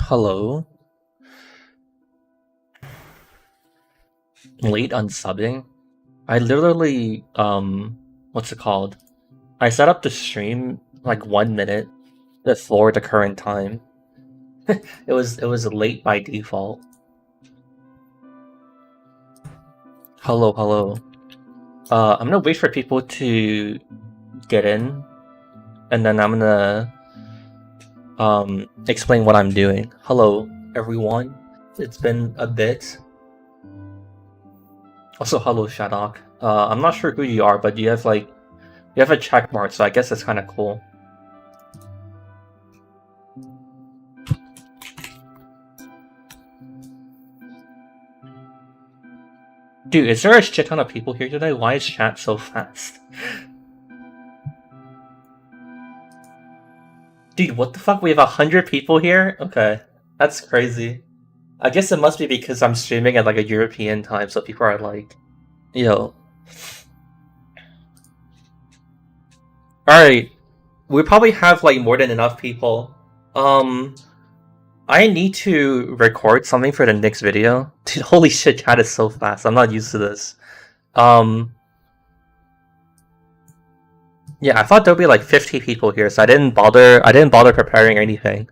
Hello. Late unsubbing? I literally, what's it called? I set up the stream like 1 minute before the current time. It was late by default. Hello, hello. I'm gonna wait for people to get in, and then I'm gonna explain what I'm doing. Hello, everyone. It's been a bit. Also, hello, Shadok. I'm not sure who you are, but you have a check mark, so I guess that's kind of cool. Dude, is there a shit ton of people here today? Why is chat so fast? Dude, what the fuck? We have 100 people here? Okay, that's crazy. I guess it must be because I'm streaming at like a European time, so people are like, yo. Alright, we probably have like more than enough people. I need to record something for the next video. Dude, holy shit, chat is so fast. I'm not used to this. Yeah, I thought there'd be like 50 people here, so I didn't bother preparing anything.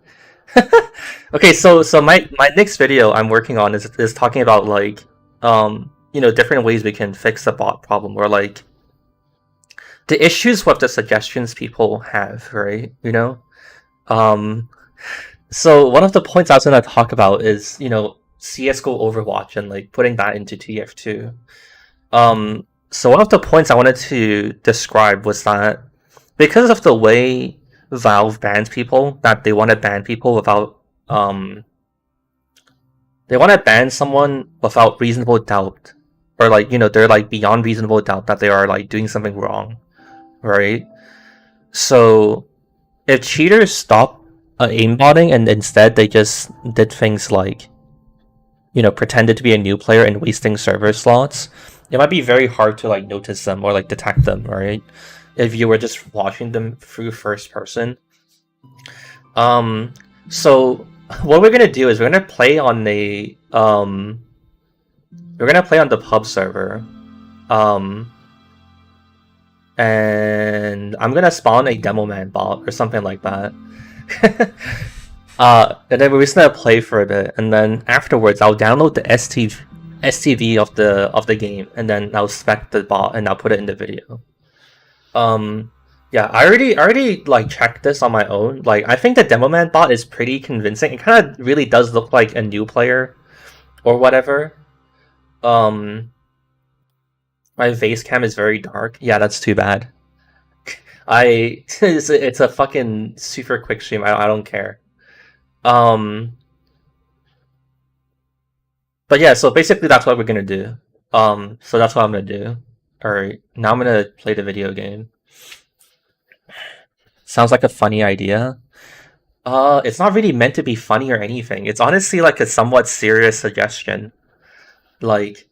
Okay, so my next video I'm working on is talking about like different ways we can fix the bot problem, or like the issues with the suggestions people have, right? So one of the points I was gonna talk about is, CS:GO Overwatch and like putting that into TF2. So one of the points I wanted to describe was that because of the way Valve bans people, that they want to ban people without they want to ban someone without reasonable doubt, or like they're like beyond reasonable doubt that they are like doing something wrong, right? So if cheaters stop aimbotting and instead they just did things like pretended to be a new player and wasting server slots, it might be very hard to like notice them or like detect them, right? If you were just watching them through first person. So what we're gonna do is we're gonna play on the pub server. And I'm gonna spawn a demo man bot or something like that. And then we're just gonna play for a bit, and then afterwards I'll download the STV of the game, and then I'll spec the bot and I'll put it in the video. Yeah, I already like checked this on my own. Like, I think the demo man bot is pretty convincing. It kind of really does look like a new player or whatever. My face cam is very dark. Yeah, that's too bad. It's a fucking super quick stream. I don't care. But yeah, so basically that's what we're gonna do. So that's what I'm gonna do. Alright, now I'm gonna play the video game. Sounds like a funny idea. It's not really meant to be funny or anything. It's honestly like a somewhat serious suggestion. Like,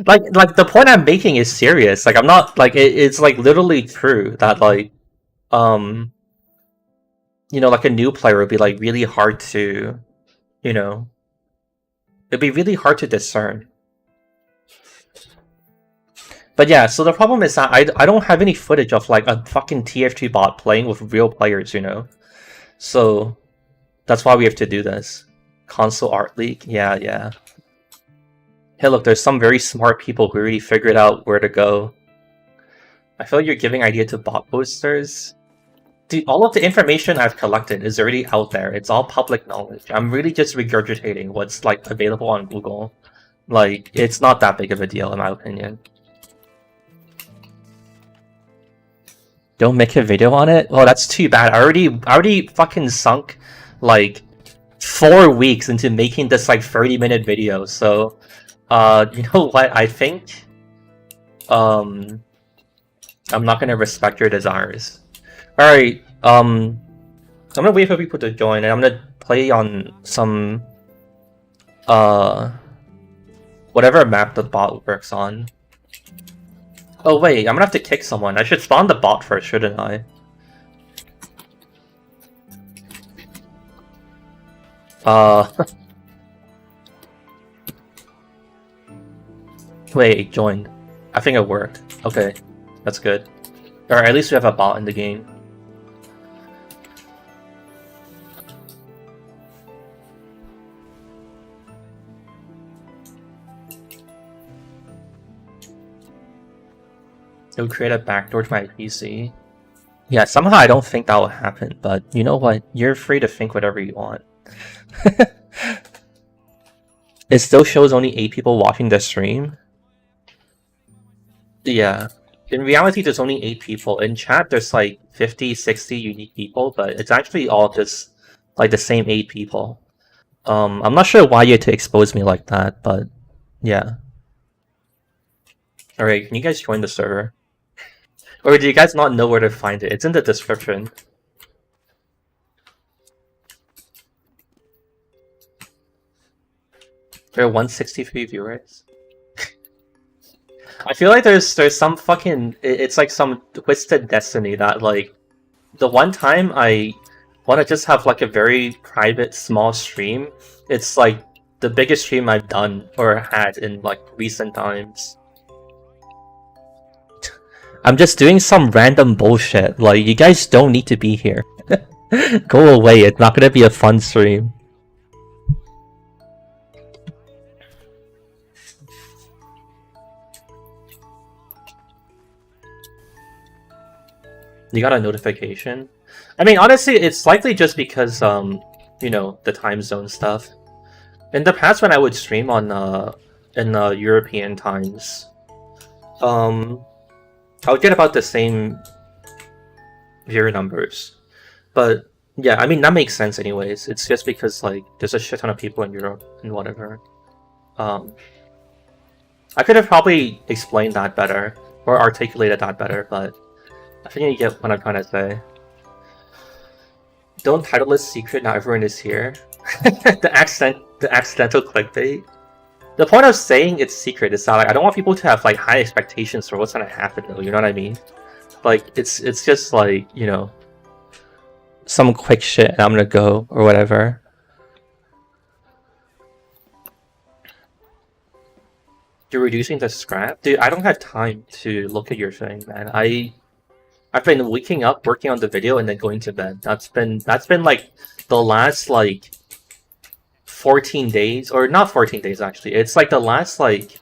like the point I'm making is serious. Like, I'm not like it's like literally true that like, like a new player would be like really hard to, it'd be really hard to discern. But yeah, so the problem is that I don't have any footage of like a fucking TF2 bot playing with real players, So that's why we have to do this. Console art leak? Yeah. Hey look, there's some very smart people who already figured out where to go. I feel like you're giving idea to bot posters. Dude, all of the information I've collected is already out there. It's all public knowledge. I'm really just regurgitating what's like available on Google. Like, it's not that big of a deal in my opinion. Don't make a video on it? Oh, that's too bad. I already fucking sunk like 4 weeks into making this like 30-minute video. So, you know what? I think I'm not gonna respect your desires. Alright, I'm gonna wait for people to join, and I'm gonna play on some whatever map the bot works on. Oh wait, I'm gonna have to kick someone. I should spawn the bot first, shouldn't I? Wait, it joined. I think it worked. Okay, that's good. Or at least we have a bot in the game. It'll create a backdoor to my PC. Yeah, somehow I don't think that will happen, but you know what? You're free to think whatever you want. It still shows only 8 people watching the stream. Yeah. In reality, there's only 8 people. In chat, there's like 50, 60 unique people, but it's actually all just like the same 8 people. I'm not sure why you had to expose me like that, but yeah. Alright, can you guys join the server? Or do you guys not know where to find it? It's in the description. There are 163 viewers. I feel like there's some fucking... It's like some twisted destiny that like... The one time I want to just have like a very private, small stream, it's like the biggest stream I've done or had in like recent times. I'm just doing some random bullshit. Like, you guys don't need to be here. Go away, it's not gonna be a fun stream. You got a notification? I mean, honestly, it's likely just because, you know, the time zone stuff. In the past, when I would stream on, in European times, I would get about the same viewer numbers. But, yeah, I mean, that makes sense anyways. It's just because, like, there's a shit ton of people in Europe and whatever. I could have probably explained that better, or articulated that better, but I think you get what I'm trying to say. Don't title this secret, not everyone is here. the accidental clickbait. The point of saying it's secret is that like, I don't want people to have like high expectations for what's gonna happen though, you know what I mean? Like it's just like, you know, some quick shit and I'm gonna go or whatever. You're reducing the scrap? Dude, I don't have time to look at your thing, man. I've been waking up, working on the video, and then going to bed. That's been like the last like 14 days, or not 14 days actually. It's like the last like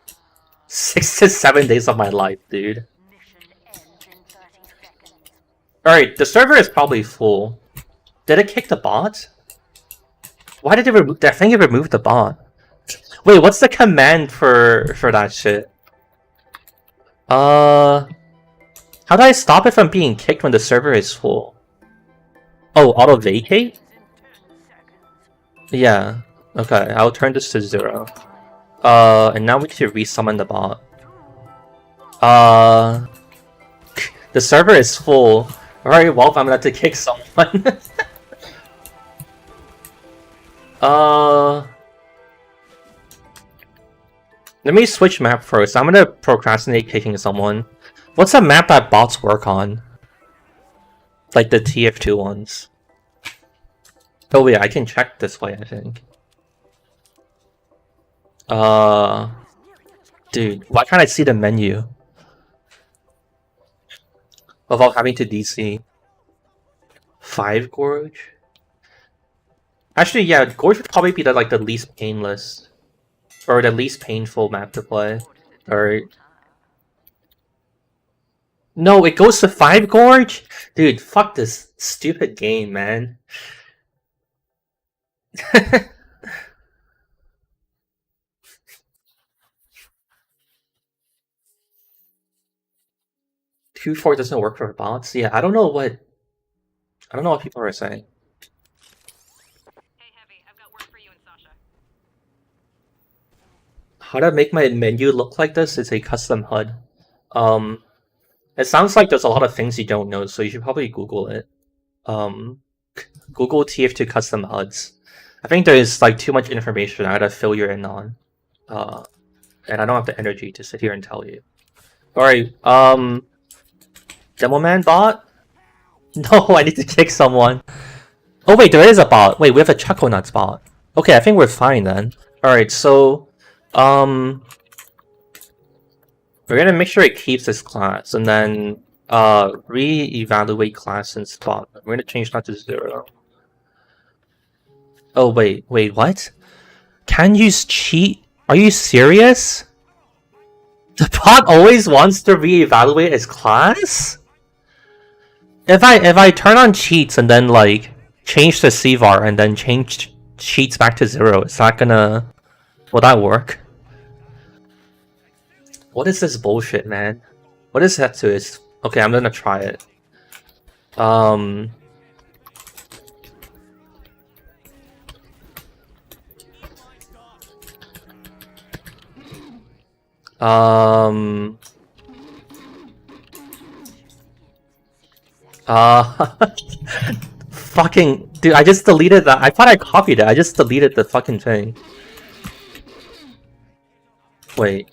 6 to 7 days of my life, dude. Alright, the server is probably full. Did it kick the bot? Why did it remove? I think it removed the bot. Wait, what's the command for that shit? How do I stop it from being kicked when the server is full? Oh, auto vacate? Yeah. Okay, I'll turn this to 0. And now we need to resummon the bot. The server is full. Alright, well, I'm gonna have to kick someone. Let me switch map first. I'm gonna procrastinate kicking someone. What's a map that bots work on? Like the TF2 ones. Oh wait, I can check this way, I think. Dude, why can't I see the menu? Without having to DC. 5 Gorge? Actually, yeah, Gorge would probably be the, like, the least painless. Or the least painful map to play. Or... No, it goes to 5 Gorge? Dude, fuck this stupid game, man. Q4 doesn't work for bots? Yeah, I don't know what people are saying. Hey Heavy, I've got work for you and Sasha. How to make my menu look like this is a custom HUD. It sounds like there's a lot of things you don't know, so you should probably Google it. Google TF2 custom HUDs. I think there is like too much information I gotta fill you in on. And I don't have the energy to sit here and tell you. Alright, Demo Man bot? No, I need to kick someone. Oh wait, there is a bot. Wait, we have a Chuckle Nuts bot. Okay, I think we're fine then. Alright, so we're gonna make sure it keeps this class and then re-evaluate class and spot. We're gonna change that to 0. Oh wait, what? Can you cheat? Are you serious? The bot always wants to re-evaluate its class? If I turn on cheats and then like change the CVAR and then change cheats back to 0, is that gonna... will that work? What is this bullshit, man? What is that to it? Okay, I'm gonna try it. Fucking dude, I just deleted that. I thought I copied it. I just deleted the fucking thing. Wait.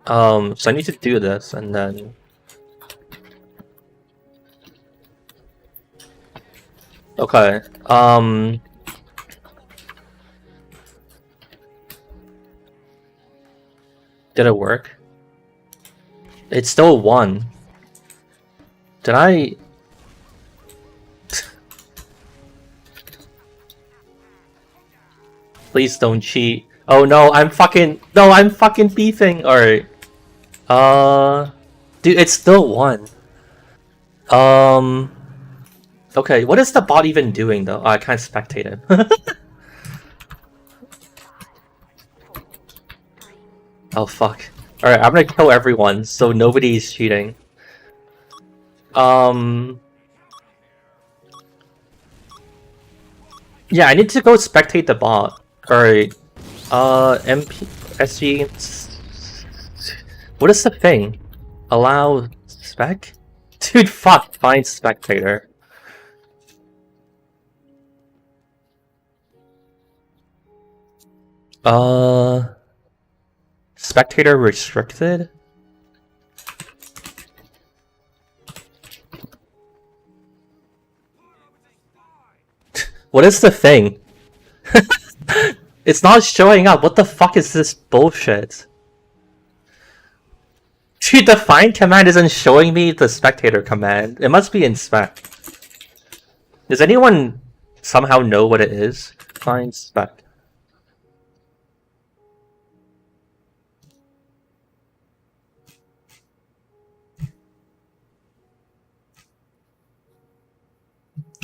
So I need to do this and then okay. Did it work? It's still 1. Did I... Please don't cheat. Oh no, I'm fucking... No, I'm fucking beefing! Alright. Dude, it's still 1. Okay, what is the bot even doing though? Oh, I can't spectate him. Oh fuck. Alright, I'm gonna kill everyone so nobody's cheating. Yeah, I need to go spectate the bot. Alright. MP SG. What is the thing? Allow spec? Dude, fuck, find spectator. Spectator restricted? What is the thing? It's not showing up. What the fuck is this bullshit? Dude, the find command isn't showing me the spectator command. It must be in spec. Does anyone somehow know what it is? Find spec.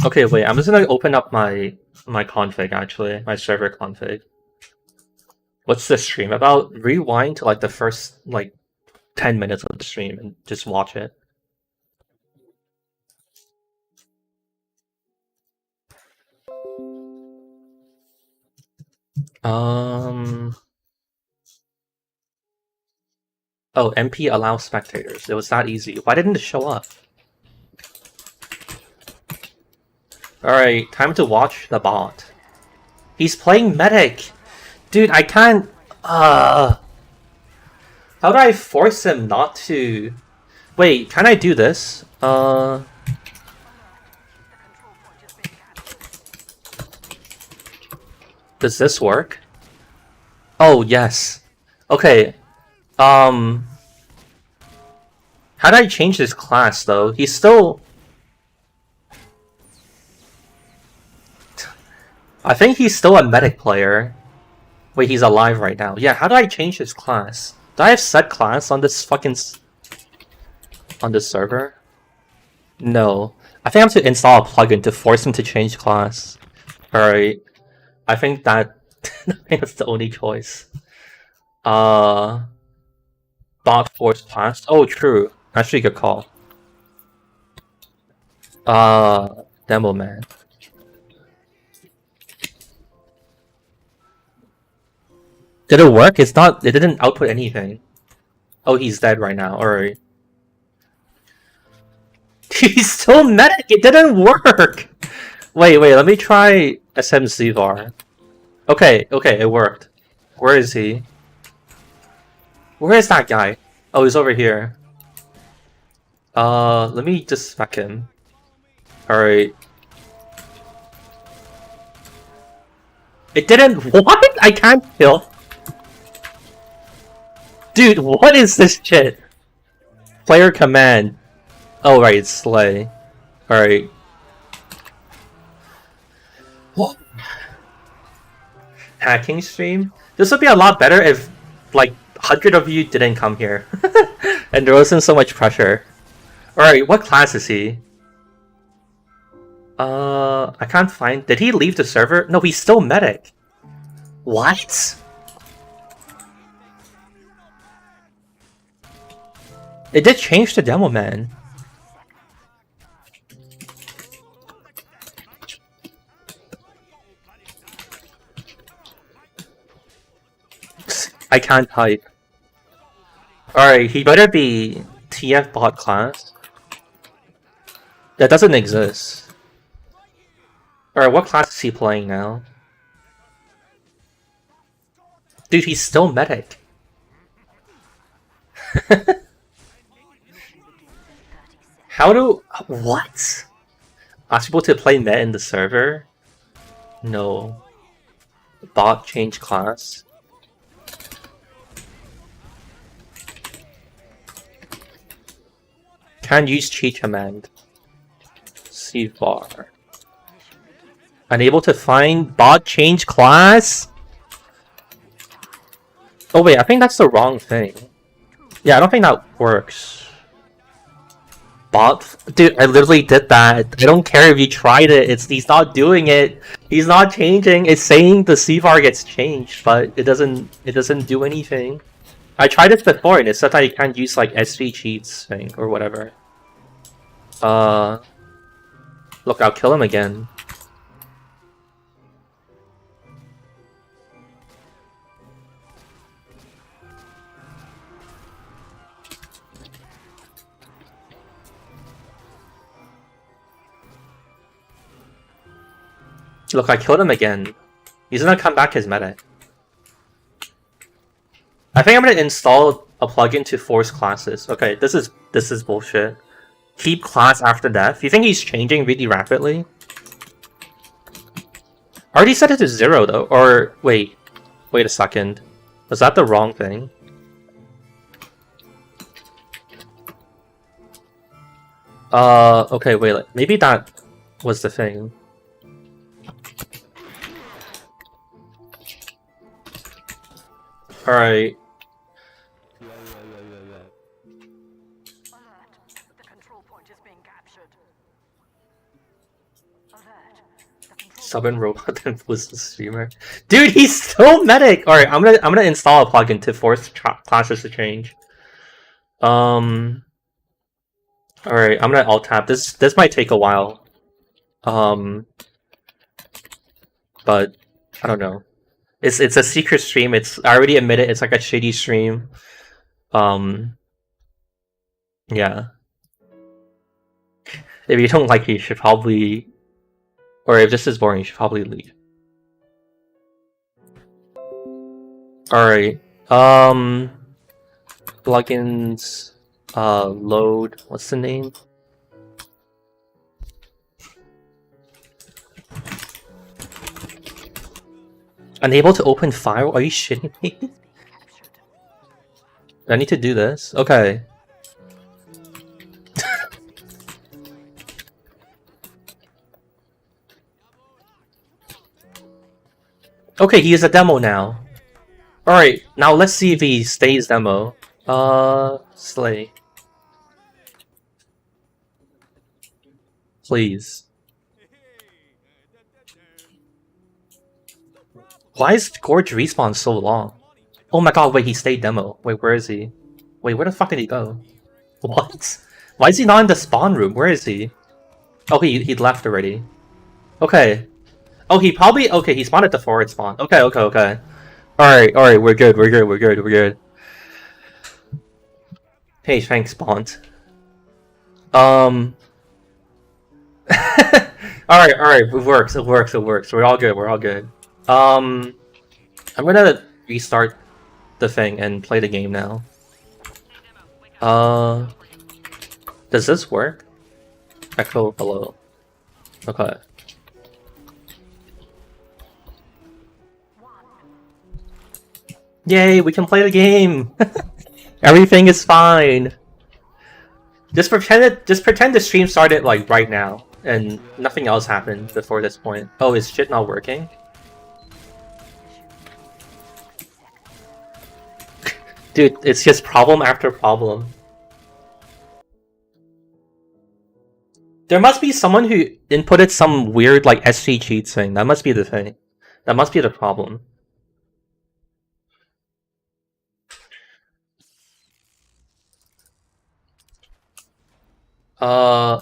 Okay, wait, I'm just gonna open up my config actually, my server config. What's the stream about? Rewind to like the first like 10 minutes of the stream and just watch it. Oh, MP allow spectators. It was that easy. Why didn't it show up? Alright, time to watch the bot. He's playing medic! Dude, I can't... How do I force him not to... Wait, can I do this? Does this work? Oh, yes. Okay. How do I change his class, though? He's still... I think he's still a medic player. Wait, he's alive right now. Yeah, how do I change his class? Do I have set class on this fucking... on this server? No. I think I have to install a plugin to force him to change class. Alright. I think that... that's the only choice. Bot force class? Oh, true. Actually, good call. Demo man. Did it work? It's not... It didn't output anything. Oh, he's dead right now. Alright. He's still medic! It didn't work! Wait, let me try SMCVAR. Okay, it worked. Where is he? Where is that guy? Oh, he's over here. Let me just spec him. Alright. It didn't. What? I can't kill. Dude, what is this shit? Player command. Oh right, it's slay. Alright. What? Hacking stream? This would be a lot better if like 100 of you didn't come here. And there wasn't so much pressure. Alright, what class is he? I can't find. Did he leave the server? No, he's still medic. What? It did change the demo, man. I can't type. Alright, he better be TF bot class. That doesn't exist. Alright, what class is he playing now? Dude, he's still medic. How do... What? Ask people to play met in the server? No. Bot change class. Can't use cheat command. C var. Unable to find bot change class? Oh wait, I think that's the wrong thing. Yeah, I don't think that works. Bot? Dude, I literally did that. I don't care if you tried it. He's not doing it. He's not changing. It's saying the CVAR gets changed, but it doesn't do anything. I tried this before and it said that you can't use like SV cheats thing or whatever. Look, I'll kill him again. Look, I killed him again. He's gonna come back as medic. I think I'm gonna install a plugin to force classes. Okay, this is bullshit. Keep class after death. You think he's changing really rapidly? I already set it to 0 though. Or wait a second. Was that the wrong thing? Okay, wait. Maybe that was the thing. Alright. Summon robot and was the streamer. Dude, he's still medic! Alright, I'm gonna install a plugin to force classes to change. Alright, I'm gonna alt tab. This might take a while. But I don't know. It's a secret stream. I already admitted it's like a shitty stream. Yeah. If you don't like it, you should probably, or if this is boring, you should probably leave. Alright. Plugins, load, what's the name? Unable to open file? Are you shitting me? I need to do this? Okay. Okay, he is a demo now. Alright, now let's see if he stays demo. Slay. Please. Why is Gorge respawn so long? Oh my god, wait, he stayed demo. Wait, where is he? Wait, where the fuck did he go? What? Why is he not in the spawn room? Where is he? Oh, he left already. Okay. Oh, he probably... Okay, he spawned at the forward spawn. Okay. Alright, we're good. Hey, thanks, spawned. Alright, it works. We're all good. I'm gonna restart the thing and play the game now. Does this work? Echo below. Okay. Yay, we can play the game! Everything is fine! Just pretend the stream started like right now, and nothing else happened before this point. Oh, is shit not working? Dude, it's just problem after problem. There must be someone who inputted some weird like SG cheat thing. That must be the thing. That must be the problem.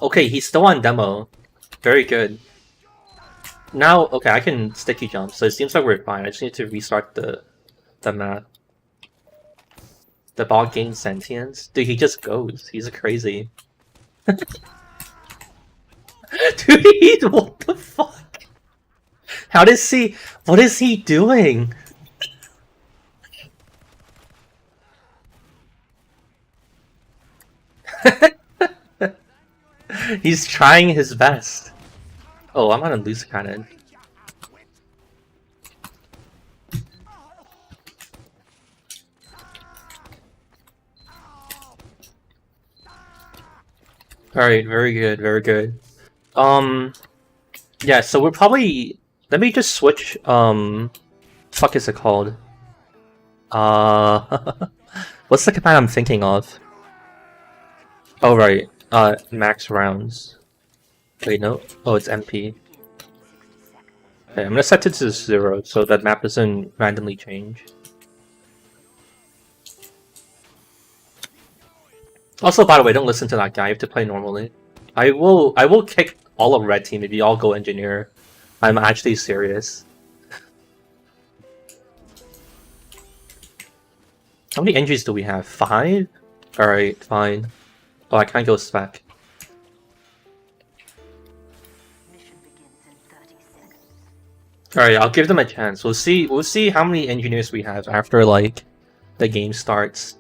Okay, he's still on demo. Very good. Now, okay, I can sticky jump, so it seems like we're fine. I just need to restart the map. The bot gains sentience? Dude, he just goes. He's crazy. Dude, what the fuck? How does he... What is he doing? He's trying his best. Oh, I'm on a loose cannon. Alright, very good, very good. Yeah, so we're probably... Let me just switch, fuck is it called? What's the command I'm thinking of? Oh, right. Max rounds. Wait, no. Oh, it's MP. Okay, I'm gonna set it to 0 so that map doesn't randomly change. Also, by the way, don't listen to that guy. You have to play normally. I will kick all of red team if you all go engineer. I'm actually serious. How many injuries do we have? 5? Alright, fine. Oh, I can't go spec. Alright, I'll give them a chance. We'll see how many engineers we have after like the game starts.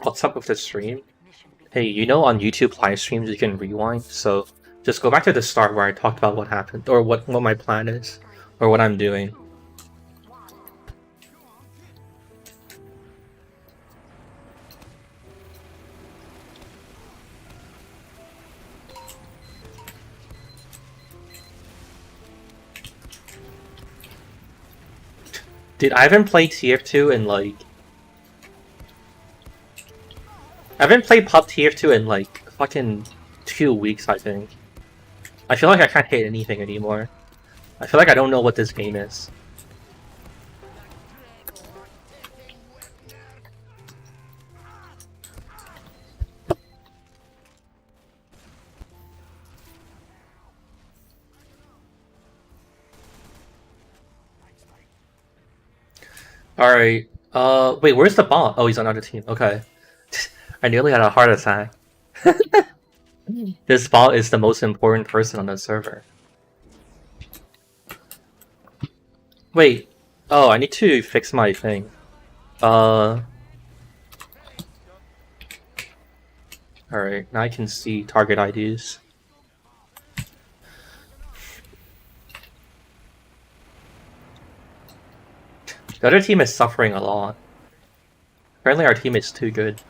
What's up with the stream? Hey, you know on YouTube live streams you can rewind, so just go back to the start where I talked about what happened, or what my plan is, or what I'm doing. Dude, I haven't played TF2 in like... I haven't played Pub TF2 in like fucking 2 weeks, I think. I feel like I can't hit anything anymore. I feel like I don't know what this game is. Alright, wait, where's the bot? Oh, he's on another team, okay. I nearly had a heart attack. This bot is the most important person on the server. Wait, oh, I need to fix my thing. Alright, now I can see target IDs. The other team is suffering a lot. Apparently our team is too good.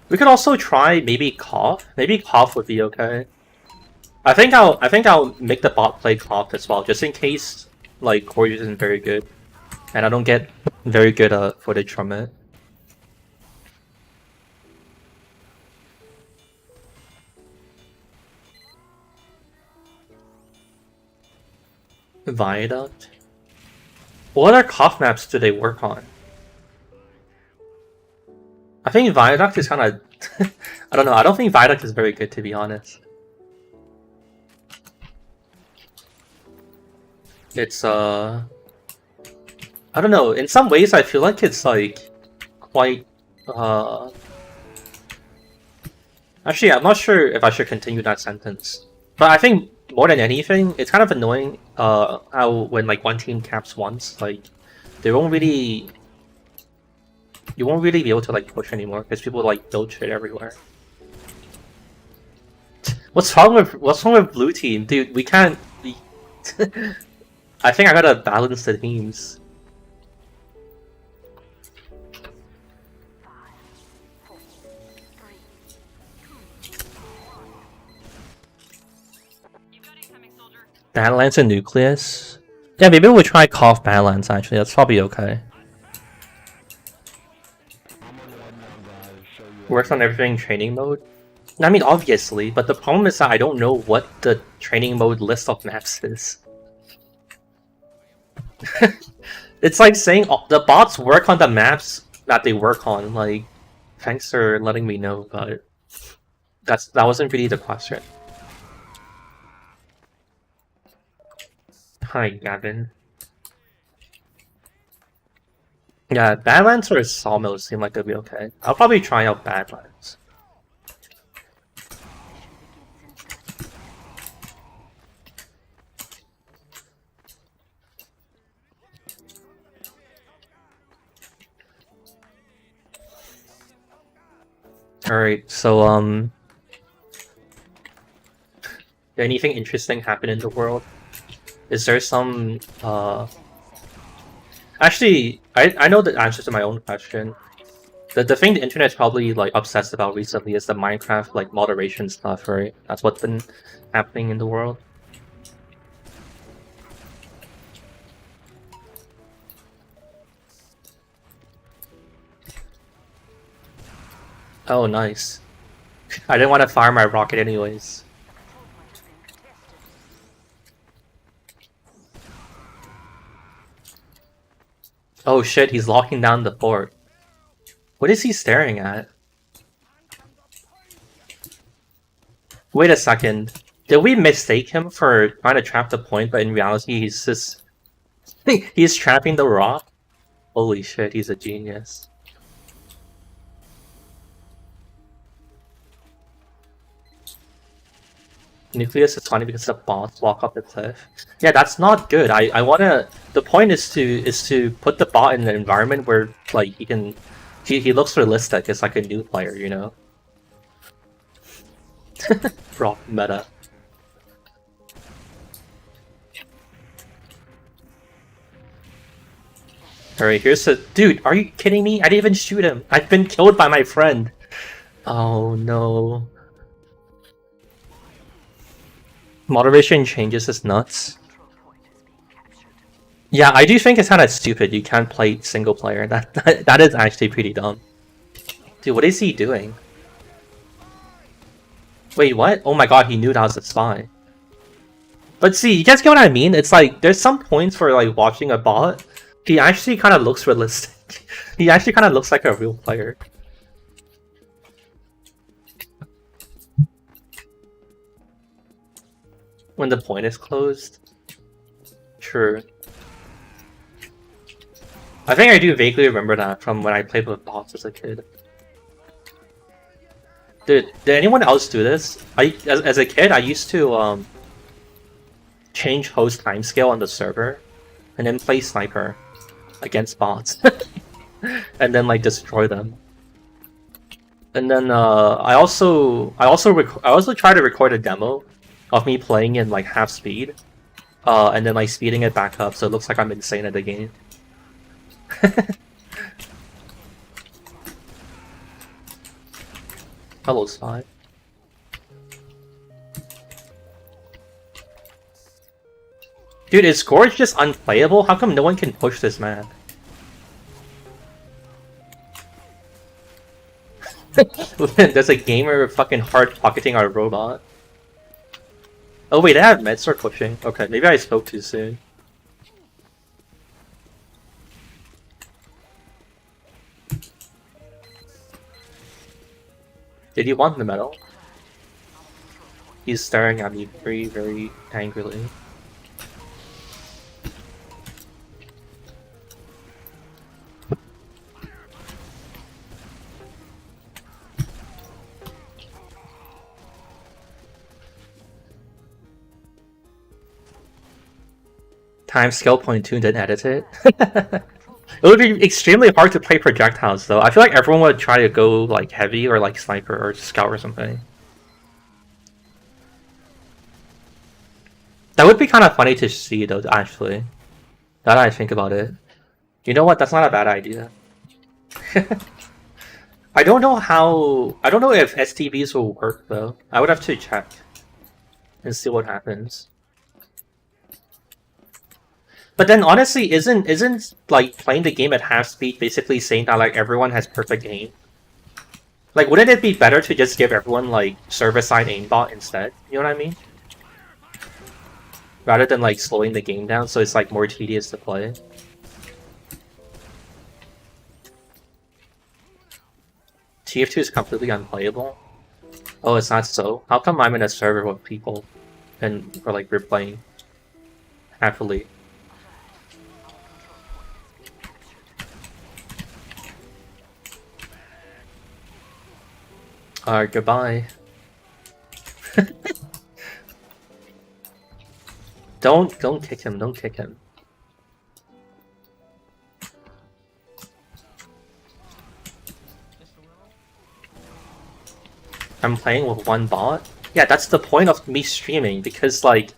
We could also try maybe Cough. Maybe Cough would be okay. I think I'll make the bot play Cough as well, just in case like Corey isn't very good, and I don't get very good footage from it. Viaduct? What other Cough maps do they work on? I think Viaduct is kind of... I don't know, I don't think Viaduct is very good, to be honest. It's, I don't know, in some ways I feel like it's, like, quite, Actually, I'm not sure if I should continue that sentence. But I think, more than anything, it's kind of annoying, how when, like, one team caps once, like, they won't really You won't really be able to like push anymore because people like build shit everywhere. What's wrong with blue team, dude? We can't. I think I gotta balance the teams. Badlands and Nucleus? Yeah, maybe we'll try Cough Badlands actually, that's probably okay. Works on everything training mode? I mean, obviously, but the problem is that I don't know what the training mode list of maps is. It's like saying the bots work on the maps that they work on, like, thanks for letting me know, but that wasn't really the question. Hi, Gavin. Yeah, Badlands or Sawmill seem like it'll be okay. I'll probably try out Badlands. Alright, so, did anything interesting happen in the world? Is there some, Actually, I know the answer to my own question. The thing the internet's probably, like, obsessed about recently is the Minecraft, like, moderation stuff, right? That's what's been happening in the world. Oh, nice. I didn't want to fire my rocket anyways. Oh shit, he's locking down the fort. What is he staring at? Wait a second. Did we mistake him for trying to trap the point, but in reality he's just... he's trapping the rock? Holy shit, he's a genius. Nucleus is funny because the bots walk up the cliff. Yeah, that's not good. I wanna... The point is to put the bot in an environment where, like, he can... He looks realistic as, like, a new player, you know? Rock meta. Alright, here's the... Dude, are you kidding me? I didn't even shoot him. I've been killed by my friend. Oh, no. Moderation changes is nuts. Yeah, I do think it's kind of stupid. You can't play single player. That is actually pretty dumb. Dude, what is he doing? Wait, what? Oh my god, he knew that was a spy. But see, you guys get what I mean? It's like, there's some points where, like, watching a bot, he actually kind of looks realistic. He actually kind of looks like a real player. When the point is closed? True. I think I do vaguely remember that from when I played with bots as a kid. Did anyone else do this? As a kid, I used to change host timescale on the server, and then play sniper against bots, and then like destroy them. And then I also try to record a demo of me playing in like half speed, and then like speeding it back up so it looks like I'm insane at the game. Hello, Spy. Dude, is Scourge just unplayable? How come no one can push this man? There's a gamer fucking hard pocketing our robot. Oh wait, they have Medsword pushing. Okay, maybe I spoke too soon. Did you want the medal? He's staring at me very, very angrily. Time scale 0.2 didn't edit it. It would be extremely hard to play projectiles though. I feel like everyone would try to go like heavy or like sniper or scout or something. That would be kind of funny to see though, actually. Now that I think about it. You know what? That's not a bad idea. I don't know if STVs will work though. I would have to check and see what happens. But then honestly, isn't like playing the game at half speed basically saying that like everyone has perfect aim? Like, wouldn't it be better to just give everyone like server-side aimbot instead? You know what I mean? Rather than like slowing the game down so it's like more tedious to play. TF2 is completely unplayable? Oh, it's not so? How come I'm in a server with people and we're playing happily? Goodbye. Don't kick him, don't kick him. I'm playing with one bot? Yeah, that's the point of me streaming, because like...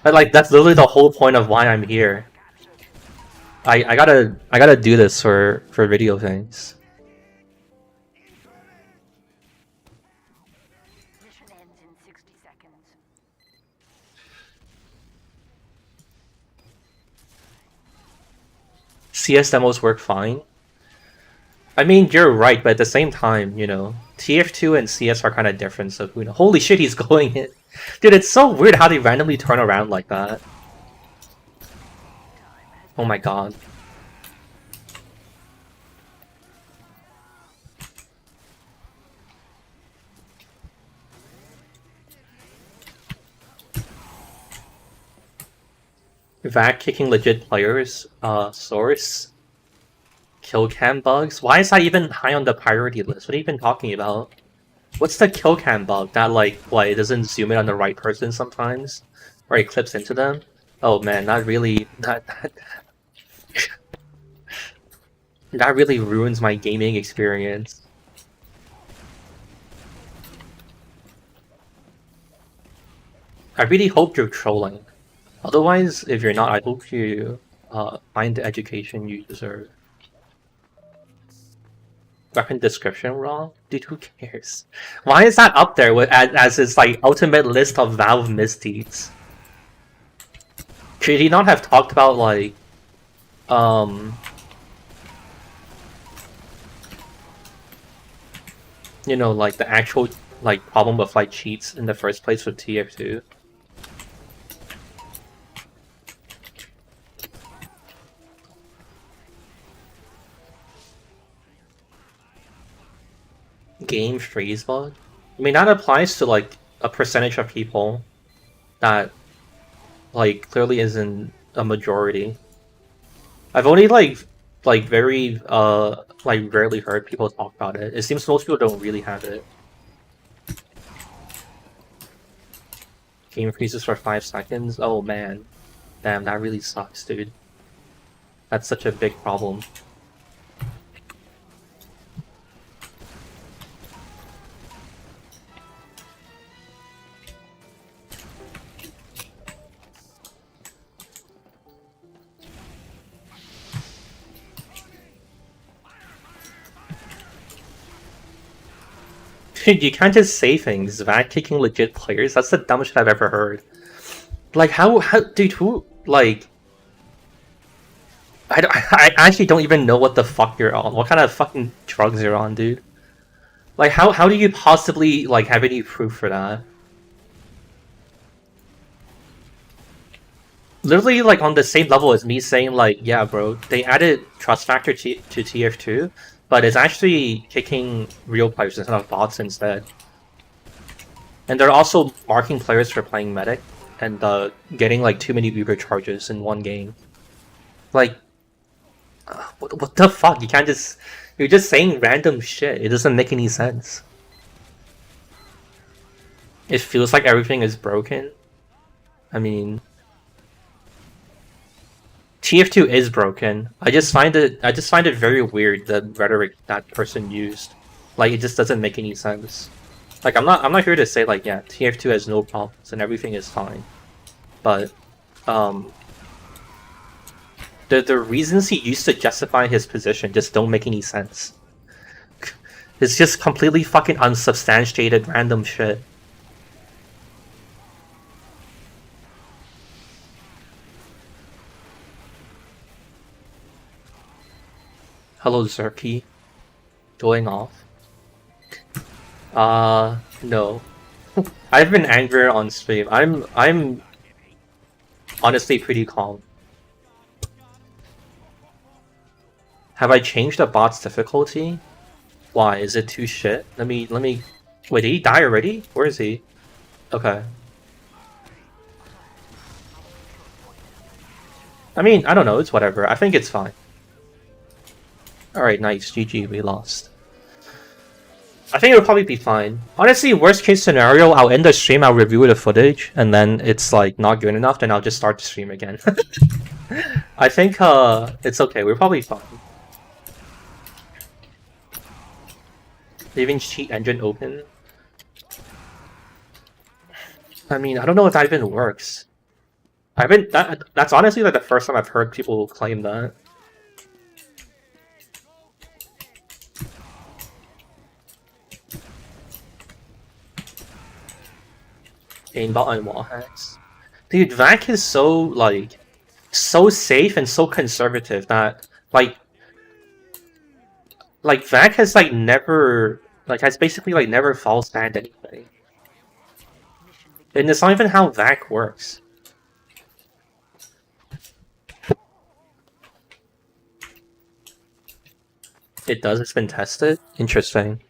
like, that's literally the whole point of why I'm here. I gotta do this for video things. Mission ends in 60 seconds. CS demos work fine. I mean, you're right, but at the same time, you know, TF2 and CS are kind of different, so who knows. Holy shit, he's going in. Dude, it's so weird how they randomly turn around like that. Oh my god. Vac kicking legit players, source. Kill cam bugs? Why is that even high on the priority list? What are you even talking about? What's the kill cam bug? That like, what, it doesn't zoom in on the right person sometimes? Or it clips into them? Oh man, that really... that really ruins my gaming experience. I really hope you're trolling. Otherwise, if you're not, I hope you find the education you deserve. Weapon description wrong? Dude, who cares? Why is that up there with, as its like ultimate list of Valve misdeeds? Should he not have talked about like, you know, like the actual like problem with like cheats in the first place with TF2? Game freeze bug? I mean, that applies to like a percentage of people that like clearly isn't a majority. I've only like very like rarely heard people talk about it. It seems most people don't really have it. Game freezes for 5 seconds? Oh man. Damn, that really sucks, dude. That's such a big problem. Dude, you can't just say things. Vac kicking legit players? That's the dumbest shit I've ever heard. Like, how, dude, who, like... I actually don't even know what the fuck you're on. What kind of fucking drugs you're on, dude? Like, how do you possibly, like, have any proof for that? Literally, like, on the same level as me saying, like, yeah, bro, they added trust factor to TF2, but it's actually kicking real players instead of bots instead. And they're also marking players for playing medic and getting like too many Uber charges in one game. Like, what the fuck? You can't just... You're just saying random shit. It doesn't make any sense. It feels like everything is broken. I mean... TF2 is broken. I just find it very weird, the rhetoric that person used. Like, it just doesn't make any sense. Like, I'm not here to say like, yeah, TF2 has no problems and everything is fine. But the reasons he used to justify his position just don't make any sense. It's just completely fucking unsubstantiated random shit. Hello, Zerky. Going off? No. I've been angrier on stream. I'm honestly pretty calm. Have I changed the bot's difficulty? Why? Is it too shit? Let me... Wait, did he die already? Where is he? Okay. I mean, I don't know, it's whatever. I think it's fine. Alright, nice. GG, we lost. I think it'll probably be fine. Honestly, worst case scenario, I'll end the stream, I'll review the footage, and then it's like not good enough, then I'll just start the stream again. I think it's okay, we're probably fine. Leaving cheat engine open. I mean, I don't know if that even works. That's honestly like the first time I've heard people claim that. Aimbot and wall hacks. Dude, VAC is so, like, so safe and so conservative that, like VAC has, like, never, like, has basically, like, never false banned anybody. And it's not even how VAC works. It does, it's been tested? Interesting.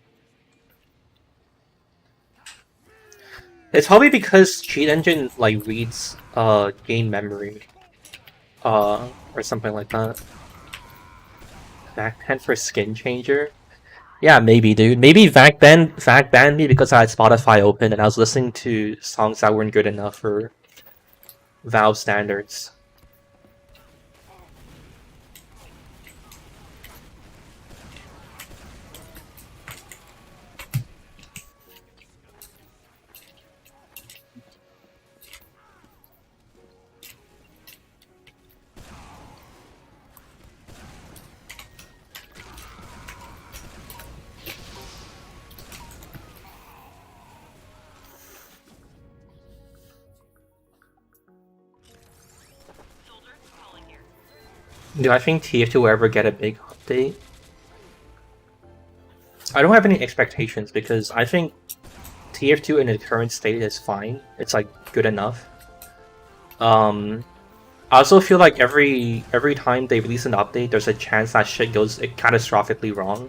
It's probably because cheat engine like reads game memory, or something like that. Back ban for skin changer? Yeah, maybe, dude. Maybe VAC banned me because I had Spotify open and I was listening to songs that weren't good enough for Valve standards. Do I think TF2 will ever get a big update? I don't have any expectations because I think TF2 in its current state is fine. It's like good enough. I also feel like every time they release an update, there's a chance that shit goes catastrophically wrong.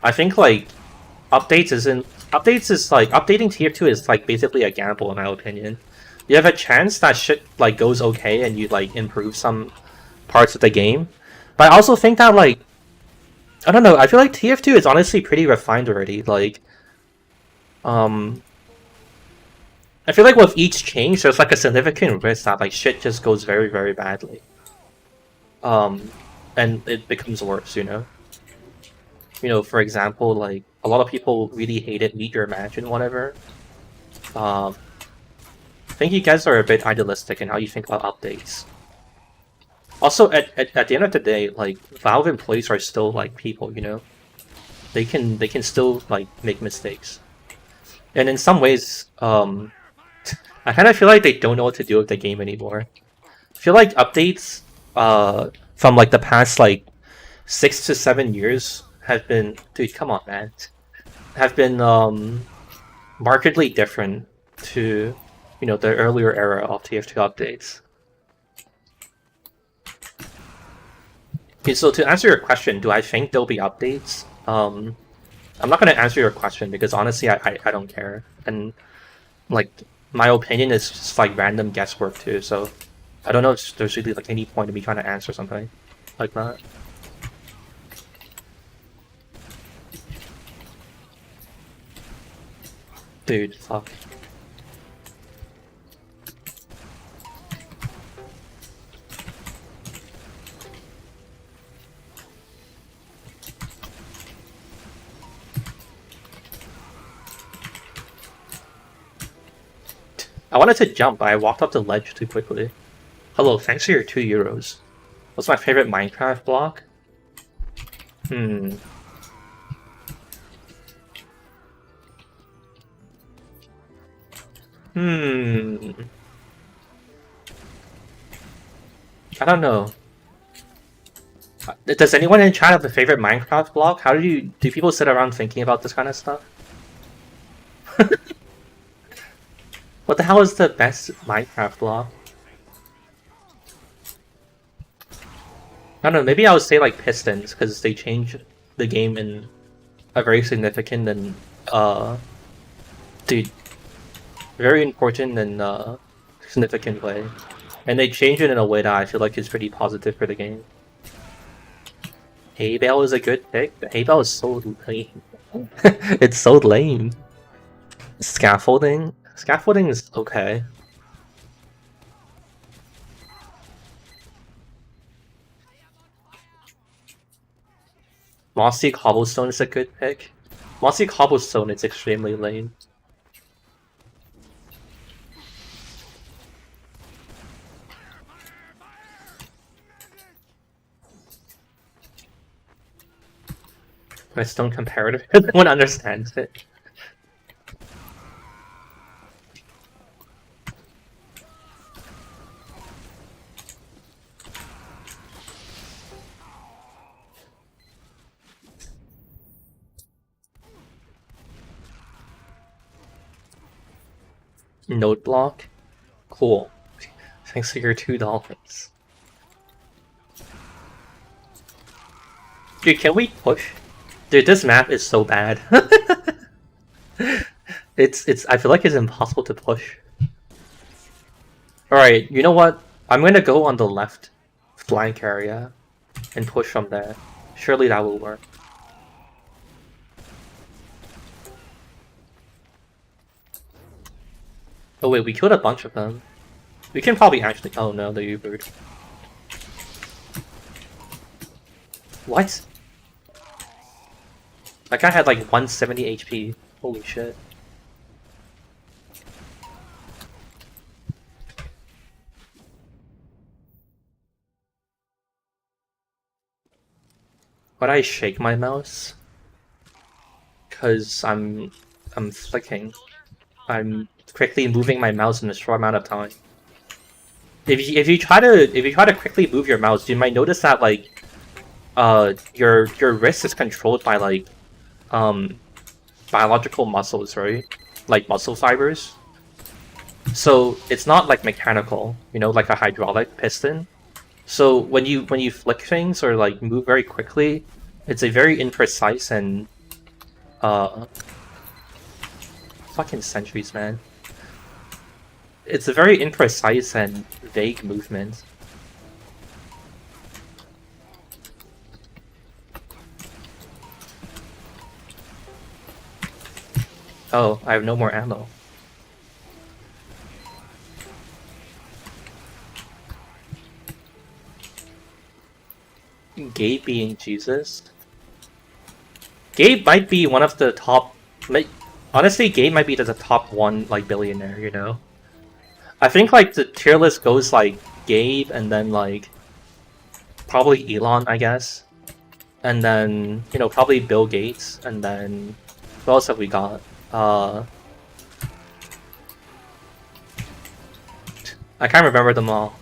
I think like updating TF2 is like basically a gamble in my opinion. You have a chance that shit like goes okay and you like improve some parts of the game, but I also think that like I don't know, I feel like TF2 is honestly pretty refined already. Like I feel like with each change there's like a significant risk that like shit just goes very, very badly, and it becomes worse, you know, for example, like a lot of people really hated Meet Your Match and whatever. I think you guys are a bit idealistic in how you think about updates. Also, at the end of the day, like Valve employees are still like people, you know. They can still like make mistakes, and in some ways, I kind of feel like they don't know what to do with the game anymore. I feel like updates, from like the past like 6 to 7 years have been, dude, come on, man, have been markedly different to, the earlier era of TF2 updates. Okay, so to answer your question, do I think there'll be updates? I'm not going to answer your question because honestly, I don't care. And like, my opinion is just like random guesswork too, so I don't know if there's really like any point in me trying to answer something like that. Dude, fuck. I wanted to jump, but I walked up the ledge too quickly. Hello, thanks for your €2. What's my favorite Minecraft block? I don't know. Does anyone in chat have a favorite Minecraft block? Do people sit around thinking about this kind of stuff? What the hell is the best Minecraft block? I don't know, maybe I would say like pistons, because they change the game in a very significant and very important and significant way. And they change it in a way that I feel like is pretty positive for the game. Hay bale is a good pick, but hay bale is so lame. It's so lame. Scaffolding? Scaffolding is okay. Mossy Cobblestone is a good pick. Mossy Cobblestone is extremely lame. Redstone comparative, no one understands it. Node block? Cool. Thanks for your $2. Dude, can we push? Dude, this map is so bad. I feel like it's impossible to push. Alright, you know what? I'm gonna go on the left flank area and push from there. Surely that will work. Oh wait, we killed a bunch of them. We can probably actually— oh no, the Ubered. What? That guy had like 170 HP. Holy shit. Why'd I shake my mouse? Cause I'm flicking. I'm quickly moving my mouse in a short amount of time. If you try to quickly move your mouse, you might notice that like your wrist is controlled by like biological muscles, right? Like muscle fibers. So it's not like mechanical, you know, like a hydraulic piston. So when you flick things or like move very quickly, it's a very imprecise and fucking sentries, man. It's a very imprecise and vague movement. Oh, I have no more ammo. Gabe being Jesus? Gabe might be one of the top— honestly, Gabe might be the top one like billionaire, you know? I think like the tier list goes like Gabe and then like probably Elon, I guess. And then, you know, probably Bill Gates, and then what else have we got? I can't remember them all.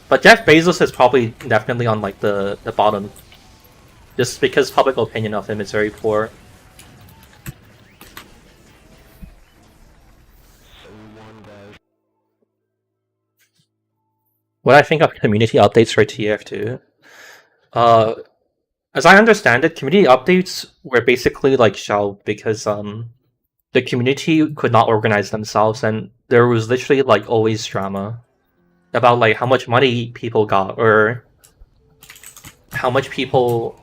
But Jeff Bezos is probably definitely on like the bottom. Just because public opinion of him is very poor. What I think of community updates for TF2. As I understand it, community updates were basically like shelved because the community could not organize themselves, and there was literally like always drama about like how much money people got or how much people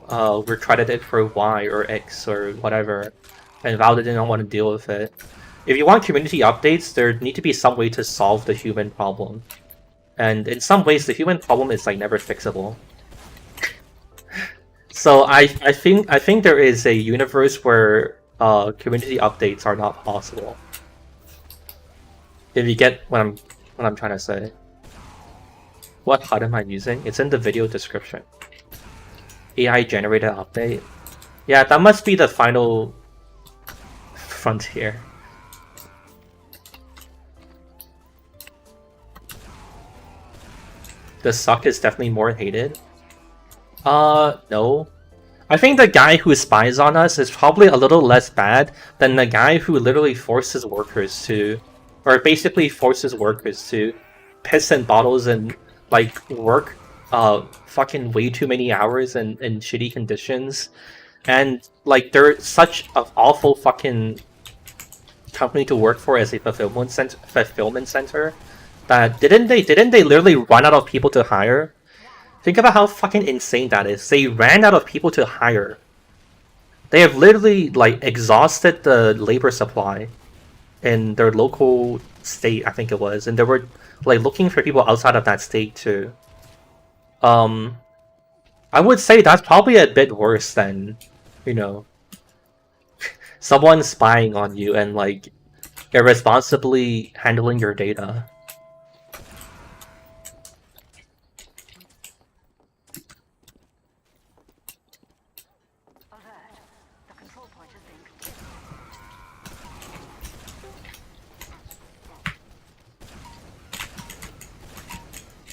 were credited for Y or X or whatever, and Valve didn't want to deal with it. If you want community updates, there need to be some way to solve the human problem. And in some ways, the human problem is like never fixable. So I think there is a universe where community updates are not possible. If you get what I'm trying to say. What HUD am I using? It's in the video description. AI generated update. Yeah, that must be the final frontier. The suck is definitely more hated. No. I think the guy who spies on us is probably a little less bad than the guy who literally forces workers to, or basically forces workers to piss in bottles and like work fucking way too many hours in shitty conditions. And like they're such an awful fucking company to work for as a fulfillment center that didn't they literally run out of people to hire? Think about how fucking insane that is. They ran out of people to hire. They have literally like exhausted the labor supply in their local state, I think it was, and they were like looking for people outside of that state too. I would say that's probably a bit worse than, you know, someone spying on you and like irresponsibly handling your data.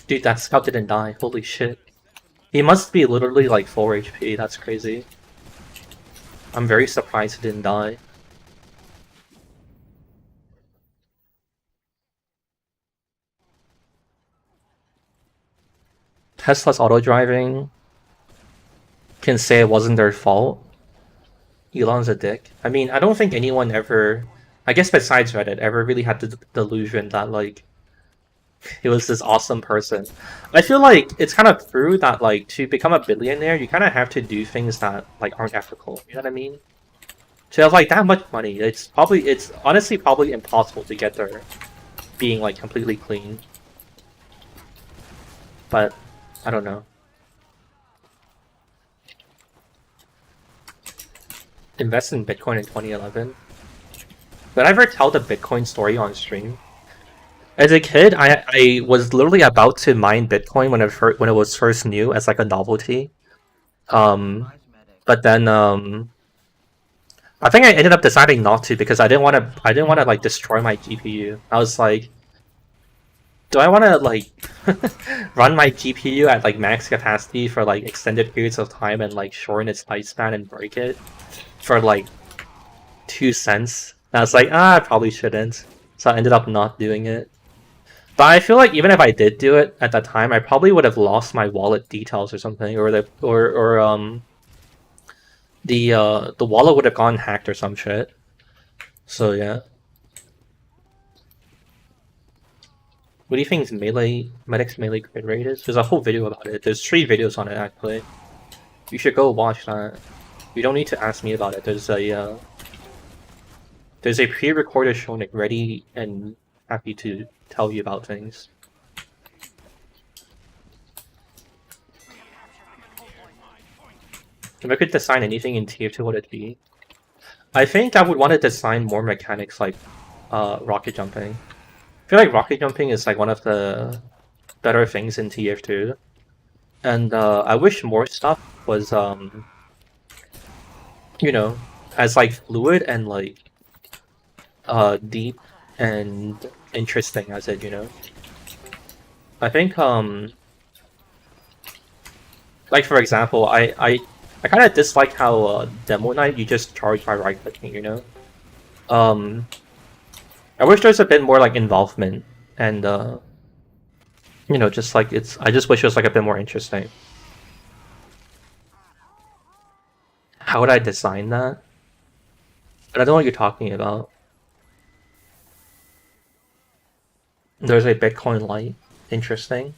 Dude, that scout didn't die. Holy shit. He must be literally like 4 HP. That's crazy. I'm very surprised he didn't die. Tesla's auto-driving can say it wasn't their fault. Elon's a dick. I mean, I don't think anyone ever, I guess besides Reddit, ever really had the delusion that like he was this awesome person. I feel like it's kind of true that like to become a billionaire, you kind of have to do things that like aren't ethical. You know what I mean? To have like that much money, it's honestly probably impossible to get there being like completely clean. But I don't know. Invest in Bitcoin in 2011. Did I ever tell the Bitcoin story on stream? As a kid, I was literally about to mine Bitcoin when it was first new as like a novelty. But then I think I ended up deciding not to because I didn't want to like destroy my GPU. I was like, do I want to like run my GPU at like max capacity for like extended periods of time and like shorten its lifespan and break it for like 2 cents? And I was like, I probably shouldn't. So I ended up not doing it. But I feel like even if I did do it at that time, I probably would have lost my wallet details or something, or the wallet would have gone hacked or some shit. So yeah. What do you think Medic's melee crit rate is? There's a whole video about it. There's 3 videos on it actually. You should go watch that. You don't need to ask me about it. There's a pre-recorded shounic ready and happy to tell you about things. If I could design anything in TF2, what would it be? I think I would want to design more mechanics like rocket jumping. I feel like rocket jumping is like one of the better things in TF2. And I wish more stuff was you know, as like fluid and like deep and interesting as it, you know. I think like for example, I kind of dislike how Demo Night you just charge by right clicking, you know. I wish there's a bit more like involvement and you know, just like I just wish it was like a bit more interesting. How would I design that? But I don't know what you're talking about. There's a Bitcoin light. Interesting.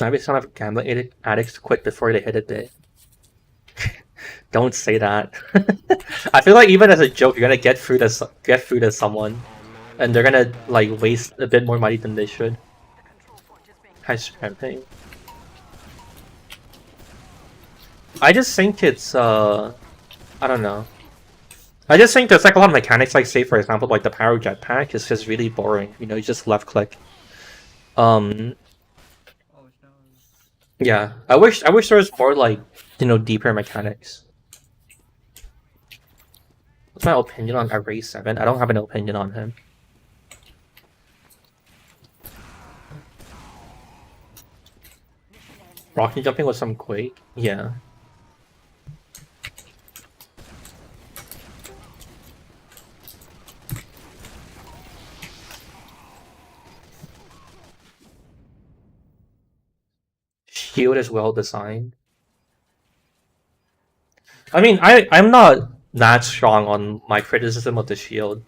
Maybe some of gambling addicts quit before they hit a bit. Don't say that. I feel like even as a joke, you're gonna get food as someone, and they're gonna like waste a bit more money than they should. High scrapping. I just think it's I don't know. I just think there's like a lot of mechanics, like say for example, like the pyro jetpack is just really boring. You know, you just left click. Um, yeah, I wish there was more like deeper mechanics. What's my opinion on Array 7? I don't have an opinion on him. Rocky jumping with some Quake? Yeah. Shield is well designed. I mean, I'm not that strong on my criticism of the shield,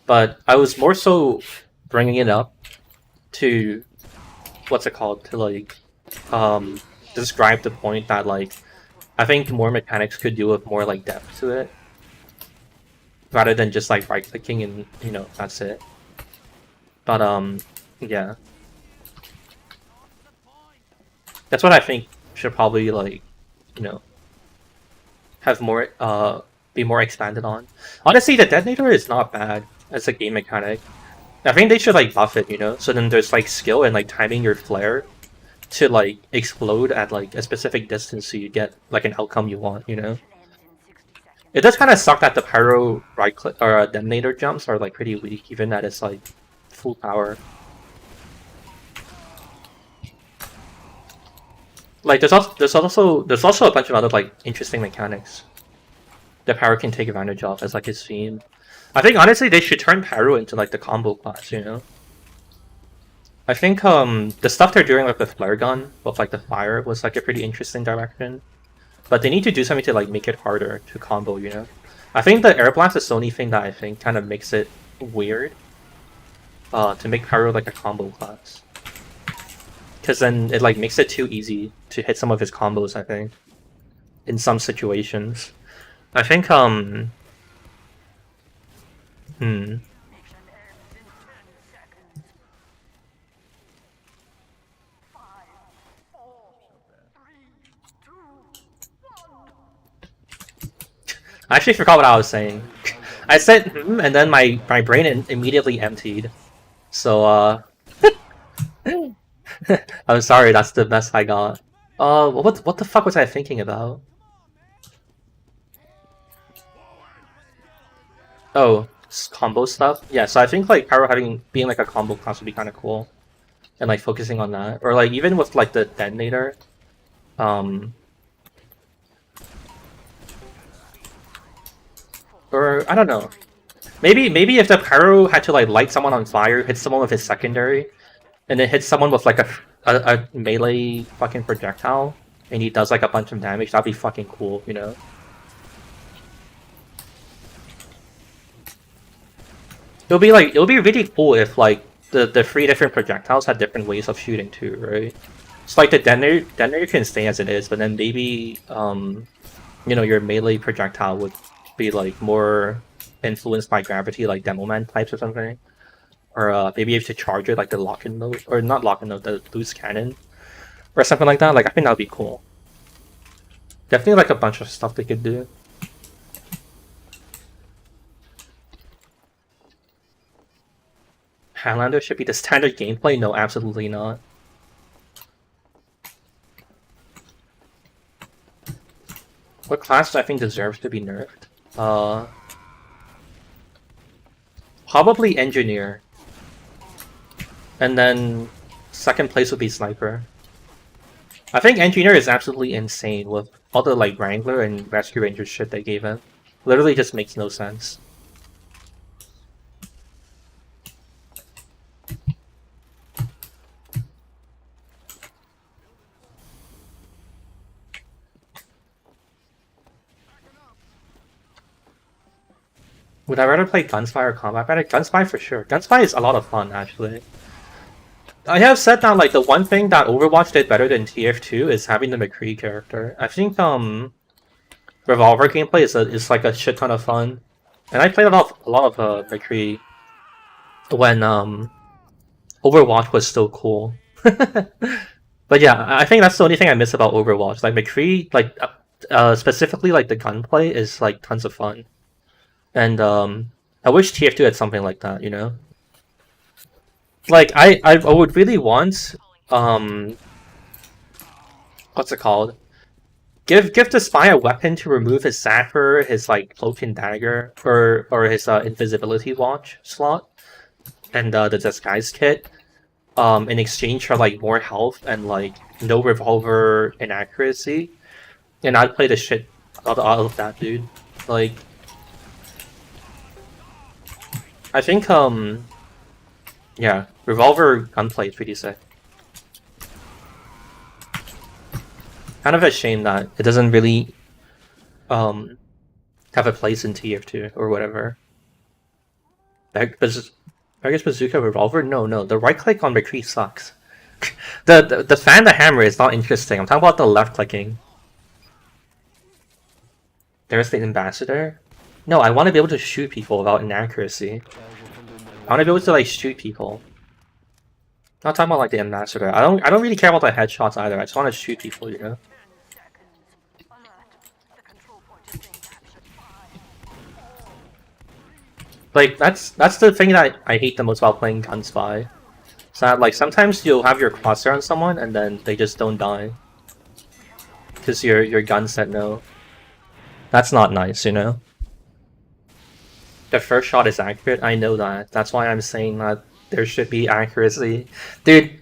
but I was more so bringing it up to what's it called, to like describe the point that like I think more mechanics could do with more like depth to it, rather than just like right clicking and that's it. But yeah, that's what I think should probably like have more be more expanded on. Honestly, the detonator is not bad as a game mechanic. I think they should like buff it, so then there's like skill and like timing your flare to like explode at like a specific distance so you get like an outcome you want, It does kind of suck that the pyro right click or detonator jumps are like pretty weak even at its like full power. Like there's also a bunch of other like interesting mechanics that Pyro can take advantage of as like his theme. I think honestly they should turn Pyro into like the combo class, I think the stuff they're doing with the flare gun with like the fire was like a pretty interesting direction. But they need to do something to like make it harder to combo, I think the air blast is the only thing that I think kind of makes it weird. To make Pyro like a combo class. Because then it like makes it too easy to hit some of his combos, I think. In some situations. I think I actually forgot what I was saying. I said and then my brain immediately emptied. So I'm sorry, that's the best I got. What the fuck was I thinking about? Oh, combo stuff? Yeah, so I think like Pyro being like a combo class would be kind of cool. And like focusing on that. Or like even with like the detonator. Or I don't know. Maybe if the Pyro had to like light someone on fire, hit someone with his secondary, and then hit someone with like a melee fucking projectile, and he does like a bunch of damage, that'd be fucking cool, It'll be really cool if like the 3 different projectiles had different ways of shooting too, right? It's like the detonator can stay as it is, but then maybe your melee projectile would be like more influenced by gravity, like Demoman types or something. Or maybe you have to charge it like the lock-in mode, or not lock-in mode, the loose cannon, or something like that. Like I think that'd be cool. Definitely like a bunch of stuff they could do. Highlander should be the standard gameplay? No, absolutely not. What class do I think deserves to be nerfed? Probably Engineer. And then second place would be Sniper. I think Engineer is absolutely insane with all the like Wrangler and Rescue Ranger shit they gave him. Literally just makes no sense. Would I rather play Gunspy or Combat Medic? Gunspy for sure. Gunspy is a lot of fun, actually. I have said that like the one thing that Overwatch did better than TF2 is having the McCree character. I think Revolver gameplay is like a shit ton of fun, and I played a lot of McCree when Overwatch was still cool. But yeah, I think that's the only thing I miss about Overwatch. Like McCree, like specifically like the gunplay is like tons of fun. And I wish TF2 had something like that, you know? Like I would really want what's it called? Give the spy a weapon to remove his zapper, his like cloak and dagger, or his invisibility watch slot, and the disguise kit. In exchange for like more health and like no revolver inaccuracy, and I'd play the shit out of that, dude. Like, I think yeah, revolver gunplay is pretty sick. Kind of a shame that it doesn't really have a place in TF2 or whatever. Vegas Bazooka Revolver? No. The right click on McCree sucks. the fan the hammer is not interesting. I'm talking about the left clicking. There's the ambassador. No, I want to be able to shoot people without inaccuracy. I want to be able to like shoot people. Not talking about like the ambassador. I don't really care about the headshots either. I just want to shoot people, you know. 10 seconds. Alert. The control point is being captured. 5. Like that's the thing that I hate the most about playing Gun Spy. So that, like sometimes you'll have your crosshair on someone and then they just don't die because your gun said no. That's not nice, you know. The first shot is accurate. I know that. That's why I'm saying that there should be accuracy, dude.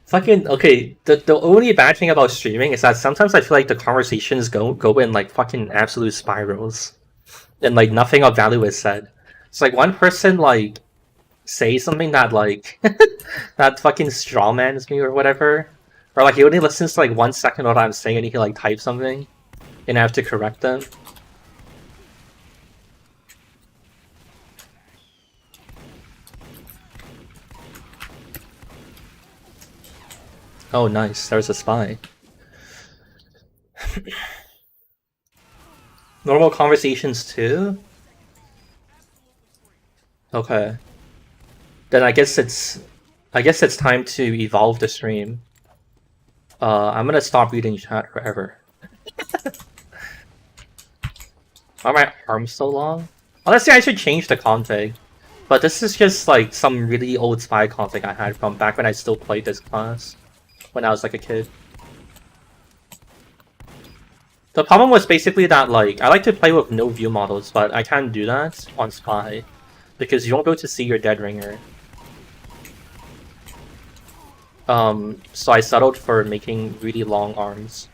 Fucking okay. The only bad thing about streaming is that sometimes I feel like the conversations go in like fucking absolute spirals, and like nothing of value is said. It's like one person like say something that like that fucking strawmans me or whatever, or like he only listens to like 1 second of what I'm saying and he can like type something, and I have to correct them. Oh, nice. There's a spy. Normal conversations too? Okay. Then I guess it's time to evolve the stream. I'm gonna stop reading chat forever. Why are my arms so long? Honestly, I should change the config. But this is just like some really old spy config I had from back when I still played this class. When I was like a kid. The problem was basically that like I like to play with no view models, but I can't do that on Spy because you won't be able to see your dead ringer. So I settled for making really long arms.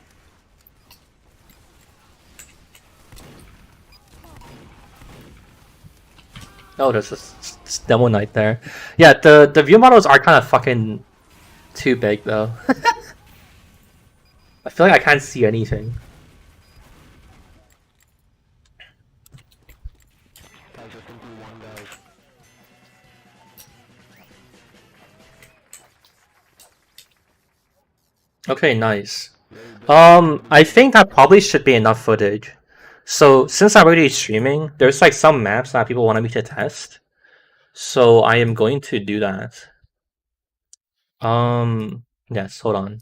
Oh, there's this demo knight there. Yeah, the view models are kind of fucking too big though. I feel like I can't see anything. Okay, nice. I think that probably should be enough footage. So since I'm already streaming, there's like some maps that people wanted me to test. So I am going to do that. Yes, hold on.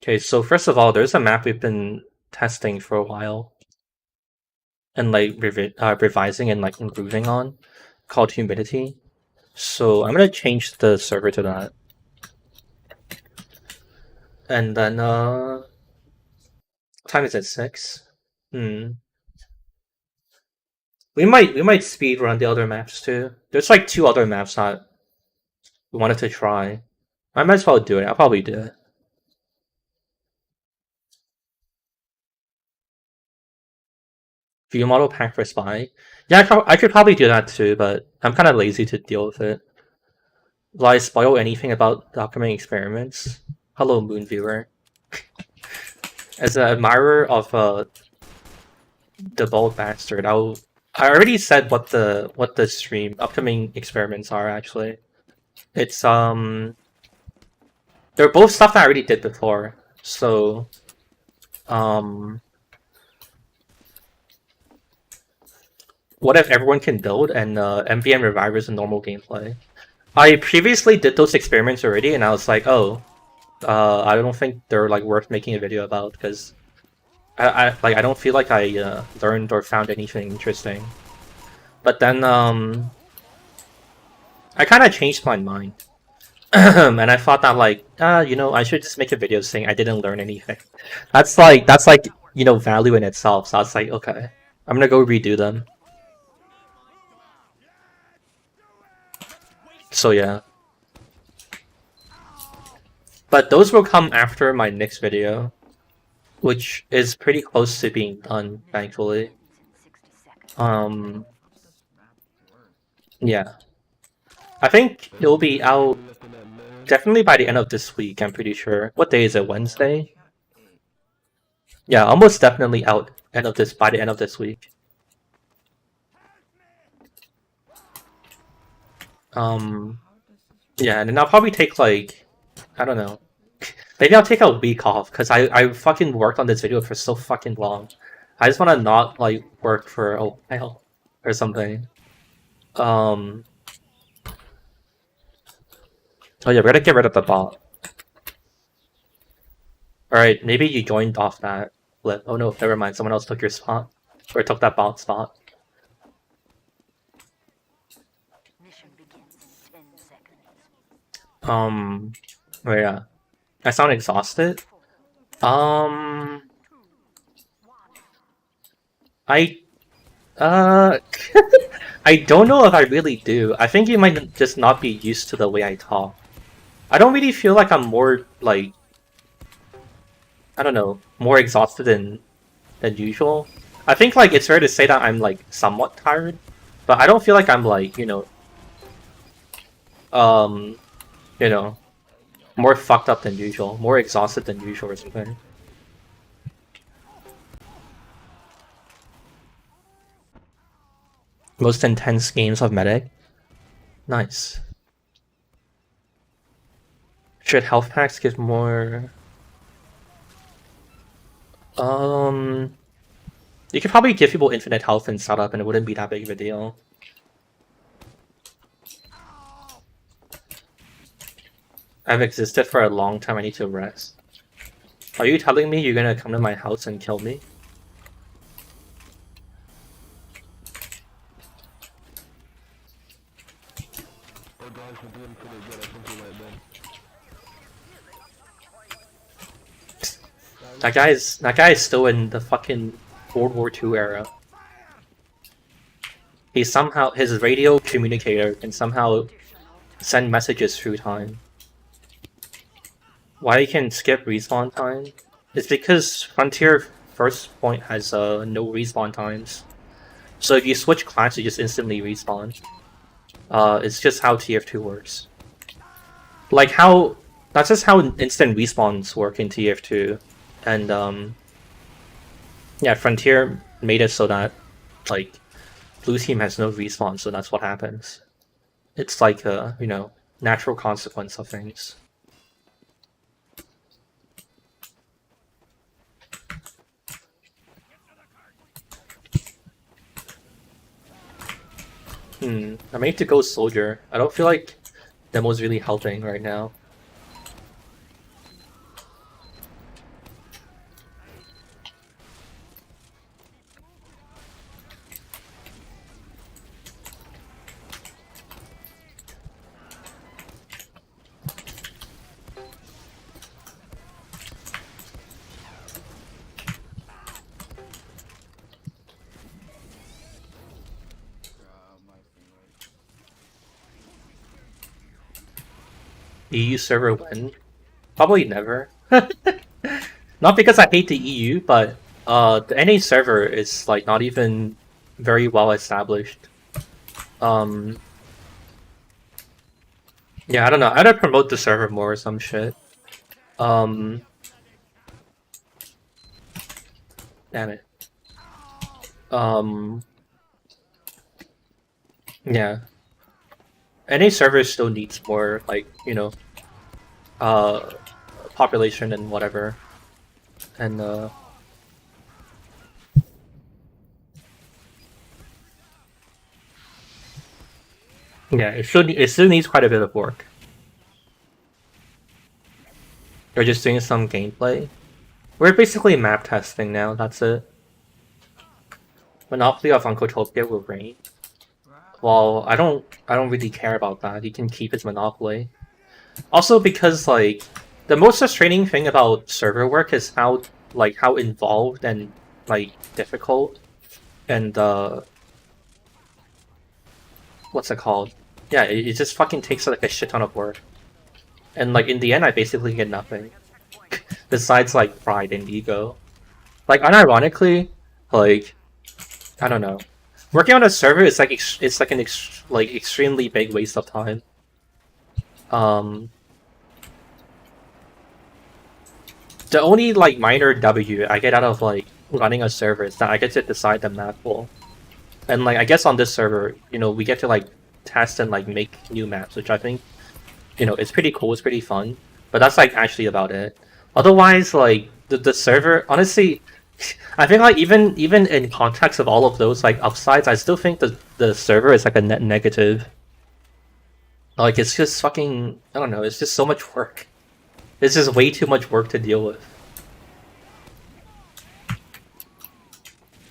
Okay, so first of all, there's a map we've been testing for a while. And like revising and like improving on, called Humidity. So I'm gonna change the server to that. And then what time is it? 6? We might speed run the other maps too. There's like 2 other maps that we wanted to try. I might as well do it. I'll probably do it. View model pack for spy. Yeah, I could probably do that too, but I'm kind of lazy to deal with it. Will I spoil anything about the upcoming experiments? Hello, Moon Viewer. As an admirer of the Bald Bastard, I already said what the stream upcoming experiments are actually. It's they're both stuff that I already did before. So what if everyone can build and MVM Revivers in normal gameplay? I previously did those experiments already, and I was like, oh, I don't think they're like worth making a video about because I don't feel like I learned or found anything interesting. But then I kind of changed my mind. And I thought that like, you know, I should just make a video saying I didn't learn anything. That's like you know, value in itself. So I was like, okay, I'm gonna go redo them. So yeah. But those will come after my next video, which is pretty close to being done, thankfully. Yeah. I think it'll be out definitely by the end of this week, I'm pretty sure. What day is it? Wednesday? Yeah, almost definitely out by the end of this week. Yeah, and then I'll probably take like, I don't know. Maybe I'll take a week off because I fucking worked on this video for so fucking long. I just want to not like work for a while or something. Oh yeah, we're gonna get rid of the bot. Alright, maybe you joined off that flip. Oh no, never mind, someone else took your spot. Or took that bot spot. Mission begins in 10 seconds. Oh yeah. I sound exhausted. I I don't know if I really do. I think you might just not be used to the way I talk. I don't really feel like I'm more like, I don't know, more exhausted than usual. I think like it's fair to say that I'm like somewhat tired, but I don't feel like I'm like, you know, more fucked up than usual, more exhausted than usual or something. Most intense games of Medic. Nice. Should health packs give more? You could probably give people infinite health in setup and it wouldn't be that big of a deal. I've existed for a long time, I need to rest. Are you telling me you're gonna come to my house and kill me? That guy is still in the fucking World War II era. He somehow, his radio communicator can somehow send messages through time. Why you can skip respawn time? It's because Frontier first point has no respawn times. So if you switch class, you just instantly respawn. It's just how TF2 works. Like how, that's just how instant respawns work in TF2. And yeah, Frontier made it so that like blue team has no respawn, so that's what happens. It's like a, you know, natural consequence of things. I may need to go soldier. I don't feel like demo's really helping right now. EU server when? Probably never. Not because I hate the EU, but the NA server is like not even very well established. Yeah, I don't know. I'd promote the server more or some shit. Damn it. Yeah. NA server still needs more, like, you know, population and whatever. And, yeah, it still needs quite a bit of work. You're just doing some gameplay. We're basically map testing now, that's it. Monopoly of Uncotopia will reign. Well, I don't really care about that. He can keep his monopoly. Also because like the most frustrating thing about server work is how involved and like difficult and what's it called? Yeah, it just fucking takes like a shit ton of work. And like in the end I basically get nothing. Besides like pride and ego. Like unironically, like I don't know. Working on a server is like it's like an extremely big waste of time. The only like minor W I get out of like running a server is that I get to decide the map pool. And like I guess on this server, you know, we get to like test and like make new maps, which I think, you know, it's pretty cool, it's pretty fun. But that's like actually about it. Otherwise, like the server, honestly, I think like even in context of all of those like upsides, I still think the server is like a net negative. Like it's just fucking, I don't know, it's just so much work. It's just way too much work to deal with.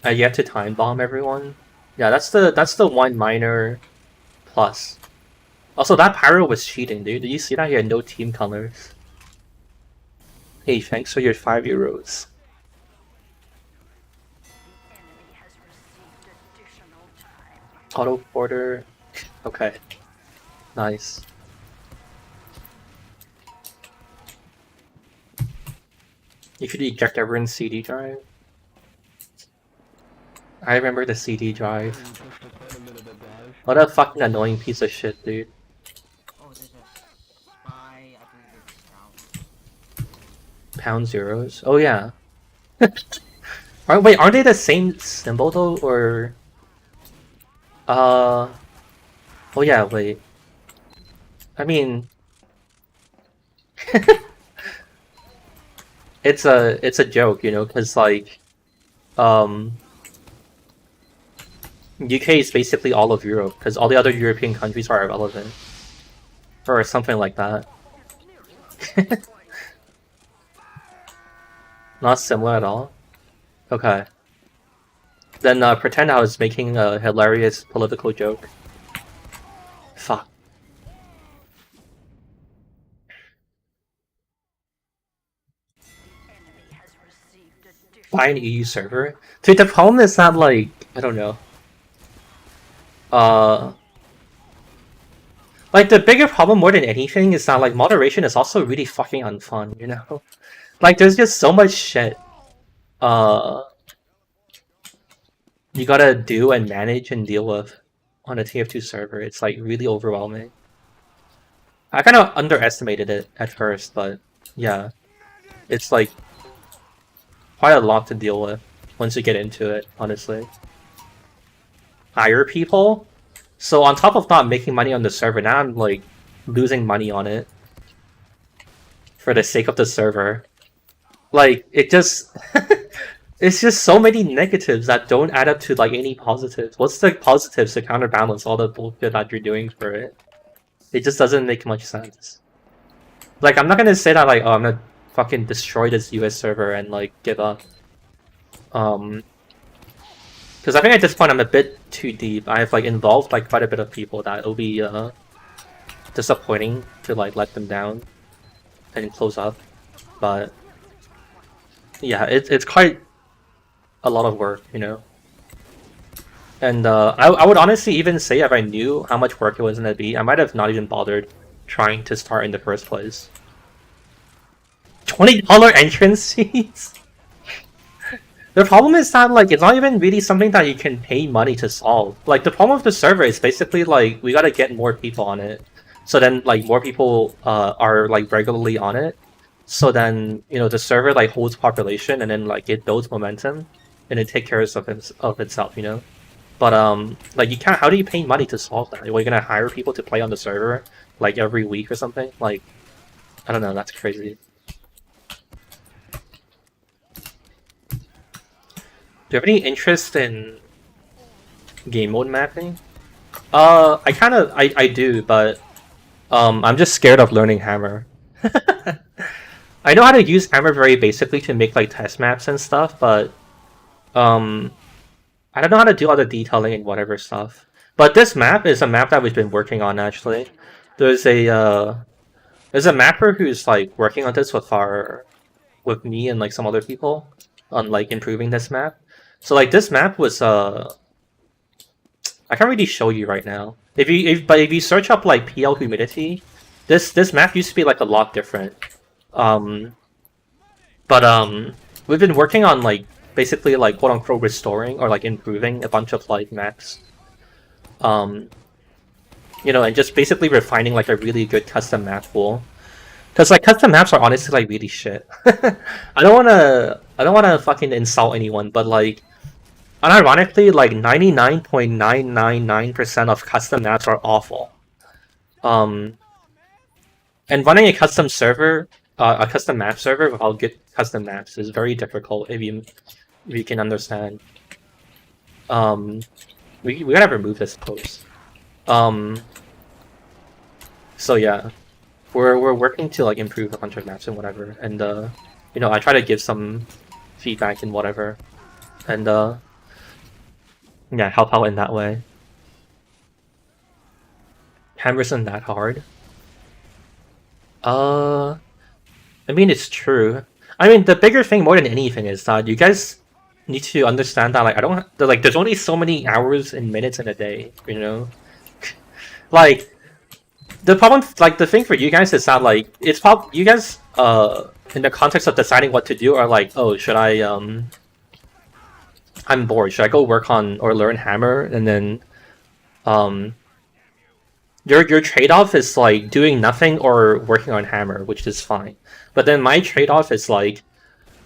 I yet to time bomb everyone. Yeah, that's the one minor plus. Also, that pyro was cheating, dude. Did you see that? He had no team colors. Hey, thanks for your €5. Auto porter. Okay. Nice. You should eject everyone's CD drive. I remember the CD drive. What a fucking annoying piece of shit, dude. Pound zeros? Oh yeah. Aren't they the same symbol though, or... Oh yeah, wait. I mean... it's a joke, you know, because like... UK is basically all of Europe, because all the other European countries are irrelevant. Or something like that. Not similar at all? Okay. Then pretend I was making a hilarious political joke. Fuck. Buy an EU server? Dude, the problem is that, like, I don't know. Like, the bigger problem more than anything is that, like, moderation is also really fucking unfun, you know? Like, there's just so much shit. You gotta do and manage and deal with on a TF2 server. It's, like, really overwhelming. I kind of underestimated it at first, but yeah. It's, like, quite a lot to deal with once you get into it, honestly. Hire people? So on top of not making money on the server, now I'm like losing money on it for the sake of the server. Like it just it's just so many negatives that don't add up to like any positives. What's the positives to counterbalance all the bullshit that you're doing for it? It just doesn't make much sense. Like I'm not gonna say that like, oh, I'm gonna fucking destroy this US server and like give up. Because I think at this point I'm a bit too deep. I've like involved like quite a bit of people that it'll be disappointing to like let them down and close up. But yeah, it's quite a lot of work, you know. And I would honestly even say if I knew how much work it was gonna be, I might have not even bothered trying to start in the first place. $20 entrance fees? The problem is that, like, it's not even really something that you can pay money to solve. Like, the problem with the server is basically, like, we gotta get more people on it. So then, like, more people are, like, regularly on it. So then, you know, the server, like, holds population and then, like, it builds momentum. And it takes care of itself, you know? But, like, you can't... How do you pay money to solve that? Are you gonna hire people to play on the server, like, every week or something? Like, I don't know, that's crazy. Do you have any interest in game mode mapping? I do, but I'm just scared of learning Hammer. I know how to use Hammer very basically to make like test maps and stuff, but I don't know how to do all the detailing and whatever stuff. But this map is a map that we've been working on actually. There's a mapper who's like working on this with me and like some other people on like improving this map. So like this map was I can't really show you right now. If you search up like PL humidity, this map used to be like a lot different. But we've been working on like basically like quote unquote restoring or like improving a bunch of like maps. You know, and just basically refining like a really good custom map pool. Because like custom maps are honestly like really shit. I don't wanna fucking insult anyone, but like unironically like 99.999% of custom maps are awful. And running a custom server, a custom map server without good custom maps is very difficult if you can understand. We gotta remove this post. So yeah, we're working to like improve a bunch of maps and whatever, and you know, I try to give some feedback and whatever, and yeah, help out in that way. Hammer isn't that hard. I mean, it's true. I mean, the bigger thing more than anything is that you guys need to understand that like I don't like there's only so many hours and minutes in a day, you know. Like the problem, like the thing for you guys is that like it's probably you guys in the context of deciding what to do are like, oh, should I I'm bored, should I go work on or learn Hammer? And then your trade-off is like doing nothing or working on Hammer, which is fine. But then my trade-off is like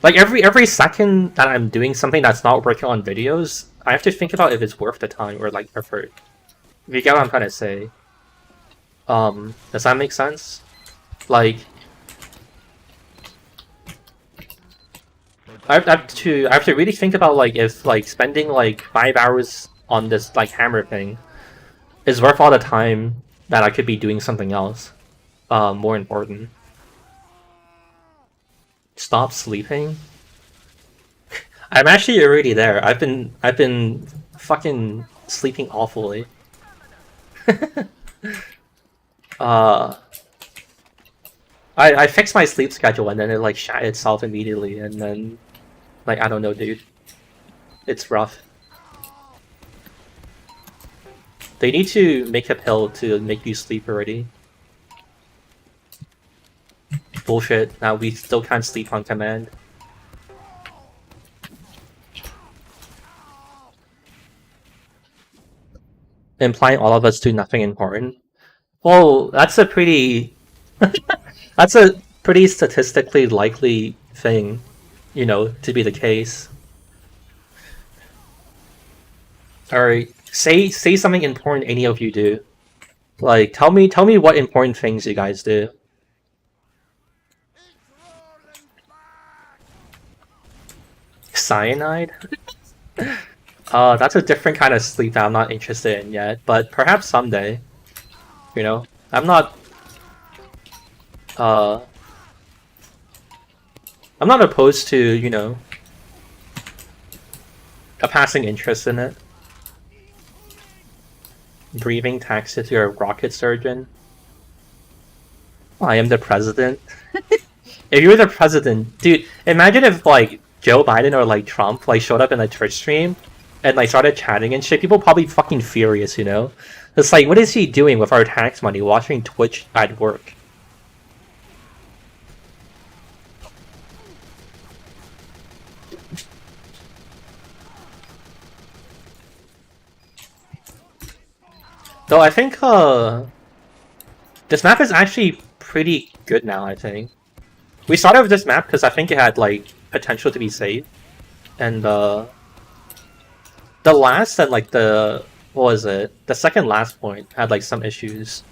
every second that I'm doing something that's not working on videos, I have to think about if it's worth the time or like effort. If you get what I'm trying to say. Does that make sense? Like I have to really think about like if like spending like 5 hours on this like Hammer thing is worth all the time that I could be doing something else more important. Stop sleeping? I'm actually already there. I've been fucking sleeping awfully. I fixed my sleep schedule and then it like shat itself immediately, and then like I don't know, dude. It's rough. They need to make a pill to make you sleep already. Bullshit. Now we still can't sleep on command. Implying all of us do nothing important. Well, that's a pretty that's a pretty statistically likely thing, you know, to be the case. Alright, say something important any of you do. Like tell me what important things you guys do. Cyanide? That's a different kind of sleep that I'm not interested in yet, but perhaps someday. You know? I'm not opposed to, you know, a passing interest in it. Breathing taxes you're a rocket surgeon. I am the president. If you were the president, dude, imagine if like Joe Biden or like Trump like showed up in a Twitch stream and like started chatting and shit. People probably fucking furious, you know? It's like, what is he doing with our tax money watching Twitch at work? Though I think this map is actually pretty good now, I think. We started with this map because I think it had like potential to be saved. And the last and like the what was it? The second last point had like some issues.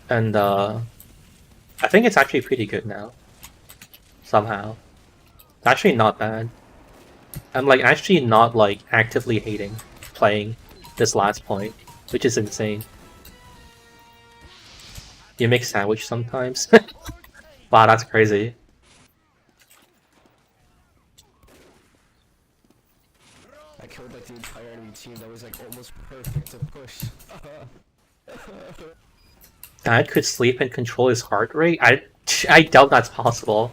And I think it's actually pretty good now. Somehow. It's actually not bad. I'm like actually not like actively hating playing this last point, which is insane. You make sandwich sometimes? Wow, that's crazy. the entire enemy team that was like almost perfect to push. Dad could sleep and control his heart rate? I doubt that's possible.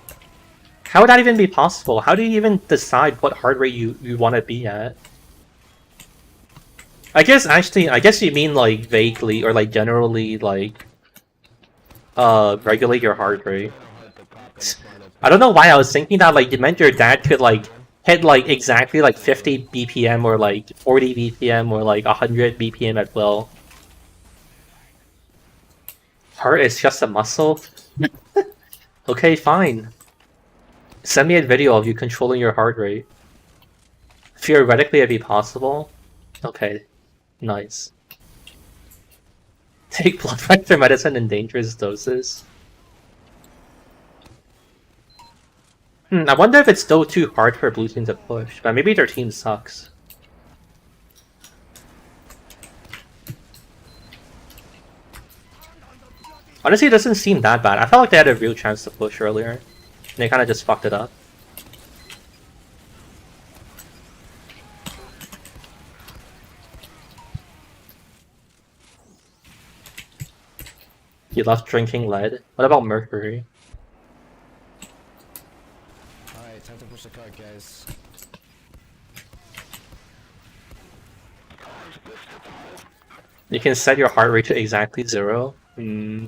How would that even be possible? How do you even decide what heart rate you want to be at? I guess you mean like vaguely or like generally like regulate your heart rate. I don't know why I was thinking that like it meant your dad could like hit like exactly like 50 BPM or like 40 BPM or like 100 BPM at will. Heart is just a muscle? Okay, fine. Send me a video of you controlling your heart rate. Theoretically, it'd be possible. Okay, nice. Take blood pressure medicine in dangerous doses. I wonder if it's still too hard for blue team to push, but maybe their team sucks. Honestly, it doesn't seem that bad. I felt like they had a real chance to push earlier, and they kind of just fucked it up. You love drinking lead? What about mercury? Alright, time to push the cart, guys. You can set your heart rate to exactly 0. Kinda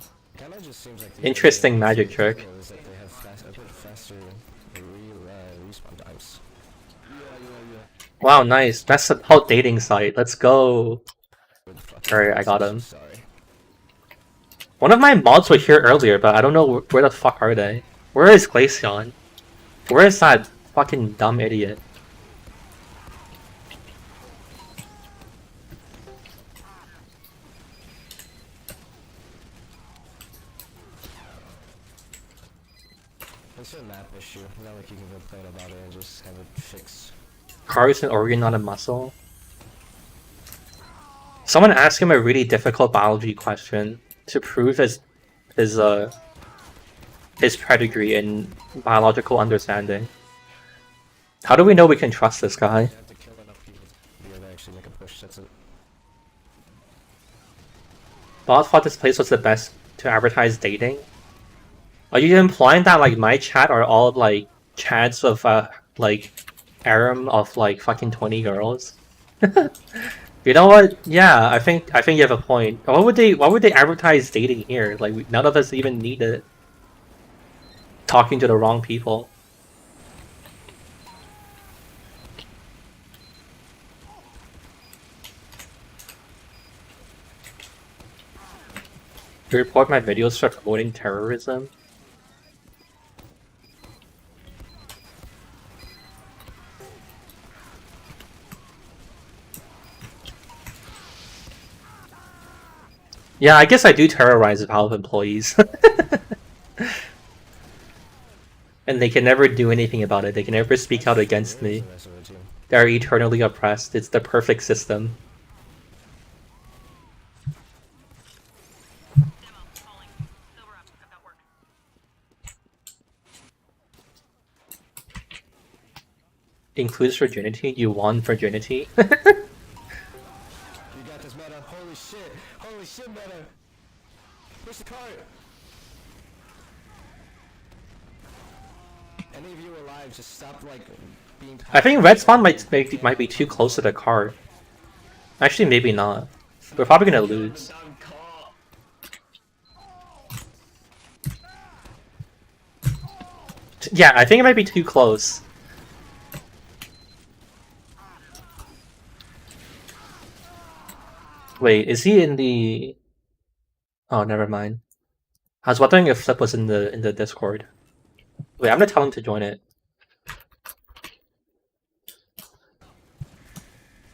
just seems like Interesting magic trick. is that they have a bit faster respawn times. Wow, nice. That's a whole dating site. Let's go. Alright, I got him. Sorry. One of my mods were here earlier, but I don't know where the fuck are they? Where is Glaceon? Where is that fucking dumb idiot? It's a map issue. Not like you can complain about it and just have it fixed. Cars and organ not a muscle? Someone asked him a really difficult biology question to prove his pedigree in biological understanding. How do we know we can trust this guy? You have to kill enough people to be able to actually make a push. That's it. Bob thought this place was the best to advertise dating. Are you implying that like my chat are all like chats of like harem of like fucking 20 girls? You know what? Yeah, I think you have a point. Why would they advertise dating here? Like none of us even need it. Talking to the wrong people. You report my videos for promoting terrorism? Yeah, I guess I do terrorize Valve employees. And they can never do anything about it. They can never speak out against me. They're eternally oppressed. It's the perfect system. Includes virginity? You won virginity? You got this, meta. Holy shit. Holy shit, meta. Push the cart. Any of you alive, just stop like being. I think red spawn might be too close to the car. Actually, maybe not. We're probably gonna lose. Yeah, I think it might be too close. Wait, is he in the... Oh, never mind. I was wondering if Flip was in the Discord. Wait, I'm gonna tell him to join it.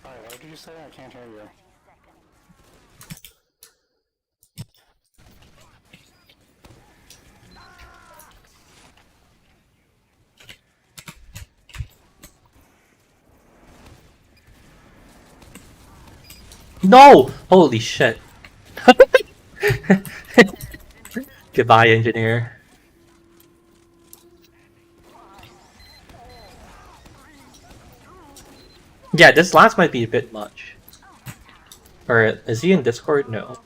Alright, what did you say? I can't hear you. No! Holy shit. Goodbye, engineer. Yeah, this last might be a bit much. Or is he in Discord? No.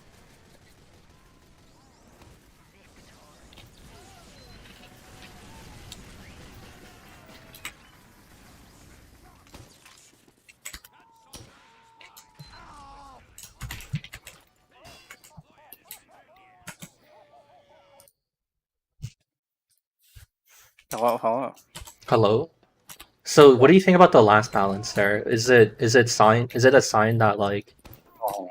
Hello. Hello? So what do you think about the last balance there? Is it a sign that like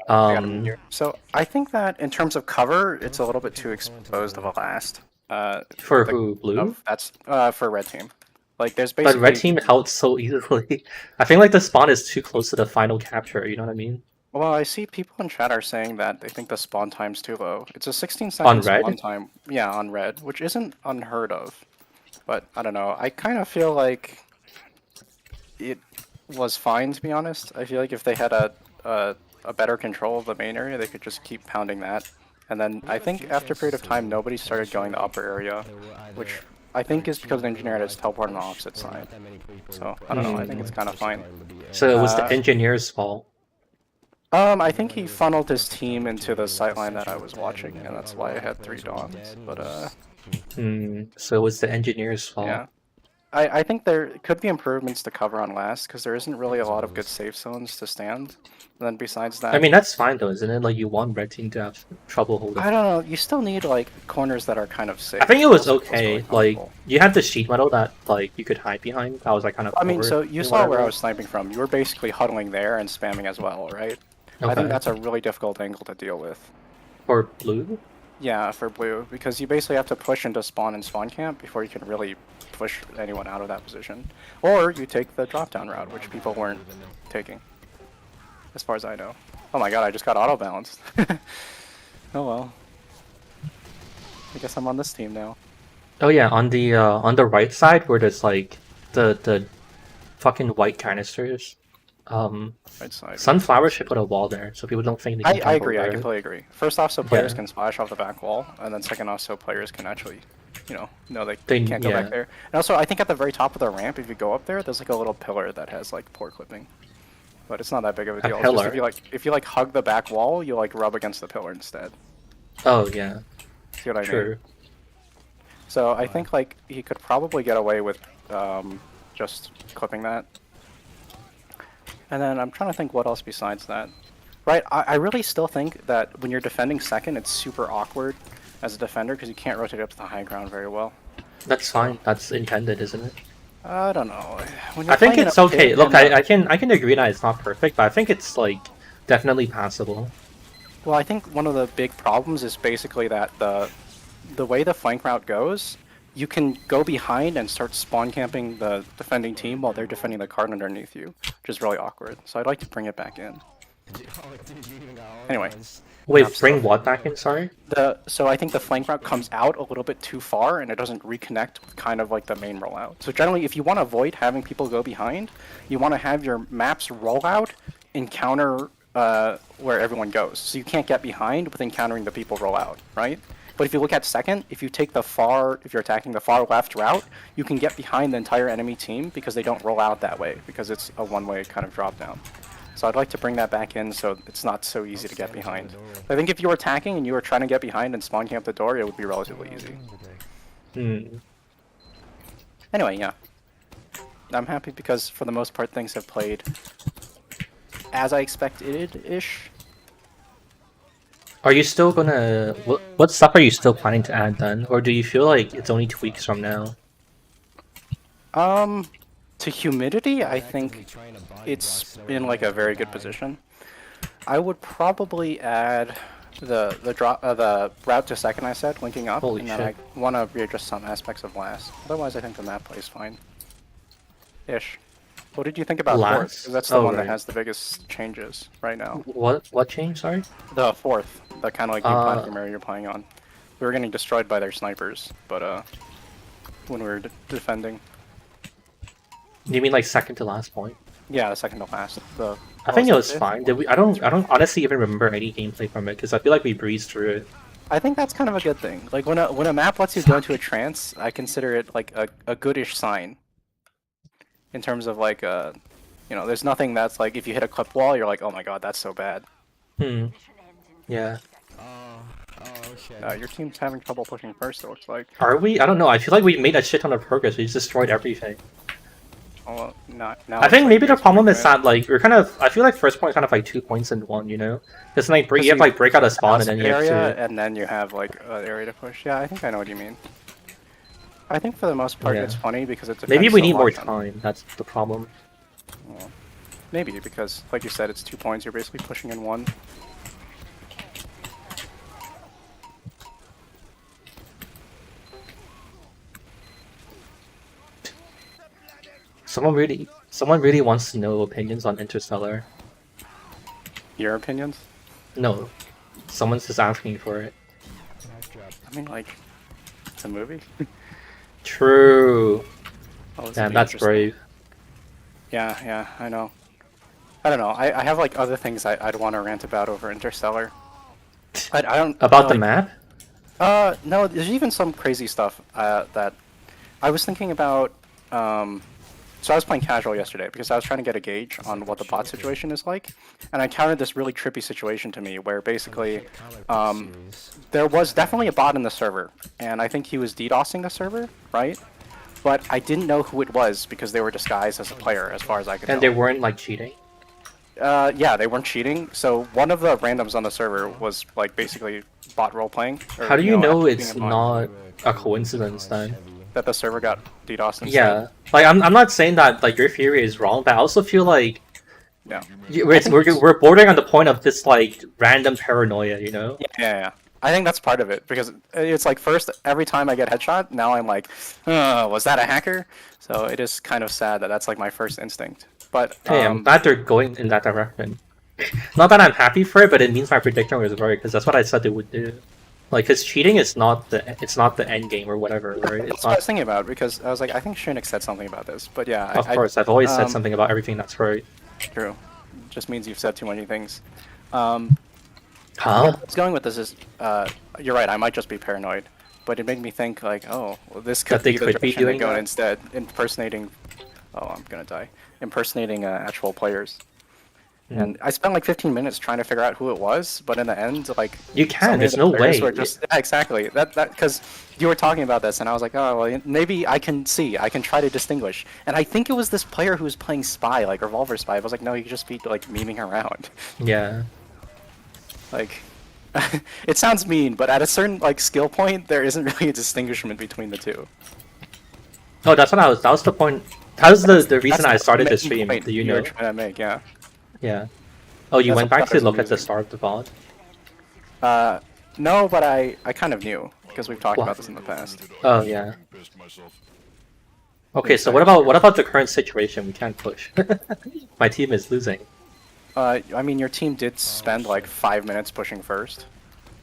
I gotta mute you. So I think that in terms of cover, it's a little bit too exposed of a last. for who, blue? That's for red team. Like there's But basically. red team held so easily. I think like the spawn is too close to the final capture, you know what I mean? Well, I see people in chat are saying that they think the spawn time's too low. It's a 16 On second red? spawn time. Yeah, on red, which isn't unheard of. But I don't know. I kind of feel like it was fine, to be honest. I feel like if they had a better control of the main area, they could just keep pounding that. And then I think after a period of time, nobody started going the upper area, which I think is because the engineer has teleport on the opposite side. So I don't know. I think it's kind of fine. So it was the engineer's fault. I think he funneled his team into the sightline that I was watching, and that's why I had 3 dawns. But So it was the engineer's fault. yeah. I think there could be improvements to cover on last, because there isn't really a lot of good safe zones to stand. And then besides that... I mean, that's fine though, isn't it? Like, you want red team to have trouble holding. I don't know, you still need, like, corners that are kind of safe. I think it was Those okay. really Like, comfortable. you had the sheet metal that, like, you could hide behind. That was, like, kind of I mean, forward so you and saw where whatever. I was sniping from. You were basically huddling there and spamming as well, right? I Okay. think that's a really difficult angle to deal with. For blue? Yeah, for blue, because you basically have to push into spawn and spawn camp before you can really push anyone out of that position. Or you take the drop-down route, which people weren't taking, as far as I know. Oh my god, I just got auto-balanced. Oh well. I guess I'm on this team now. Oh yeah, on the right side where there's like the fucking white canisters. Right side. Sunflower should put a wall there so people don't think they can I jump agree, over I it. completely agree. First off, so players Yeah. can splash off the back wall, and then second off, so players can actually, know they They- can't go yeah. back there. And also, I think at the very top of the ramp, if you go up there, there's like a little pillar that has like poor clipping. But it's not that big of a deal. It's just pillar? if you hug the back wall, you like rub against the pillar instead. Oh yeah, See what I mean? true. So I think like he could probably get away with just clipping that. And then I'm trying to think what else besides that. Right, I really still think that when you're defending second, it's super awkward as a defender because you can't rotate up to the high ground very well. That's fine. That's intended, isn't it? I don't know. When you're I think playing in it's a okay. pit Look, and, I can agree that it's not perfect, but I think it's like definitely passable. Well, I think one of the big problems is basically that the way the flank route goes, you can go behind and start spawn camping the defending team while they're defending the card underneath you, which is really awkward. So I'd like to bring it back in. Anyway. Wait, Enough bring stuff. what back in? Sorry. So I think the flank route comes out a little bit too far and it doesn't reconnect with kind of like the main rollout. So generally, if you want to avoid having people go behind, you want to have your maps roll out and counter where everyone goes. So you can't get behind with encountering the people roll out, right? But if you look at second, if you're attacking the far left route, you can get behind the entire enemy team because they don't roll out that way because it's a one-way kind of drop down. So I'd like to bring that back in so it's not so easy to get behind. I think if you were attacking and you were trying to get behind and spawn camp the door, it would be relatively easy. Anyway, yeah. I'm happy because for the most part things have played as I expected-ish. Are you still gonna... What stuff are you still planning to add then? Or do you feel like it's only 2 weeks from now? To humidity, I think it's in like a very good position. I would probably add the route to second I said, linking up, Holy and then shit. I want to readjust some aspects of last. Otherwise, I think the map plays fine. Ish. What did you think about Last? fourth? 'Cause that's the Oh, one that right. has the biggest changes right now. What change? Sorry. The fourth, the kind of like new platform area you're playing on. We were getting destroyed by their snipers, but when we were defending. You mean like second to last point? Yeah, the second to last. I think it was fine. Did we? I don't honestly even remember any gameplay from it because I feel like we breezed through it. I think that's kind of a good thing. Like when a map lets you go into a trance, I consider it like a goodish sign. In terms of like You know, there's nothing that's like if you hit a clip wall, you're like, oh my god, that's so bad. Hmm. Yeah. Okay. Your team's having trouble pushing first. It looks like. Are we? I don't know. I feel like we made a shit ton of progress. We just destroyed everything. Oh, not now. I think it's maybe the like problem is right? that like we're kind of. I feel like first point is kind of like 2 points in one. You know, because like you have like break out a spawn and then you have area, to. and then you have like an area to push. Yeah, I think I know what you mean. I think for the most part Yeah. it's funny because it's Maybe we need more time. That's the problem. Well, maybe because, like you said, it's 2 points. You're basically pushing in one. Someone really wants to know opinions on Interstellar. Your opinions? No, someone's just asking for it. I mean, like, it's a movie. True. Oh, this Damn, would be that's interesting. brave. Yeah, I know. I don't know. I have like other things I'd want to rant about over Interstellar. I don't. About the like, map? No, there's even some crazy stuff that I was thinking about. So I was playing casual yesterday because I was trying to get a gauge on what the bot situation is like, and I encountered this really trippy situation to me where basically there was definitely a bot in the server, and I think he was DDoSing the server, right? But I didn't know who it was because they were disguised as a player, as far as I could And tell. they weren't like cheating? Yeah, they weren't cheating. So one of the randoms on the server was like basically bot role playing. How do you know actually it's being a bot. not a coincidence then? That the server got DDoSed instead? Yeah, like I'm not saying that like your theory is wrong, but I also feel like Yeah. we're bordering on the point of this like random paranoia, you know? Yeah. I think that's part of it because it's like first every time I get headshot, now I'm like, was that a hacker? So it is kind of sad that that's like my first instinct. But Hey, I'm glad they're going in that direction. Not that I'm happy for it, but it means my prediction was right because that's what I said they would do. Like, because cheating is not the end game or whatever, right? It's that's what I not. was thinking about because I was like, I think shounic said something about this. But yeah, Of course, I've always said something about everything that's right. True. Just means you've said too many things. Huh? Where I was going with this is, you're right. I might just be paranoid, but it made me think like, oh, well, this could That they be the could be direction they doing go that? instead, impersonating. Oh, I'm gonna die. Impersonating actual players. Hmm. And I spent like 15 minutes trying to figure out who it was, but in the end, like You so can. many There's of the no players way. were just yeah, exactly that because you were talking about this, and I was like, oh well, maybe I can try to distinguish. And I think it was this player who was playing spy, like revolver spy. I was like, no, you could just be like memeing around. Yeah. Like, it sounds mean, but at a certain like skill point, there isn't really a distinguishment between the two. Oh, that's what I was. That was the point. That was the reason I That's started the the main stream. point Do you were know? trying to make, yeah. Yeah. Oh, you That's went what I back thought to look was at the amusing. start of the VOD? No, but I kind of knew because we've talked What? about this in the past. Oh yeah. Okay, so what about the current situation? We can't push. My team is losing. I mean, your team did spend like 5 minutes pushing first,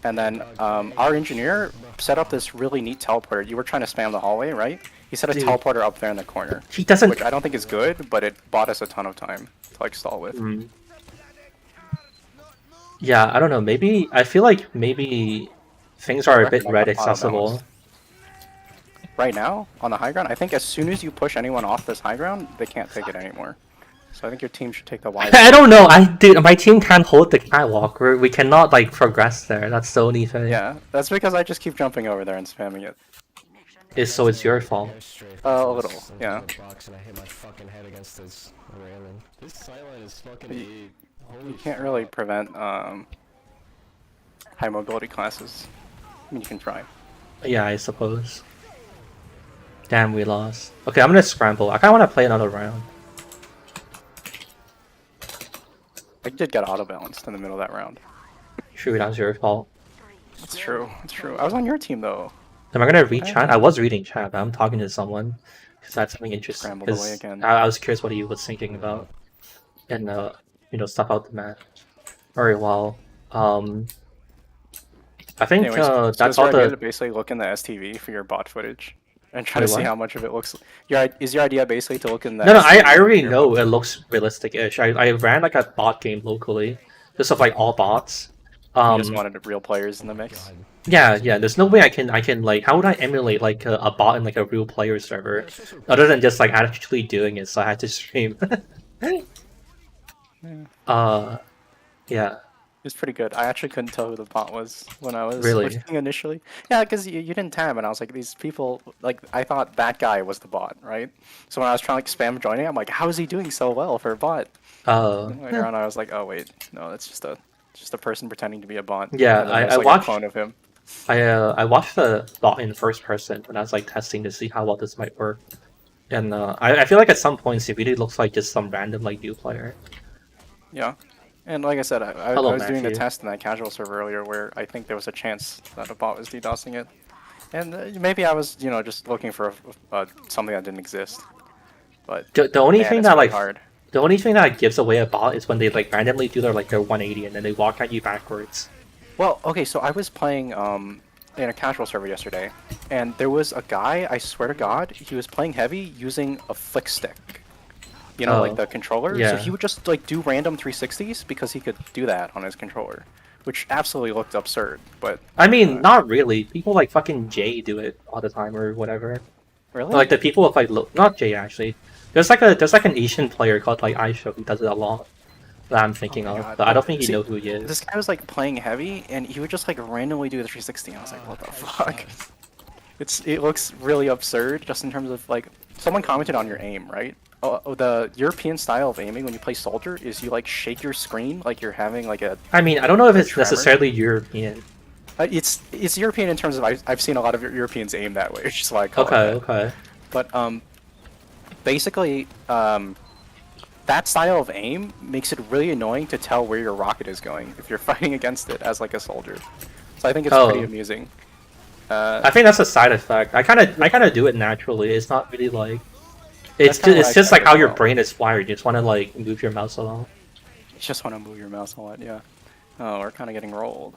and then our engineer set up this really neat teleporter. You were trying to spam the hallway, right? He set a Dude. teleporter up there in the corner, He doesn't. which I don't think is good, but it bought us a ton of time to like stall with. Mm. Yeah, I don't know. Maybe I feel like maybe things are a bit Recommend red the file accessible. balance. Right now, on the high ground, I think as soon as you push anyone off this high ground, they can't take it anymore. So I think your team should take the wide. I don't know. Dude, my team can't hold the catwalk. We cannot like progress there. That's the only thing. Yeah, that's because I just keep jumping over there and spamming it. So it's your fault. A little, yeah. Box and I hit my fucking head against this railing. This silent is fucking You- holy You can't really prevent high mobility classes. I mean, you can try. Yeah, I suppose. Damn, we lost. Okay, I'm gonna scramble. I kinda wanna play another round. I did get auto balanced in the middle of that round. Shoot, that's your fault. That's true. That's true. I was on your team though. Am I gonna read chat? I was reading chat, but I'm talking to someone because that's something interesting. Scrambled away 'Cause again. I was curious what he was thinking about, and stuff out the map. Very well. I think Anyways, so that's is your all idea to the. basically look in the STV for your bot footage and try Wait, to see what? how much of it looks. Is your idea basically to look in the? No, STV I for already your know bot it looks realistic-ish. I ran like a bot game locally, just of like all bots. You just wanted real players in the mix. Yeah. There's no way I can like how would I emulate like a bot in like a real player server, other than just like actually doing it. So I had to stream. Yeah, It's pretty good. I actually couldn't tell who the bot was when I was really. looking initially. Yeah, because you didn't tab, and I was like, these people, like, I thought that guy was the bot, right? So when I was trying to like spam joining, I'm like, how is he doing so well for a bot? And later on, I was like, oh wait, no, that's just a person pretending to be a bot. Yeah, And then I there's, like, a watched clone of him. I watched the bot in first person when I was like testing to see how well this might work. And I feel like at some points it really looks like just some random like new player. Yeah. And like I said, I Hello, was doing the Matthew. test in that casual server earlier where I think there was a chance that a bot was DDoSing it. And maybe I was, just looking for something that didn't exist. But The only man, thing it's that really like hard. the only thing that gives away a bot is when they like randomly do their 180 and then they walk at you backwards. Well, okay, so I was playing in a casual server yesterday, and there was a guy, I swear to God, he was playing heavy using a flick stick. Like Oh, the controller. yeah. So he would just like do random 360s because he could do that on his controller, which absolutely looked absurd. But I mean, not really. People like fucking Jay do it all the time or whatever. really, Like the people with like not Jay actually. There's like an Asian player called like Aisha who does it a lot that I'm thinking Oh my of, God. but I don't think you See, know who he is. this guy was like playing heavy, and he would just like randomly do the 360. And I was like, what the fuck? It looks really absurd just in terms of like someone commented on your aim, right? The European style of aiming when you play soldier is you like shake your screen like you're having like a. I mean, I don't know if a it's tremor. necessarily European. It's European in terms of I've seen a lot of Europeans aim that way, which is why I call Okay, it that. okay. But basically that style of aim makes it really annoying to tell where your rocket is going if you're fighting against it as like a soldier. So I think it's pretty amusing. I think that's a side effect. I kind of do it naturally. It's not really like That's kinda what I it's just like expected how as your well. brain is wired. You just want to like move your mouse along. You just want to move your mouse a lot, yeah. Oh, we're kind of getting rolled.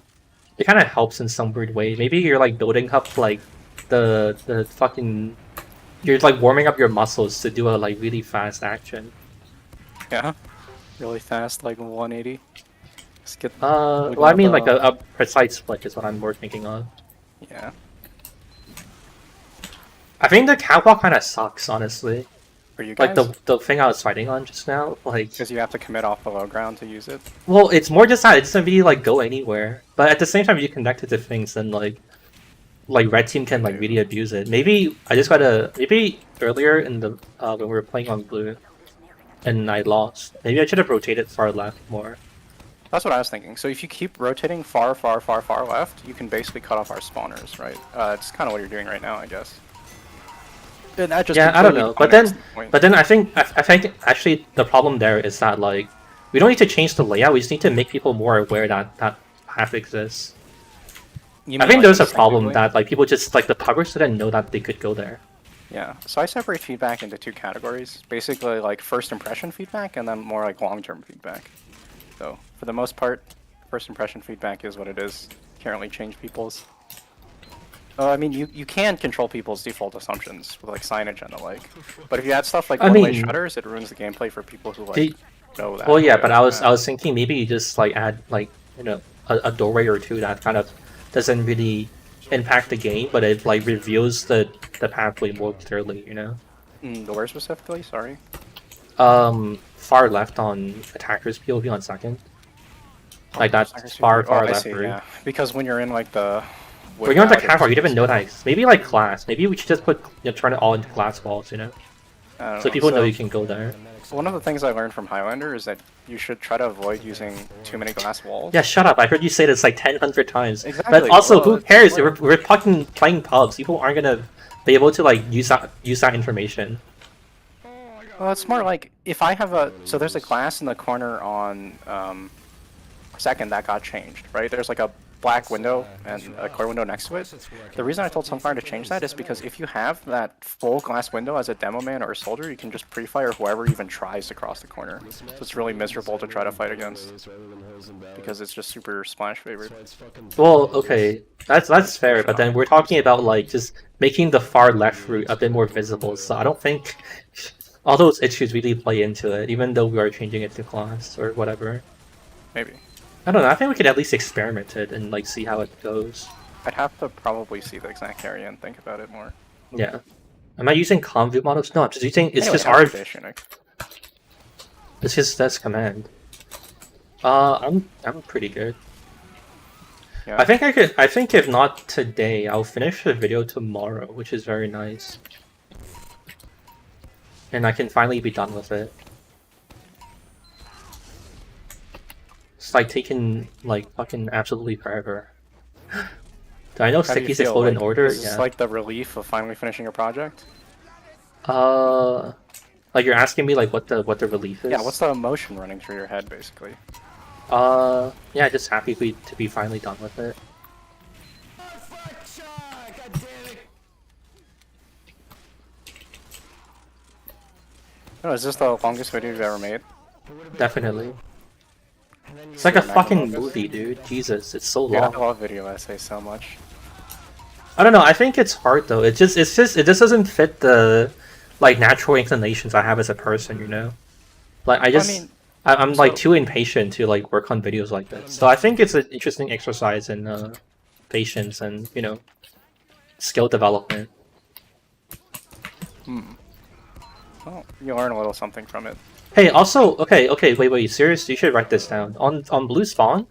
It kind of helps in some weird way. Maybe you're like building up like the fucking you're like warming up your muscles to do a like really fast action. Yeah, really fast, like 180. Just get. Well, I mean like a precise split is what I'm more thinking of. Yeah. I think the catwalk kind of sucks, honestly. For you guys, Like the thing I was fighting on just now, like. because you have to commit off the low ground to use it. Well, it's more just that it doesn't really like go anywhere. But at the same time, you connect it to things, and like red team can like really abuse it. Maybe I just gotta maybe earlier in the when we were playing on blue, and I lost. Maybe I should have rotated far left more. That's what I was thinking. So if you keep rotating far, far, far, far left, you can basically cut off our spawners, right? It's kind of what you're doing right now, I guess. And that just Yeah, I don't completely know. But dominates then the point. but then I think actually the problem there is that like we don't need to change the layout. We just need to make people more aware that that path exists. You I mean, think like, there's a problem instinctively? that like people just like the pubbers didn't know that they could go there. Yeah, so I separate feedback into two categories. Basically, like first impression feedback, and then more like long-term feedback. So for the most part, first impression feedback is what it is. Can't really change people's. I mean, you can control people's default assumptions with like signage and the like. But if you add stuff like I one-way mean- shutters, it ruins the gameplay for people who like The- know that. Well, yeah, but I Yeah. was thinking maybe you just like add like a doorway or two that kind of doesn't really impact the game, but it like reveals the pathway more clearly. Where specifically? Sorry. Far left on attackers POV on second. Like that's far Oh, I left. see, Route. yeah. Because when you're in like the. When you're on the without camera, you didn't even know exposed- that. Maybe like glass. Maybe we should just turn it all into glass walls. I don't So know. people know you can go there. One of the things I learned from Highlander is that you should try to avoid using too many glass walls. Yeah, shut up. I heard you say this like 10 times. Exactly. But also, Well, who it's cares? important. We're fucking playing pubs. People aren't gonna be able to like use that information. Well, it's more like if I have so there's a glass in the corner on second that got changed, right? There's like a black window and a clear window next to it. The reason I told Sunfire to change that is because if you have that full glass window as a demo man or a soldier, you can just pre-fire whoever even tries to cross the corner. So it's really miserable to try to fight against because it's just super splash favored. Well, okay, that's fair. But then we're talking about like just making the far left route a bit more visible. So I don't think all those issues really play into it, even though we are changing it to class or whatever. Maybe. I don't know. I think we could at least experiment it and like see how it goes. I'd have to probably see the exact area and think about it more. Yeah. Am I using conv models? No, I'm just using. It's Anyway, just how's our. your day, Shounic? It's his desk command. I'm pretty good. Yeah. I think if not today, I'll finish the video tomorrow, which is very nice. And I can finally be done with it. It's like taking like fucking absolutely forever. Do I know How do you Sticky's feel? explode in Like, order? is this Yeah. like the relief of finally finishing a project? Like you're asking me like what the relief is? Yeah, what's the emotion running through your head, basically? Yeah, just happy to be finally done with it. No, is this the longest video you've ever made? Definitely. It's like a fucking movie, dude. Jesus, it's so Dude, I long. love video essays so much. I don't know. I think it's hard though. It just doesn't fit the like natural inclinations I have as a person, you know. Like I'm like too impatient to like work on videos like this. So I think it's an interesting exercise in patience and skill development. Well, you learn a little something from it. Hey, also, okay, wait, serious? You should write this down. On blue spawn,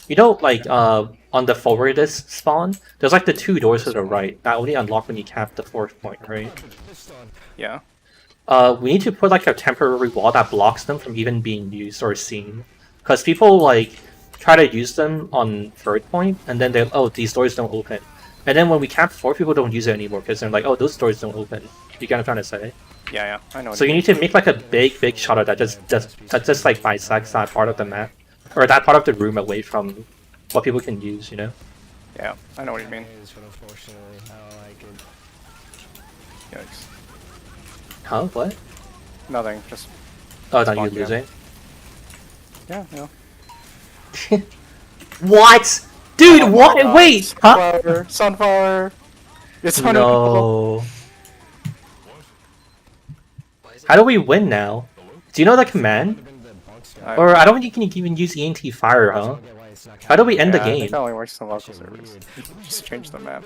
like on the forwardest spawn, there's like the 2 doors to the right that only unlock when you cap the 4th point, right? Yeah. We need to put like a temporary wall that blocks them from even being used or seen, because people like try to use them on 3rd point, and then these doors don't open, and then when we cap 4, people don't use it anymore because they're like, oh, those doors don't open. You get what I'm trying to say? Yeah, I know. So you need to make like a big shutter that just like bisects that part of the map or that part of the room away from what people can use, you know? Yeah, I know what you mean. But unfortunately, I don't like it. Yikes. Huh? What? Nothing, just... Oh, no, Spawn you're losing. Yeah. What? Dude, Oh what? my God. Wait! Huh? Sunflower! Sunflower! It's on No. How do we win now? Do you know the command? Or I don't think you can even use ENT fire, huh? How do we end the I think game? that only works on local servers. Just change the map.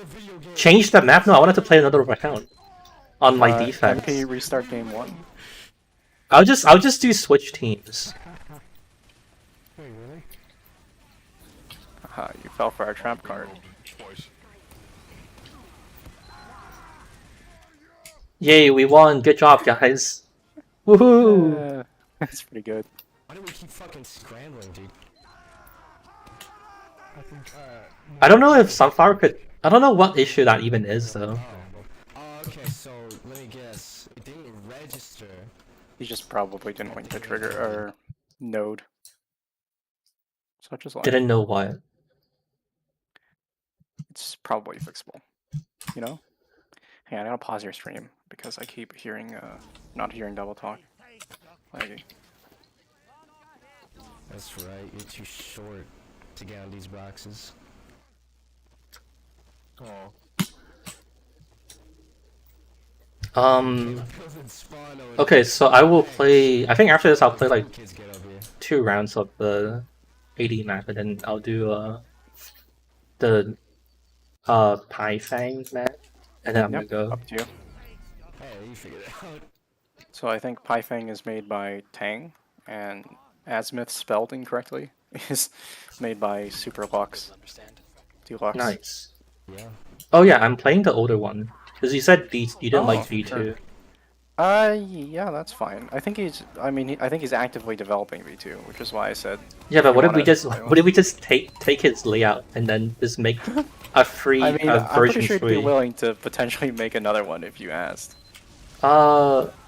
Change the map? No, I wanted to play another account on my defense. MP restart game 1. I'll just do switch teams. Haha, you fell for our trap card. Yay, we won! Good job, guys! Woohoo! That's pretty good. Why do we keep fucking scrambling, dude? I don't know if Sunflower could. I don't know what issue that even is, though. Oh, okay, so let me guess. It didn't register. You just probably didn't link the trigger or node. Such as like Didn't know what. it's probably fixable. You know? Hey, I gotta pause your stream because I keep hearing not hearing double talk. Laggy. That's right, you're too short to get on these boxes. Okay, so I will play. I think after this, I'll play like Kids, get over here. 2 rounds of the 80 map, and then I'll do the Pai Fang map, and then I'm gonna go. Up to you. Hey, you figured it out. So I think Pythang is made by Tang, and Azimuth spelled incorrectly is made by Superlux. Deluxe. Nice. Yeah. Oh yeah, I'm playing the older one because you said you didn't like V2. sure. Yeah, that's fine. I think I think he's actively developing V2, which is why I said. Yeah, but if what you if we wanna just play one. what if we just take his layout and then just make a free I mean, I'm version pretty sure he'd be free? willing to potentially make another one if you asked.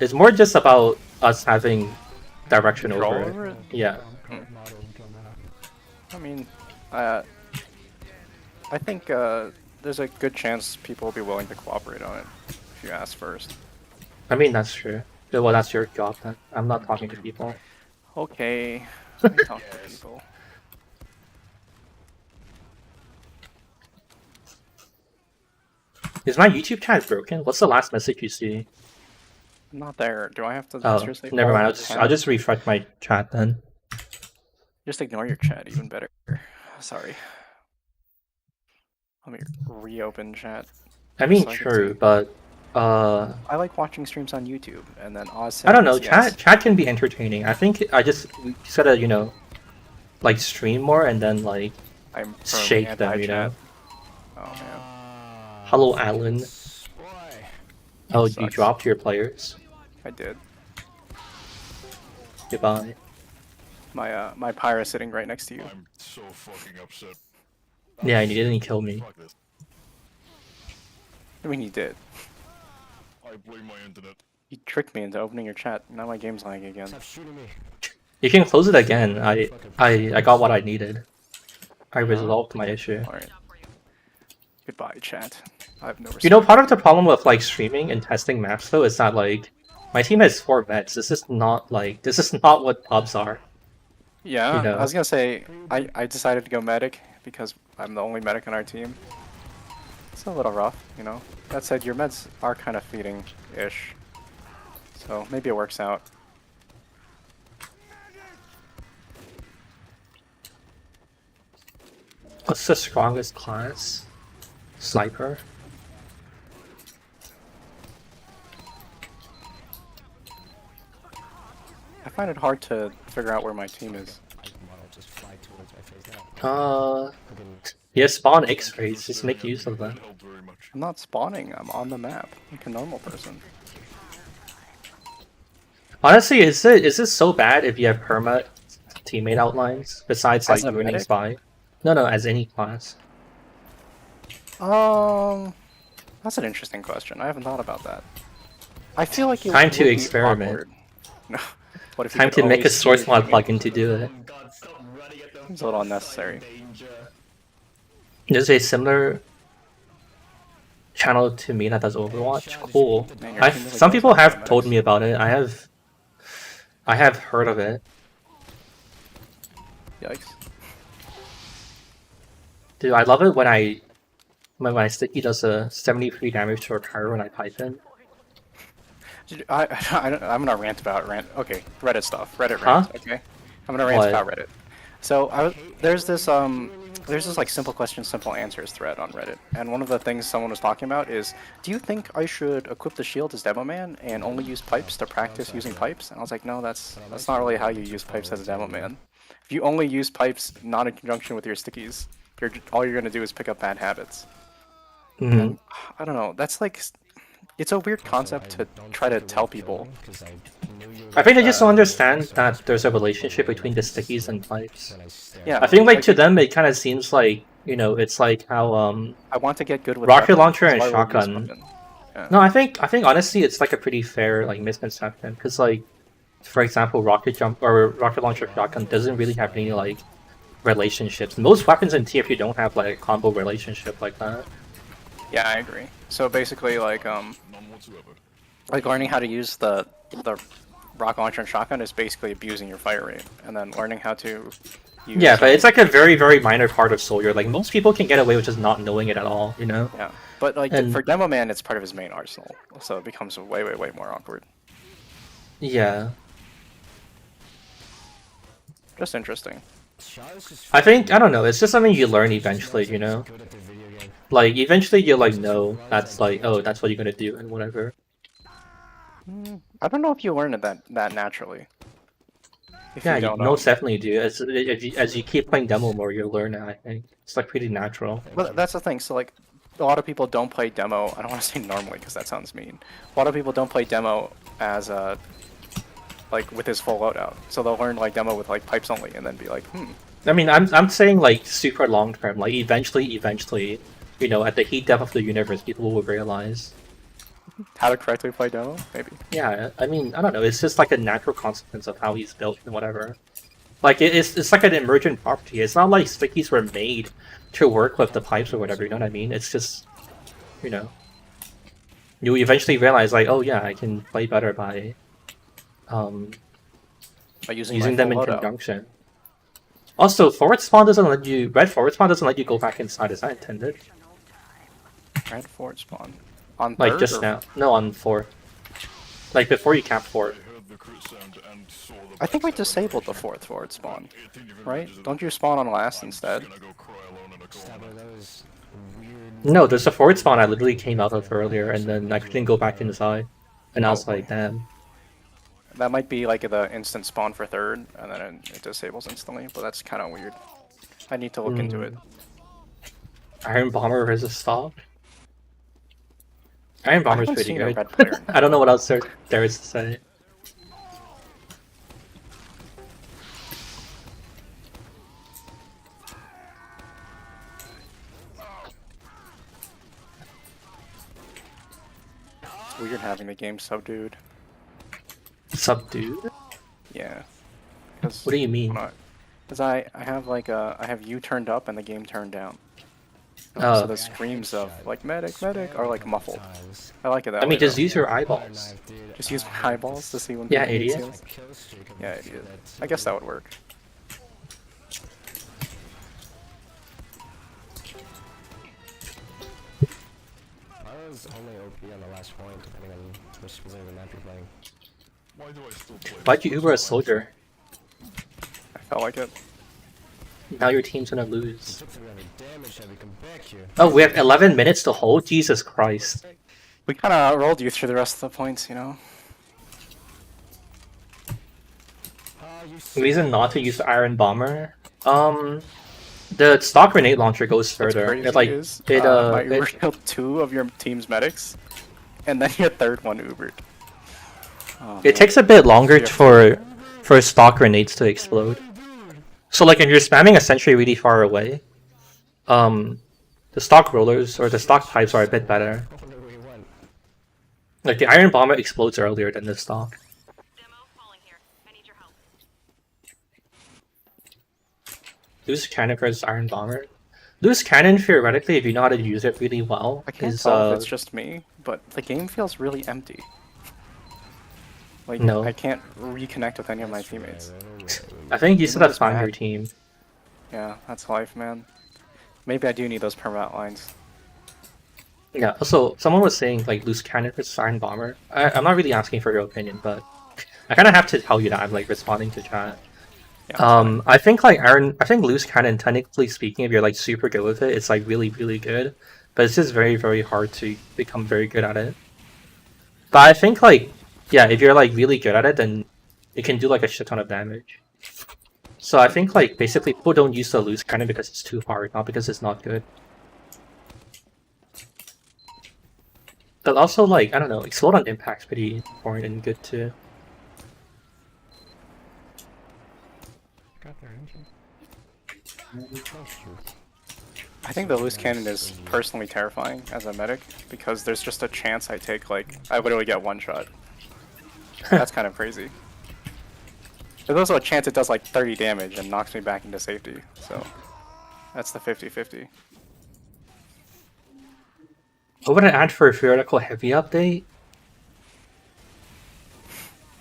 It's more just about us having direction Control over over it. it? Yeah. I mean, I think there's a good chance people will be willing to cooperate on it if you ask first. I mean, that's true. Yeah, well, that's your job then. I'm not talking to people. Okay, I talk to people. Is my YouTube chat broken? What's the last message you see? I'm not there. Do I have to Oh, seriously? never follow mind. the I'll tab? just refresh my chat then. Just ignore your chat, even better. Sorry. Let me reopen chat. I mean, So I can true, see. but I like watching streams on YouTube, and then Oz I don't know. says yes. Chat can be entertaining. I think we just gotta, you know, like stream more and then like I'm shake firmly them, you know. anti-chat. Oh man, Hello, Alan. Boy. Oh, you Sucks. dropped your players. I did. Goodbye. My Pyra sitting right next to you. I'm so fucking upset. Yeah, and you didn't kill me. Fuck this. I mean, you did. I blame my internet. You tricked me into opening your chat. Now my game's lagging again. Stop shooting me. You can close it again. I got what I needed. I resolved my issue. Alright. Goodbye, chat. I have no respect. You know, part of the problem with like streaming and testing maps though is that like my team has 4 vets. This is not what pubs are. Yeah, you know. I was gonna say, I decided to go medic because I'm the only medic on our team. It's a little rough, you know. That said, your meds are kind of feeding-ish. So maybe it works out. What's the strongest class? Sniper. I find it hard to figure out where my team is. Model just fly towards my face now. Fucking Yeah, spawn X-rays. Just make use of them. Helped very much. I'm not spawning, I'm on the map, like a normal person. Honestly, is it so bad if you have perma teammate outlines besides like As a ruining medic? spy? No, as any class. That's an interesting question. I haven't thought about that. I feel like it Time to would be experiment. awkward. No. What if you Time could to make a always source see mod it? plugin to do it. God, stop running at them. It's a little unnecessary. Danger. There's a similar channel to me that does Overwatch. Cool. Man, your team really Some does people have have told paramedics. me about it. I have heard of it. Yikes. Dude, I love it when my sticky does a 73 damage to a car when I pipe in. Dude, I'm gonna rant about Okay, Reddit stuff. Reddit Huh? rant. Okay, I'm gonna rant What? about Reddit. So there's this like simple questions, simple answers thread on Reddit, and one of the things someone was talking about is, do you think I should equip the shield as Demo Man and only use pipes to practice using pipes? And I was like, no, that's not really how you use pipes as a Demo Man. If you only use pipes not in conjunction with your stickies, all you're gonna do is pick up bad habits. Hmm. I don't know. That's like, it's a weird concept to try to tell people. I think they just don't understand that there's a relationship between the stickies and pipes. Yeah, I think like to them it kind of seems like, you know, it's like how I want to get good with rocket weapons, launcher and so I will use shotgun. weapon. Yeah. No, I think honestly it's like a pretty fair like misconception because like, for example, rocket launcher shotgun doesn't really have any like relationships. Most weapons in TFU don't have like a combo relationship like that. Yeah, I agree. So basically, like None whatsoever. learning how to use the rocket launcher and shotgun is basically abusing your fire rate, and then learning how to use. Yeah, but it's like a very, very minor part of Soldier. Like most people can get away with just not knowing it at all, you know? Yeah, but like And- for Demo Man, it's part of his main arsenal, so it becomes way more awkward. Yeah. Just interesting. I think, I don't know, it's just something you learn eventually, you know? Like, eventually you'll like know that's like, oh, that's what you're gonna do and whatever. I don't know if you learn it that naturally. If Yeah, you don't know. most definitely do. As you keep playing demo more, you'll learn it, I think. It's like pretty natural. Well, that's the thing. So like, a lot of people don't play demo. I don't want to say normally because that sounds mean. A lot of people don't play demo as like with his full loadout. So they'll learn like demo with like pipes only, and then be like, I mean, I'm saying like super long term. Like eventually, you know, at the heat depth of the universe, people will realize. how to correctly play demo, maybe. Yeah, I mean, I don't know. It's just like a natural consequence of how he's built and whatever. Like it's like an emergent property. It's not like stickies were made to work with the pipes or whatever. You know what I mean? It's just, you know, you eventually realize like, oh yeah, I can play better by By using using my them in full loadout. conjunction. Also, forward spawn doesn't let you. Red forward spawn doesn't let you go back inside. Is that intended? Red forward spawn. On Like third, just or- now? No, on 4. Like before you cap 4. I heard the crit sound and saw the I think we backstab disabled the reaction. fourth forward spawn, It didn't even right? register Don't that you spawn on last I'm instead? gonna go cry alone in a Stabber, corner. that was weird. No, there's a forward spawn I literally came out of earlier, and then I couldn't go back inside. And I was like, damn. That might be like the instant spawn for third, and then it disables instantly, but that's kind of weird. I need to look into it. Iron Bomber versus Stock? Iron Bomber's haven't pretty seen a good. red player. I don't know what else there is to say. It's weird having the game subdued. Subdued? Yeah. What do you mean? Because I have like I have you turned up and the game turned down. Oh. So the screams of like medic are like muffled. I like it that I way. mean, just though. use your eyeballs. Just use my eyeballs to see when Yeah, people idiot. heals. Yeah, idiot. I guess that would work. I was only OP on the last point, depending on which specific map you're playing. Why do I still play? Why'd you Uber a soldier? I felt like it. Now your team's gonna lose. Took 300 damage, Heavy, come back here. Oh, we have 11 minutes to hold? Jesus Christ. We kind of rolled you through the rest of the points, you know. Reason not to use the Iron Bomber? The stock grenade launcher goes What's further. crazy It like is, it my Uber it, killed 2 of your team's medics, and then your third one Ubered. Oh, it takes a bit longer for stock grenades to explode. So like if you're spamming a sentry really far away, the stock rollers or the stock pipes are a bit better. Like the Iron Bomber explodes earlier than the stock. Demo calling here. I need your help. Loose cannon versus Iron Bomber. Loose cannon, theoretically, if you know how to use it really well, I can't is tell if it's just me, but the game feels really empty. Like, No. I can't reconnect with any of my teammates. I think you should have It's found bad. your team. Yeah, that's life, man. Maybe I do need those permanent lines. Yeah, also, someone was saying, like, loose cannon versus Iron Bomber. I'm not really asking for your opinion, but I kind of have to tell you that I'm, like, responding to chat. Yeah, I think, like, I think loose cannon, technically speaking, if you're, like, super good with it, it's, like, really, really good. But it's just very, very hard to become very good at it. But I think, like, yeah, if you're, like, really good at it, then it can do, like, a shit ton of damage. So I think, like, basically, people don't use the loose cannon because it's too hard, not because it's not good. But also, like, I don't know, explode on impact's pretty important and good too. I think the loose cannon is personally terrifying as a medic, because there's just a chance I take, like, I literally get one shot. That's kind of crazy. There's also a chance it does like 30 damage and knocks me back into safety, so that's the 50-50. What would I add for a theoretical heavy update?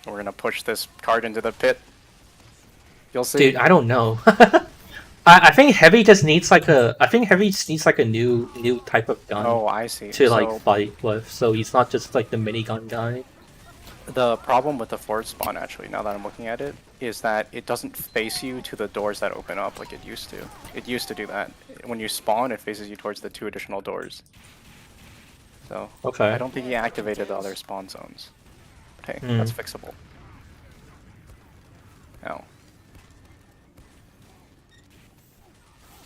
We're gonna push this card into the pit. You'll see. Dude, I don't know. I think heavy just needs like a. I think heavy just needs like a new type of gun Oh, I see. to like So fight with. So he's not just like the minigun guy. the problem with the forward spawn, actually, now that I'm looking at it, is that it doesn't face you to the doors that open up like it used to. It used to do that. When you spawn, it faces you towards the 2 additional doors. So Okay. I don't think he activated the other spawn zones. Okay, that's fixable. Now,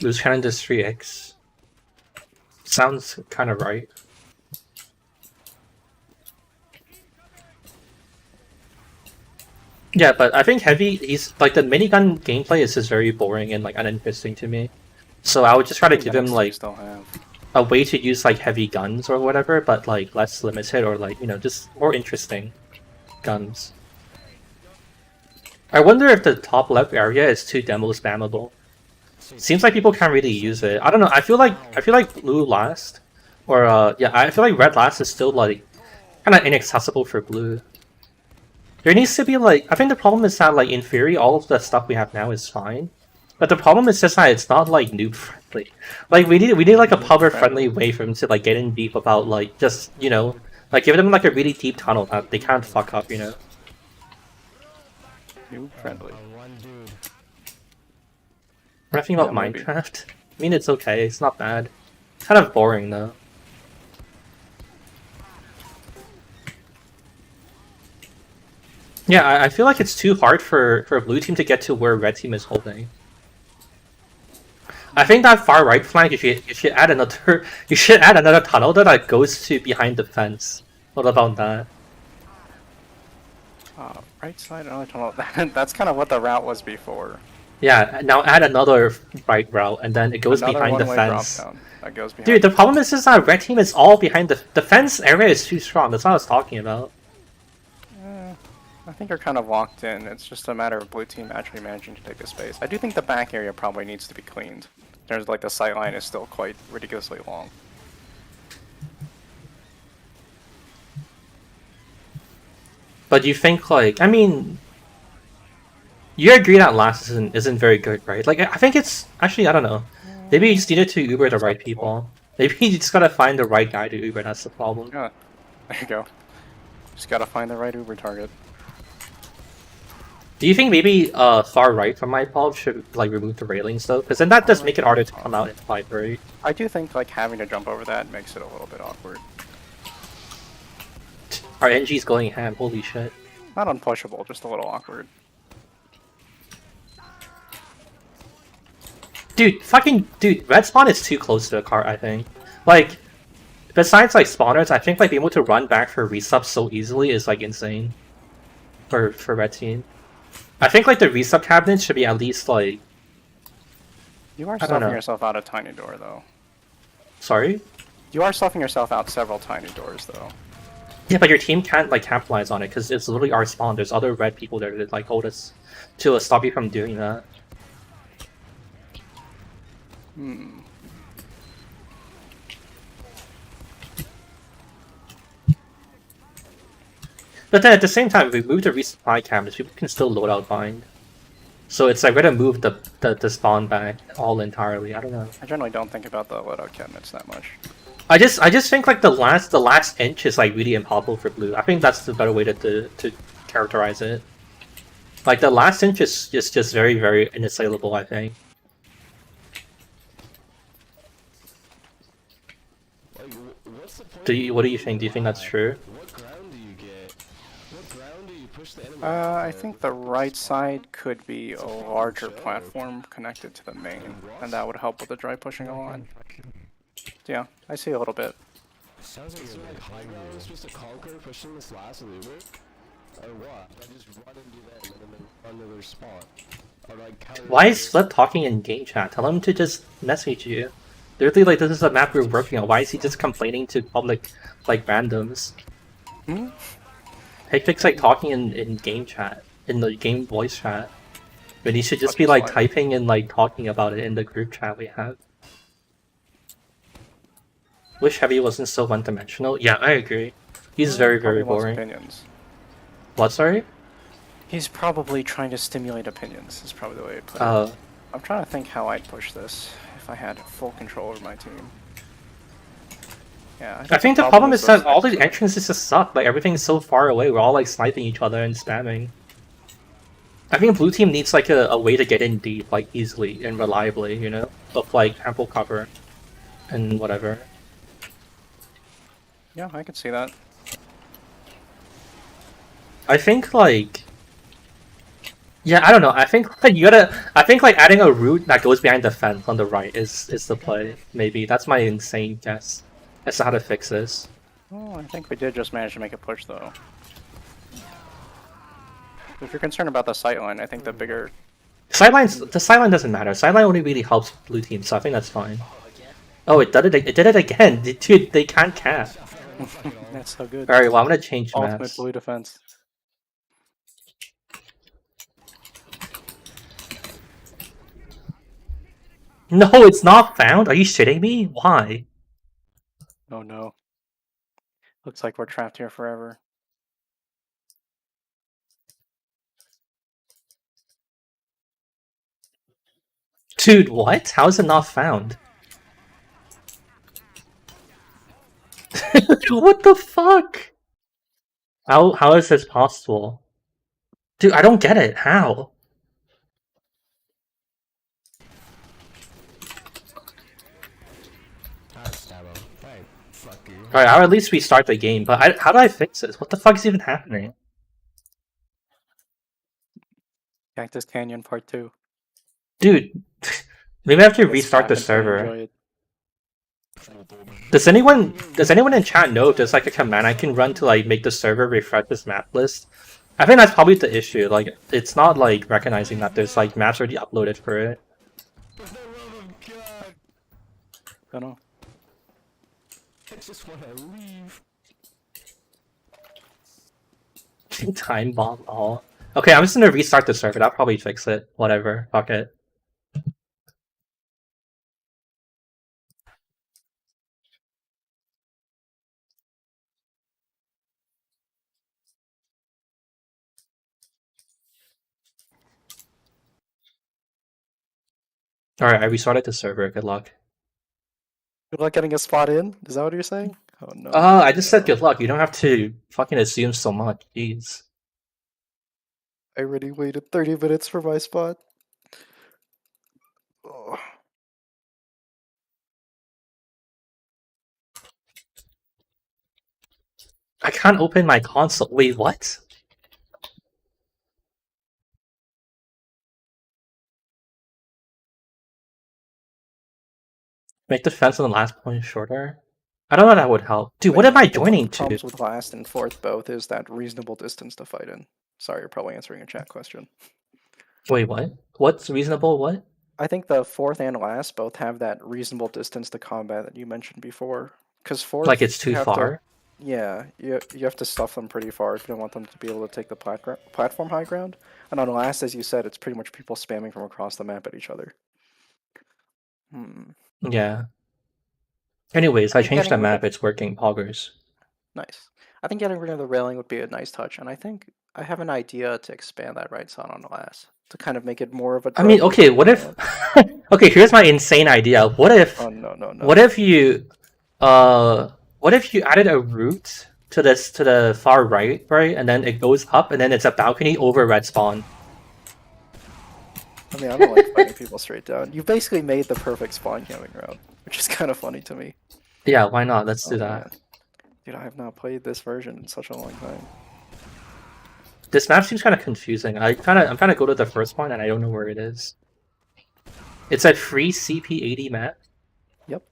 Loose cannon does 3x. Sounds kind of right. Yeah, but I think heavy. He's like the minigun gameplay is just very boring and like uninteresting to me. So I would just try to give him medics like still have. a way to use like heavy guns or whatever, but like less limited or like, you know, just more interesting guns. I wonder if the top left area is too demo spammable. Seems like people can't really use it. I don't know. I feel like blue last, or yeah, I feel like red last is still like kind of inaccessible for blue. There needs to be like, I think the problem is that like in theory all of the stuff we have now is fine. But the problem is just that it's not like noob friendly. Like we need like a public friendly way for them to like get in deep about like just, you know, like give them like a really deep tunnel that they can't fuck up, you know. Noob friendly. One dude. We're talking about Yeah, maybe. Minecraft. I mean, it's okay. It's not bad. Kind of boring though. Yeah, I feel like it's too hard for blue team to get to where red team is holding. I think that far right flank, you should add another you should add another tunnel that goes to behind the fence. What about that? Right side, another tunnel. That's kind of what the route was before. Yeah, now add another right route and then it goes Another behind the one-way fence. drop down that goes behind. Dude, the problem is that red team is all behind the fence area is too strong. That's what I was talking about. I think you're kind of locked in. It's just a matter of blue team actually managing to take the space. I do think the back area probably needs to be cleaned. There's like the sight line is still quite ridiculously long. But you think like, I mean, you agree that last isn't very good, right? Like I think it's actually, I don't know. Maybe you just needed to Uber the right people. Maybe you just gotta find the right guy to Uber. That's the problem. Yeah, there you go. Just gotta find the right Uber target. Do you think maybe far right from my pulp should like remove the railings though? Because then that does make it harder to come out in fight, right? I do think like having to jump over that makes it a little bit awkward. Our NG's going ham. Holy shit! Not unpushable, just a little awkward. Dude, red spawn is too close to the car. I think. Like, besides like spawners, I think like being able to run back for resub so easily is like insane. For red team. I think like the resub cabinets should be at least like. You are stuffing yourself out a tiny door though. Sorry? You are stuffing yourself out several tiny doors though. Yeah, but your team can't like capitalize on it because it's literally our spawn. There's other red people there that like hold us to stop you from doing that. But then at the same time, if we move the resupply cabinets, people can still load out bind. So it's like we're gonna move the spawn back all entirely. I don't know. I generally don't think about the loadout cabinets that much. I just think like the last inch is like really impossible for blue. I think that's the better way to characterize it. Like the last inch is just very inassailable, I think. Like, what's the point? What do you think? Do you think that's true? What ground do you get? What ground do you push the enemy? I think the right side could be a larger platform connected to the main, and that would help with the dry pushing along. Yeah, I see a little bit. Sounds like you're like high ground. We're supposed to conquer pushing this last Uber? Or what? I just run and do that and then run to their spot. Or like Why is Flip talking in game chat? Tell him to just message you. Literally, like this is a map we're working on. Why is he just complaining to public like randoms? Hectic's like talking in game chat, in the game voice chat. But he should just be like typing and like talking about it in the group chat we have. Wish Heavy wasn't so one-dimensional. Yeah, I agree. He's very boring. Opinions. What, sorry? He's probably trying to stimulate opinions, is probably the way to put it. I'm trying to think how I'd push this if I had full control over my team. Yeah, I think the problem is that all the entrances just suck. Like everything's so far away. We're all like sniping each other and spamming. I think blue team needs like a way to get in deep, like easily and reliably, you know, with like ample cover and whatever. Yeah, I could see that. I think like, yeah, I don't know. I think like I think like adding a route that goes behind the fence on the right is the play. Maybe that's my insane guess. That's how to fix this. Oh, I think we did just manage to make a push though. If you're concerned about the sightline, I think the bigger the sightline doesn't matter. Sightline only really helps blue team, so I think that's fine. Oh, it did it. It did it again. Dude, they can't cap. That's so good. Alright, well I'm gonna change Ultimate maps. blue defense. No, it's not found. Are you shitting me? Why? Oh no. Looks like we're trapped here forever. Dude, what? How is it not found? What the fuck? How is this possible? Dude, I don't get it. How? Alright, I'll at least restart the game, but how do I fix this? What the fuck is even happening? Cactus Canyon Part 2. Dude, maybe I have to Let's restart the rapidly server. enjoy it. Does anyone in chat know if there's like a command I can run to like make the server refresh this map list? I think that's probably the issue. Like, it's not like recognizing that there's like maps already uploaded for it. I don't know. I just wanna leave. Time bomb all. Okay, I'm just gonna restart the server. That'll probably fix it. Whatever. Fuck it. Alright, I restarted the server. Good luck. Good luck getting a spot in? Is that what you're saying? Oh no. I just said good luck. You don't have to fucking assume so much. Jeez. I already waited 30 minutes for my spot. Oh. I can't open my console. Wait, what? Make the fence on the last point shorter? I don't know that would help. Dude, what am I joining The problems to? with last and fourth both is that reasonable distance to fight in. Sorry, you're probably answering a chat question. Wait, what? What's reasonable? What? I think the fourth and last both have that reasonable distance to combat that you mentioned before. Because fourth, Like it's too you have to- far? yeah, you have to stuff them pretty far if you don't want them to be able to take the platform high ground. And on last, as you said, it's pretty much people spamming from across the map at each other. Yeah. Anyways, I think changed the getting rid map. of- It's working. Poggers. Nice. I think getting rid of the railing would be a nice touch, and I think I have an idea to expand that right side on the last to kind of make it more of a. I mean, direct okay, what if... combat. okay, here's my insane idea. What if... Oh no. What if you... What if you added a route to the far right, and then it goes up, and then it's a balcony over red spawn? I mean, I don't like fighting people straight down. You basically made the perfect spawn camping route, which is kind of funny to me. Yeah, why not? Let's do Oh, that. man. Dude, I have not played this version in such a long time. This map seems kind of confusing. I'm trying to go to the first one, and I don't know where it is. It's a free CP80 map? Yep.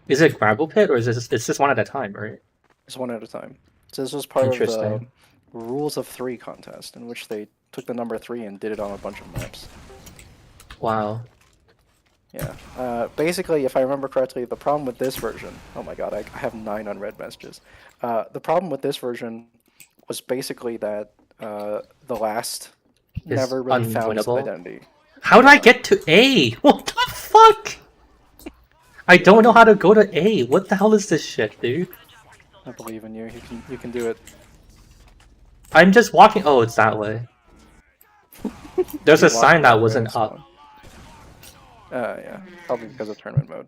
Is it gravel pit, or is this... It's just one at a time, right? Just one at a time. So this was part of the Interesting. Rules of 3 contest, in which they took the number 3 and did it on a bunch of maps. Wow. Yeah. Basically, if I remember correctly, the problem with this version... Oh my god, I have 9 unread messages. The problem with this version was basically that the last never really found its unwinnable? identity. How do I get to A? What the fuck? I don't know how to go to A. What the hell is this shit, dude? I believe in you. You can do it. I'm just walking... Oh, it's that way. There's a You walk sign that around wasn't and up. spawn. Yeah. Probably because of tournament mode.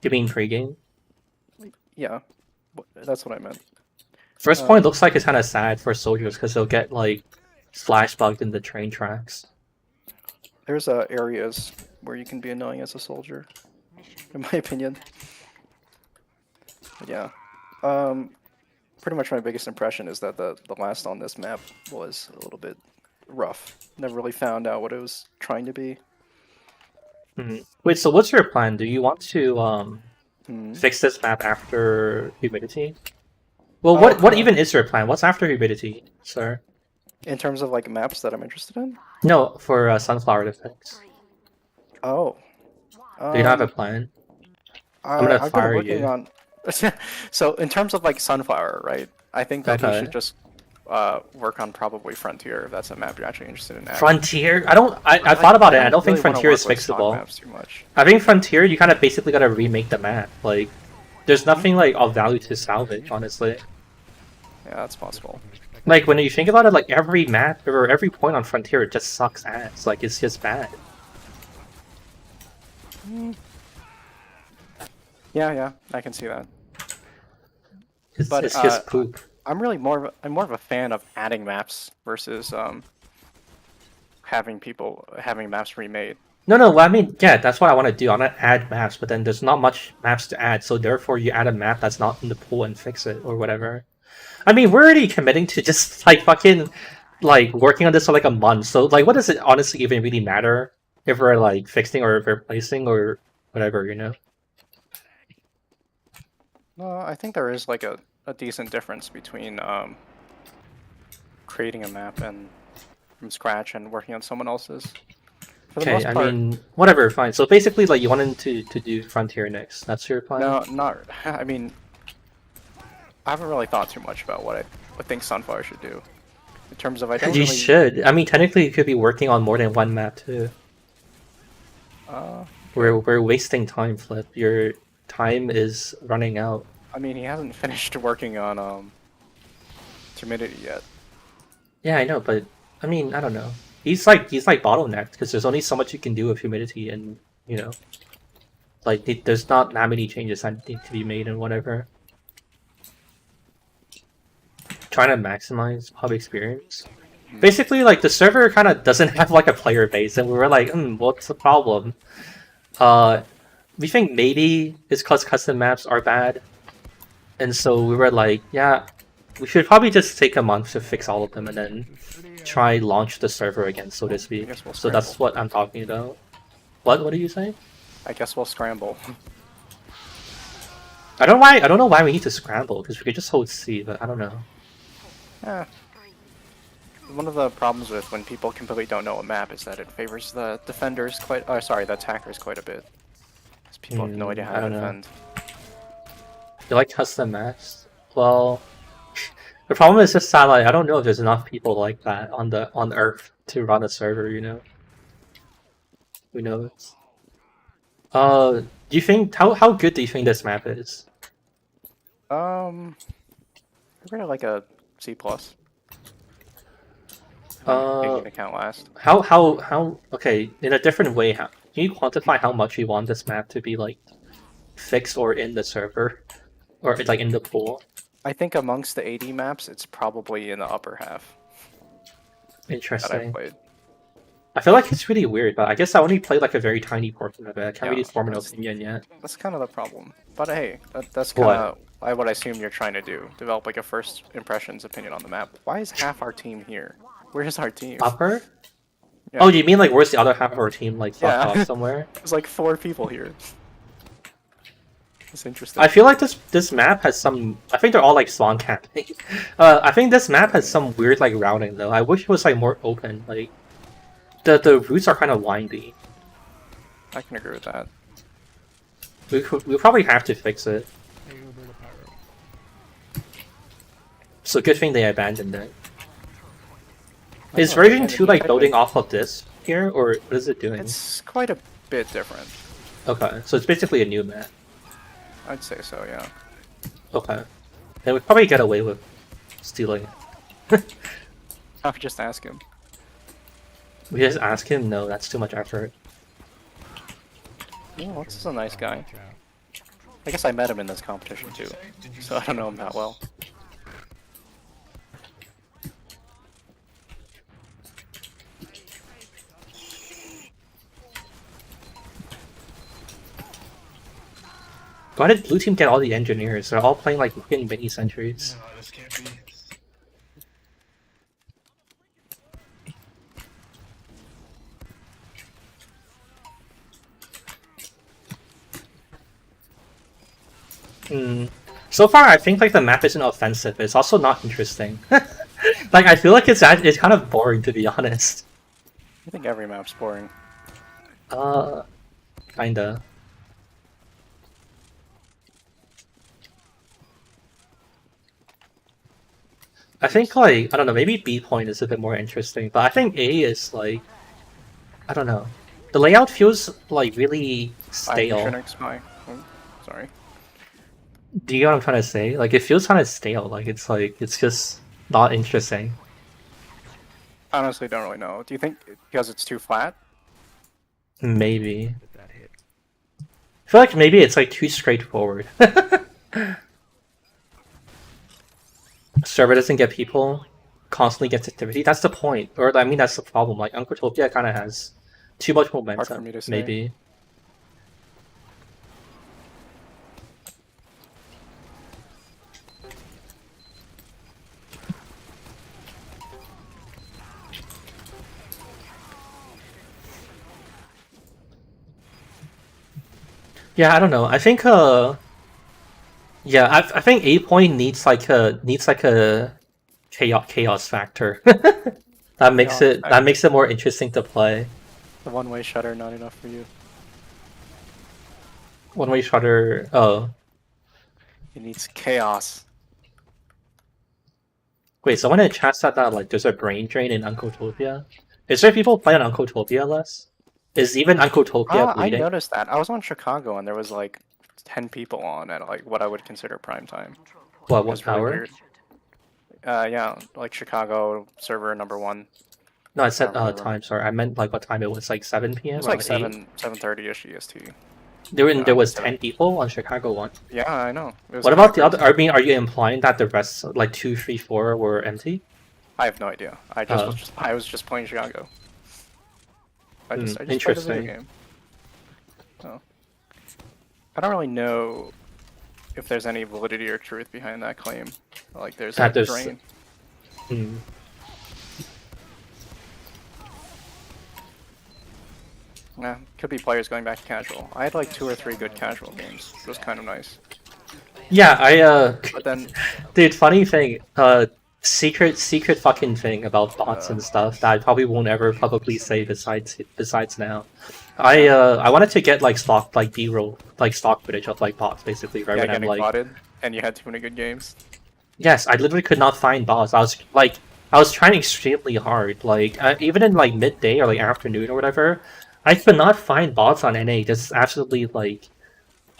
You mean pregame? Yeah. That's what I meant. First point looks like it's kind of sad for soldiers because they'll get, like, flash bugged in the train tracks. There's areas where you can be annoying as a soldier, in my opinion. But yeah. Pretty much my biggest impression is that the last on this map was a little bit rough. Never really found out what it was trying to be. Wait, so what's your plan? Do you want to fix this map after humidity? Well, what even is your plan? What's after humidity, sir? In terms of like maps that I'm interested in? No, for sunflower to fix. Oh. Do you not have a plan? I'm gonna I've fire been working you. on. So in terms of like sunflower, right? I think that we Okay. should just work on probably Frontier if that's a map you're actually interested in. Frontier? I thought about it. I don't think really wanna Frontier is work with stock fixable. maps too much. I think Frontier, you kind of basically gotta remake the map. Like, there's nothing like of value to salvage, honestly. Yeah, that's possible. Like when you think about it, like every map or every point on Frontier just sucks ass. Like it's just bad. Yeah, I can see that. It's, But, it's just poop. I'm more of a fan of adding maps versus having maps remade. No, well, I mean, yeah, that's what I want to do. I want to add maps, but then there's not much maps to add, so therefore you add a map that's not in the pool and fix it, or whatever. I mean, we're already committing to just, like, fucking, like, working on this for, like, a month, so, like, what does it honestly even really matter if we're, like, fixing or replacing or whatever, you know? No, I think there is like a decent difference between creating a map and from scratch and working on someone else's. For the Okay, most I part, mean, whatever, fine. So basically, like, you wanted to do Frontier next. That's your plan? no, not. I mean, I haven't really thought too much about what I think Sunfire should do. In terms of, I don't You really. should. I mean, technically, you could be working on more than one map, too. We're wasting time, Flip. Your time is running out. I mean, he hasn't finished working on Timidity yet. Yeah, I know, but I mean, I don't know. He's like bottlenecked because there's only so much you can do with humidity, and you know, like there's not that many changes that need to be made and whatever. Trying to maximize pub experience. Basically, like the server kind of doesn't have like a player base, and we were like, what's the problem? We think maybe it's because custom maps are bad, and so we were like, yeah, we should probably just take a month to fix all of them, and then try launch the server again, so to speak. guess we'll So that's what I'm talking about. What are you saying? I guess we'll scramble. I don't know why we need to scramble, because we could just hold C, but I don't know. Yeah. One of the problems with when people completely don't know a map is that it favors the defenders quite. Oh, sorry, the attackers quite a bit. Because people have no idea how I to don't know. defend. You like custom maps? Well, the problem is just that like I don't know if there's enough people like that on Earth to run a server. You know. Who knows? Do you think how good do you think this map is? I really like a C plus. Taking account last. How? Okay, in a different way, how can you quantify how much you want this map to be like fixed or in the server, or like in the pool? I think amongst the 80 maps, it's probably in the upper half that I've Interesting. played. I feel like it's really weird, but I guess I only played like a very tiny portion of it. I can't really form an that's- opinion yet. That's kind of the problem. But hey, that's kind of what I assume you're trying to do. Develop like a first impressions opinion on the map. Why is half our team here? Where's our team? Upper? Yeah. Oh, you mean like where's the other half of our team? Like fucked Yeah. off somewhere? There's like 4 people here. It's interesting. I feel like this map has some. I think they're all like spawn camping. I think this map has some weird like routing though. I wish it was like more open. Like the routes are kind of windy. I can agree with that. We probably have to fix it. So good thing they abandoned it. Is Oh, version yeah, 2 like building off of this here, or what is it doing? It's quite a bit different. Okay, so it's basically a new map. I'd say so, yeah. Okay. Then we probably get away with stealing it. I would just ask him. We just ask him? No, that's too much effort. Oh, this is a nice guy. I guess I met him in this competition too, so I don't know him that well. Why did blue team get all the engineers? They're all playing like fucking mini centuries. No, this can't be. So far, I think like the map isn't offensive. It's also not interesting. Like I feel like it's kind of boring to be honest. I think every map's boring. Kinda. I think like I don't know. Maybe B point is a bit more interesting, but I think A is like I don't know. The layout feels like really stale. Shounic, oh, sorry. Do you know what I'm trying to say? Like, it feels kind of stale. Like, it's just not interesting. Honestly, don't really know. Do you think because it's too flat? Maybe. I feel like maybe it's like too straightforward. Server doesn't get people, constantly gets activity. That's the point. Or, I mean, that's the problem. Like, Uncrotopia kind of has Too much for momentum, me to say. maybe. Yeah, I don't know. I think yeah, I think A point needs like a chaos factor. That makes it more interesting to play. The one-way shutter not enough for you. One-way shutter. Oh, It needs chaos. wait. Someone in chat said that like there's a brain drain in Uncletopia. Is there people playing Uncletopia less? Is even Uncletopia I bleeding? noticed that. I was on Chicago and there was like 10 people on at like what I would consider prime time. What It was hour? really weird. Yeah, like Chicago server number 1. No, I said Remember. time. Sorry, I meant like what time it was. Like 7 p.m. It was or like 8? 7:30ish EST. There was 10 people on Chicago one. Yeah, I know. It was What kinda about the other? crazy. I mean, are you implying that the rest, like 2, 3, 4, were empty? I have no idea. I was just playing Chicago. I just played a video interesting. game. Oh. I don't really know if there's any validity or truth behind that claim. Like there's That like there's- drain. Hmm. Yeah, could be players going back to casual. I had like 2 or 3 good casual games. It was kind of nice. Yeah, But then, dude, funny thing, secret fucking thing about bots and stuff that I probably won't ever publicly say besides now. I wanted to get like stock like B-roll, like stock footage of like bots basically, right? yeah, When I'm getting like, botted, and you had too many good games. yes, I literally could not find bots. I was trying extremely hard, like even in like midday or like afternoon or whatever, I could not find bots on NA. Just absolutely like,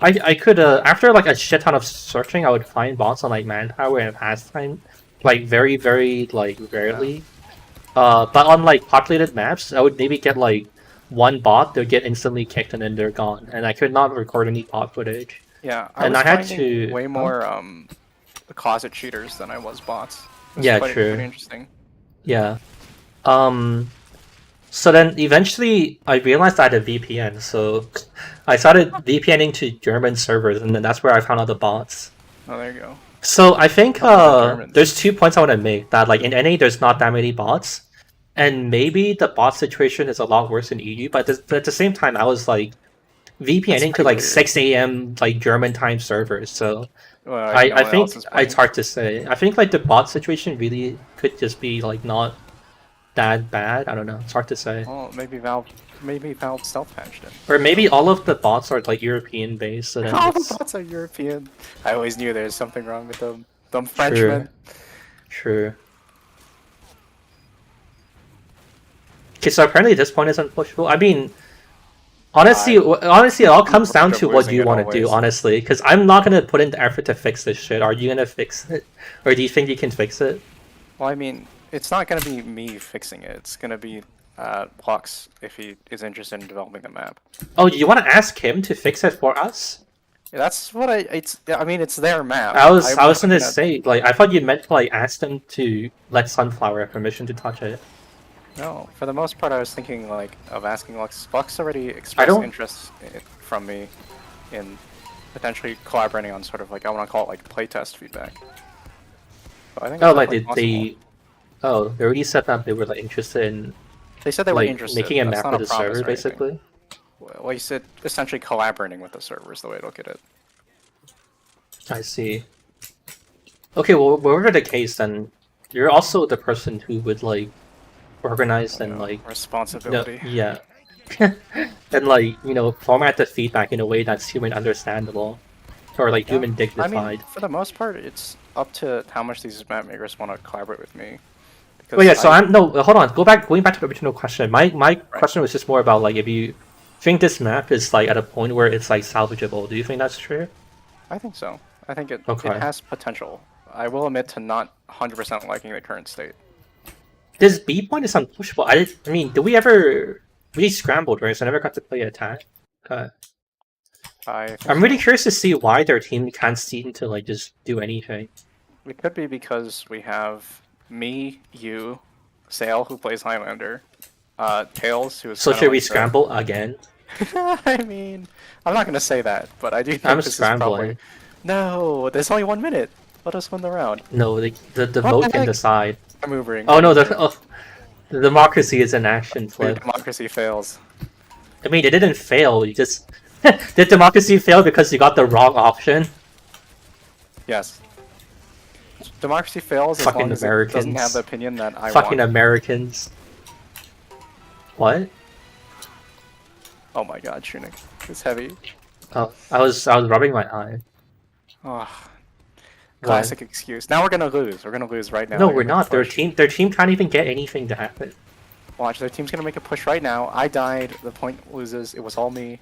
I could after like a shit ton of searching, I would find bots on like Manpower and Pastime, like very like rarely. But on like populated maps, I would maybe get like one bot, they'll get instantly kicked and then they're gone, and I could not record any bot footage. Yeah, And was I had finding to- way more closet cheaters than I was bots. It was Yeah, pretty true. interesting. Yeah. So then eventually I realized I had a VPN, so I started VPNing to German servers, and then that's where I found out the bots. Oh, there you go. So I think Germans. there's 2 points I want to make. That like in NA there's not that many bots, and maybe the bot situation is a lot worse in EU. But at the same time, I was like VPNing to like weird. 6 a.m. like German time servers. So Well, I no one think else is playing. it's hard to say. I think like the bot situation really could just be like not that bad. I don't know. It's hard to say. Well, maybe Valve self-patched it. Or maybe all of the bots are like European based. So then All the it's bots are European. I always knew there was something wrong with them. Them Frenchmen. true. Okay, so apparently this point is unpushable. I mean, honestly, it all comes down to what losing you it want to do, always. honestly. Because I'm not gonna put in the effort to fix this shit. Are you gonna fix it, or do you think you can fix it? Well, I mean, it's not gonna be me fixing it. It's gonna be Lux if he is interested in developing the map. Oh, you want to ask him to fix it for us? That's what I mean, it's their map. I was wasn't gonna say, like, I thought you meant to like ask them to let Sunflower have permission to touch it. No, for the most part, I was thinking like of asking Lux. Lux already expressed don't- interest from me in potentially collaborating on sort of like I want to call it like playtest feedback. So I think Oh, it's like definitely possible. they already said that they were like interested in They said they were like interested. making a That's map not for the promise server, or anything. basically. Well, he said essentially collaborating with the server is the way to look at it. I see. Okay, well, whatever the case, then you're also the person who would like organize and like Responsibility. yeah, and like format the feedback in a way that's human understandable or like human I dignified. mean, for the most part, it's up to how much these map makers want to collaborate with me. Because Oh yeah, so hold on, going back to the original question. My question was just more about like if you think this map is like at a point where it's like salvageable. Do you think that's true? I think so. I think it Okay. has potential. I will admit to not 100% liking the current state. This B point is unpushable. I mean, did we scrambled, right? So I never got to play attack. I think I'm really so. curious to see why their team can't seem to like just do anything. It could be because we have me, you, Sale, who plays Highlander, Tails, who was So kinda should we like the- scramble again? I mean, I'm not gonna say that, but I do think I'm this is probably... scrambling. No, there's only 1 minute. Let us win the round. No, the What vote the can heck? decide. I'm moving. Oh no, the democracy is an action Your flip. democracy fails. I mean, it didn't fail. You just did democracy fail because you got the wrong option? Yes. Democracy fails as Fucking long as it doesn't Americans. have the opinion that I Fucking want. Americans. What? Oh my god, shounic. It's heavy. Oh, I was rubbing my eye. Oh, classic excuse. Now we're gonna lose. We're gonna lose right now. No, They're we're gonna not. Their push. team can't even get anything to happen. Watch, their team's gonna make a push right now. I died. The point loses. It was all me.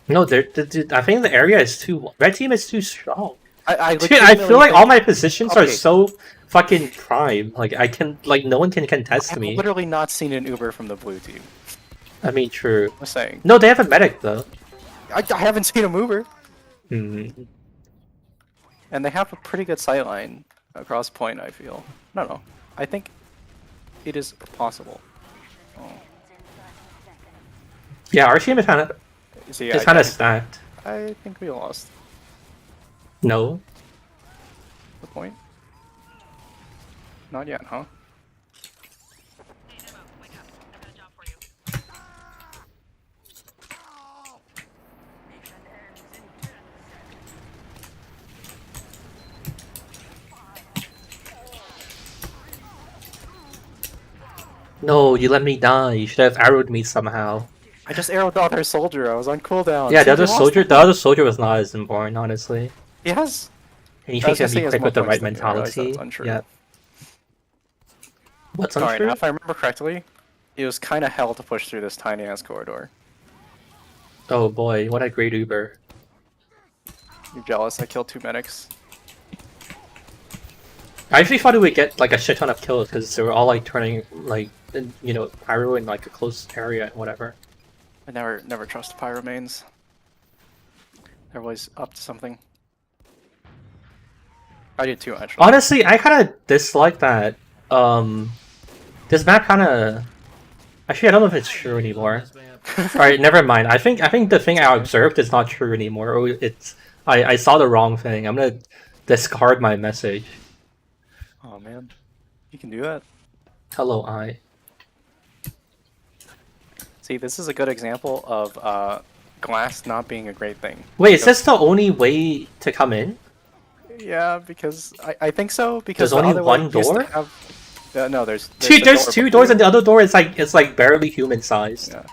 No, I think the area is too. Red team is too strong. I Dude, I feel legitimately like all think- my positions are Okay. so fucking prime. Like no one can contest I've me. literally not seen an Uber from the blue team. I mean, true. I'm saying. No, they have a medic though. I haven't seen a mover. Hmm. And they have a pretty good sightline across point, I feel. No. I think it is possible. Oh. Yeah, our team is kind of See, it's kind of stacked. I think we lost No. the point. Not yet, huh? No, you let me die. You should have arrowed me somehow. I just arrowed the other soldier. I was on cooldown. Yeah, See, the other we lost soldier, the the other soldier was not as important, honestly. Yes. And you I was think gonna that'd say be has quick more with the points right than me. I realized mentality? that's untrue. Yeah. What's Sorry, untrue? now if I remember correctly, it was kind of hell to push through this tiny ass corridor. Oh boy, what a great Uber. You're jealous? I killed 2 medics. I actually thought we would get like a shit ton of kills because they were all like turning like pyro in like a close area and whatever. I never trust pyro mains. They're always up to something. I did too, actually. Honestly, I kind of dislike that. This map kind of. Actually, I don't know if it's true anymore. All right, never mind. I think the thing I observed is not true anymore. Or it's I saw the wrong thing. I'm gonna discard my message. Oh man, you can do that. Hello, I. See, this is a good example of glass not being a great thing. Wait, is this the only way to come in? Yeah, because I think so. Because There's the only other way one used to door? have- no, there's Dude, the there's door 2 before doors you. and the other door is like barely human sized. Yeah.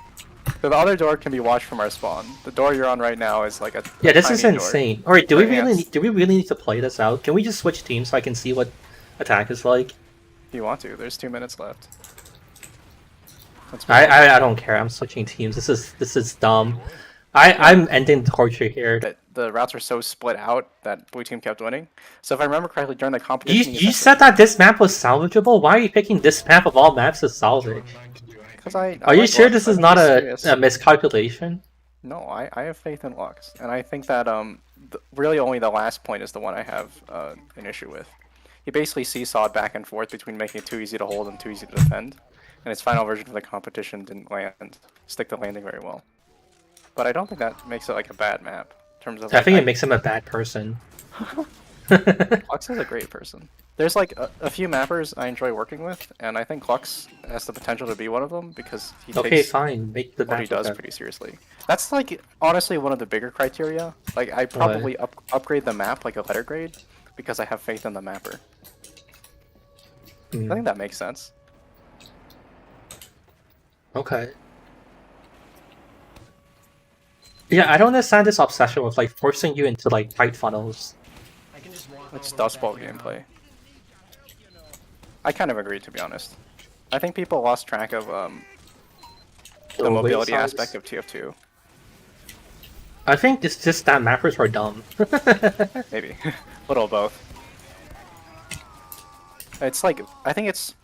So the other door can be watched from our spawn. The door you're on right now is like a Yeah, this is tiny door. insane. Alright, do we For really ants. need to play this out? Can we just switch teams so I can see what attack is like? If you want to, there's 2 minutes left. That's I don't care. I'm switching teams. This is dumb. I'm ending the torture here. that the routes were so split out that blue team kept winning. So if I remember correctly, during the competition, You said that this map was salvageable. Why are you picking this map of all maps to salvage? because I Are you like sure Lux. this I is think not he's a serious. miscalculation? No, I have faith in Lux, and I think that really only the last point is the one I have an issue with. He basically seesawed back and forth between making it too easy to hold and too easy to defend, and his final version of the competition didn't stick the landing very well. But I don't think that makes it like a bad map in terms of. I think it makes him a bad person. Lux is a great person. There's like a few mappers I enjoy working with, and I think Lux has the potential to be one of them because he Okay, takes fine. Make the what he map does better. pretty seriously. That's like honestly one of the bigger criteria. Like I probably upgrade the map like a letter grade because I have faith in the mapper. I Mm, think that makes sense. okay. Yeah, I don't understand this obsession with like forcing you into like tight funnels. It's Dust Bowl gameplay. I kind of agree, to be honest. I think people lost track of the The weight mobility size. aspect of TF2. I think it's just that mappers are dumb. Maybe. Little of both. It's like, I think it's,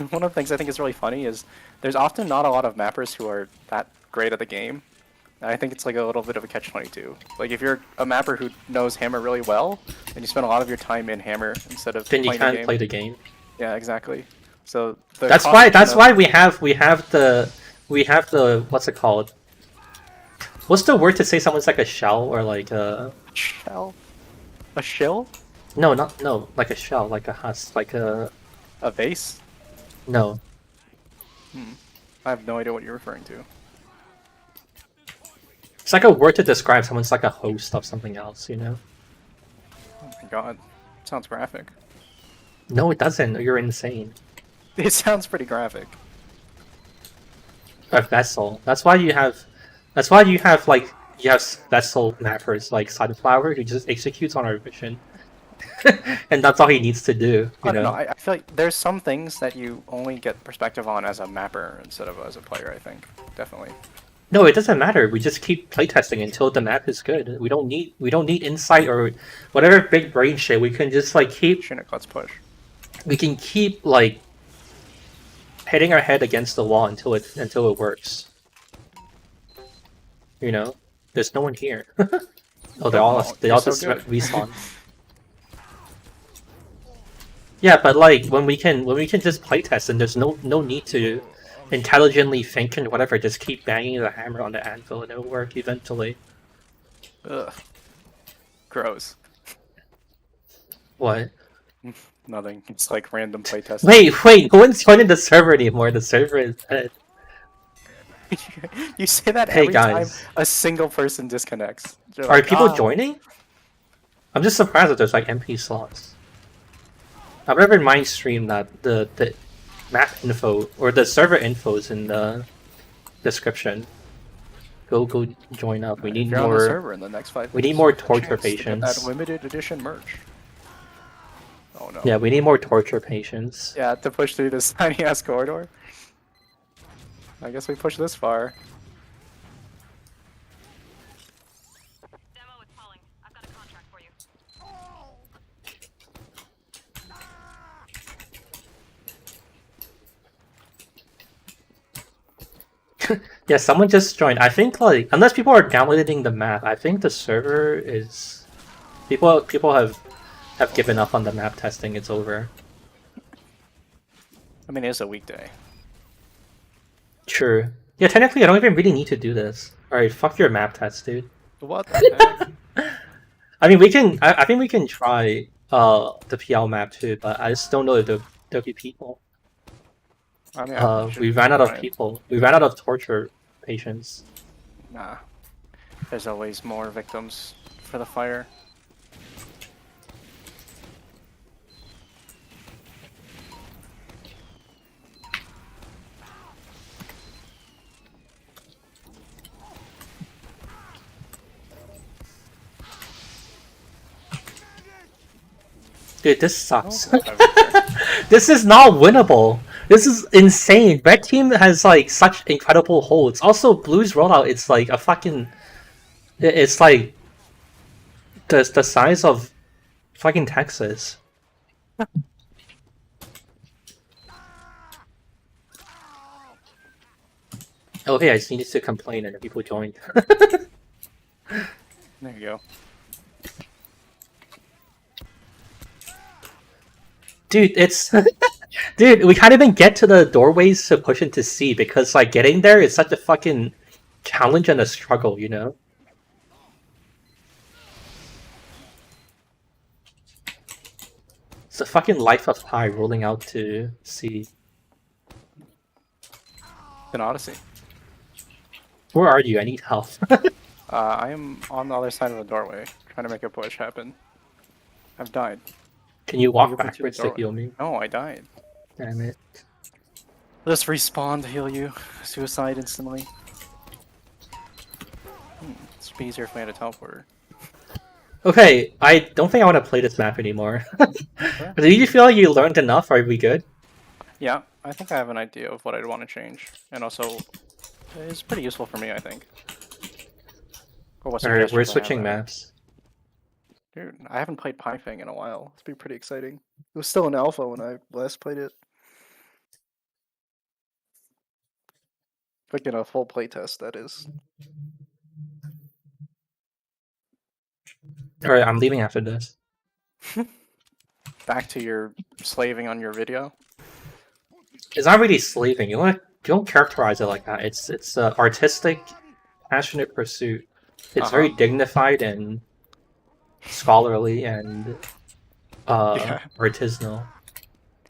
one of the things I think is really funny is there's often not a lot of mappers who are that great at the game. And I think it's like a little bit of a catch-22. Like if you're a mapper who knows Hammer really well, and you spend a lot of your time in Hammer instead of Then you playing the can't game. play the game. Yeah, exactly. So the That's why we have the what's it called? What's the word to say someone's like a shell or like a shell, a shill, no like a shell, like a husk, like a vase. no. I have no idea what you're referring to. It's like a word to describe someone's like a host of something else, you know? Oh my god, sounds graphic. No, it doesn't. You're insane. It sounds pretty graphic. A vessel. That's why you have like vessel mappers like Sunflower who just executes on our vision. And that's all he needs to do, I you don't know. know? I feel like there's some things that you only get perspective on as a mapper instead of as a player. I think definitely. No, it doesn't matter. We just keep playtesting until the map is good. We don't need insight or whatever big brain shit. We can just like keep Shounic, let's push. we can keep like hitting our head against the wall until it works. You know? There's no one here. Oh, they all you're so just good. respawn. Yeah, but like when we can just playtest and there's no need to intelligently think and whatever, just keep banging the hammer on the anvil and it'll work eventually. Ugh. Gross. What? Nothing. It's like random playtest. Wait, no one's joining the server anymore. The server is dead. You say that Hey, every guys. time a single person disconnects. You're Are like, people "Ah." joining? I'm just surprised that there's like MP slots. I've never mind stream that the map info or the server info is in the description. Go join up. We If need you're on the more. server in the next 5 We need minutes, more you have a torture chance to get patience. that limited edition merch. Oh no. Yeah, we need more torture patience. Yeah, to push through this tiny ass corridor. I guess we pushed this far. Demo is calling. I've got a contract for you. Yeah, someone just joined. I think like unless people are downloading the map, I think the server is people have given up on the map testing. It's over. I mean, it's a weekday. True. Yeah, technically, I don't even really need to do this. All right, fuck your map test, dude. What the heck? I mean, we can. I think we can try the PL map too, but I just don't know if there'll be people. I mean, I should We ran out of try it. people. We ran out of torture patients. Nah. There's always more victims for the fire. Dude, this sucks. Oh, over This is not winnable. This is insane. Red team has like such incredible holds. Also, Blue's rollout, it's like a fucking. It's like the size of fucking Texas. Oh hey, I just needed to complain and the people joined. there you go. Dude, it's dude, we can't even get to the doorways to push into C because like getting there is such a fucking challenge and a struggle, you know? It's a fucking life of pi rolling out to C. It's an odyssey. Where are you? I need help. I am on the other side of the doorway, trying to make a push happen. I've died. Can you walk Move into the backwards to doorway. heal me? No, I died. Damn it. Let's respawn to heal you. Suicide instantly. It's be easier if we had a teleporter. Okay, I don't think I want to play this map anymore. Do you feel like you learned enough? Are we good? Yeah, I think I have an idea of what I'd want to change, and also it's pretty useful for me, I think. Or what Alright, we're suggestions I have switching there. maps. Dude, I haven't played Pything in a while. It's been pretty exciting. It was still in alpha when I last played it. Like in a full playtest, that is. Alright, I'm leaving after this. Back to your slaving on your video. It's not really slaving. You don't characterize it like that. It's a artistic, passionate pursuit. It's very dignified and scholarly and Yeah. artisanal.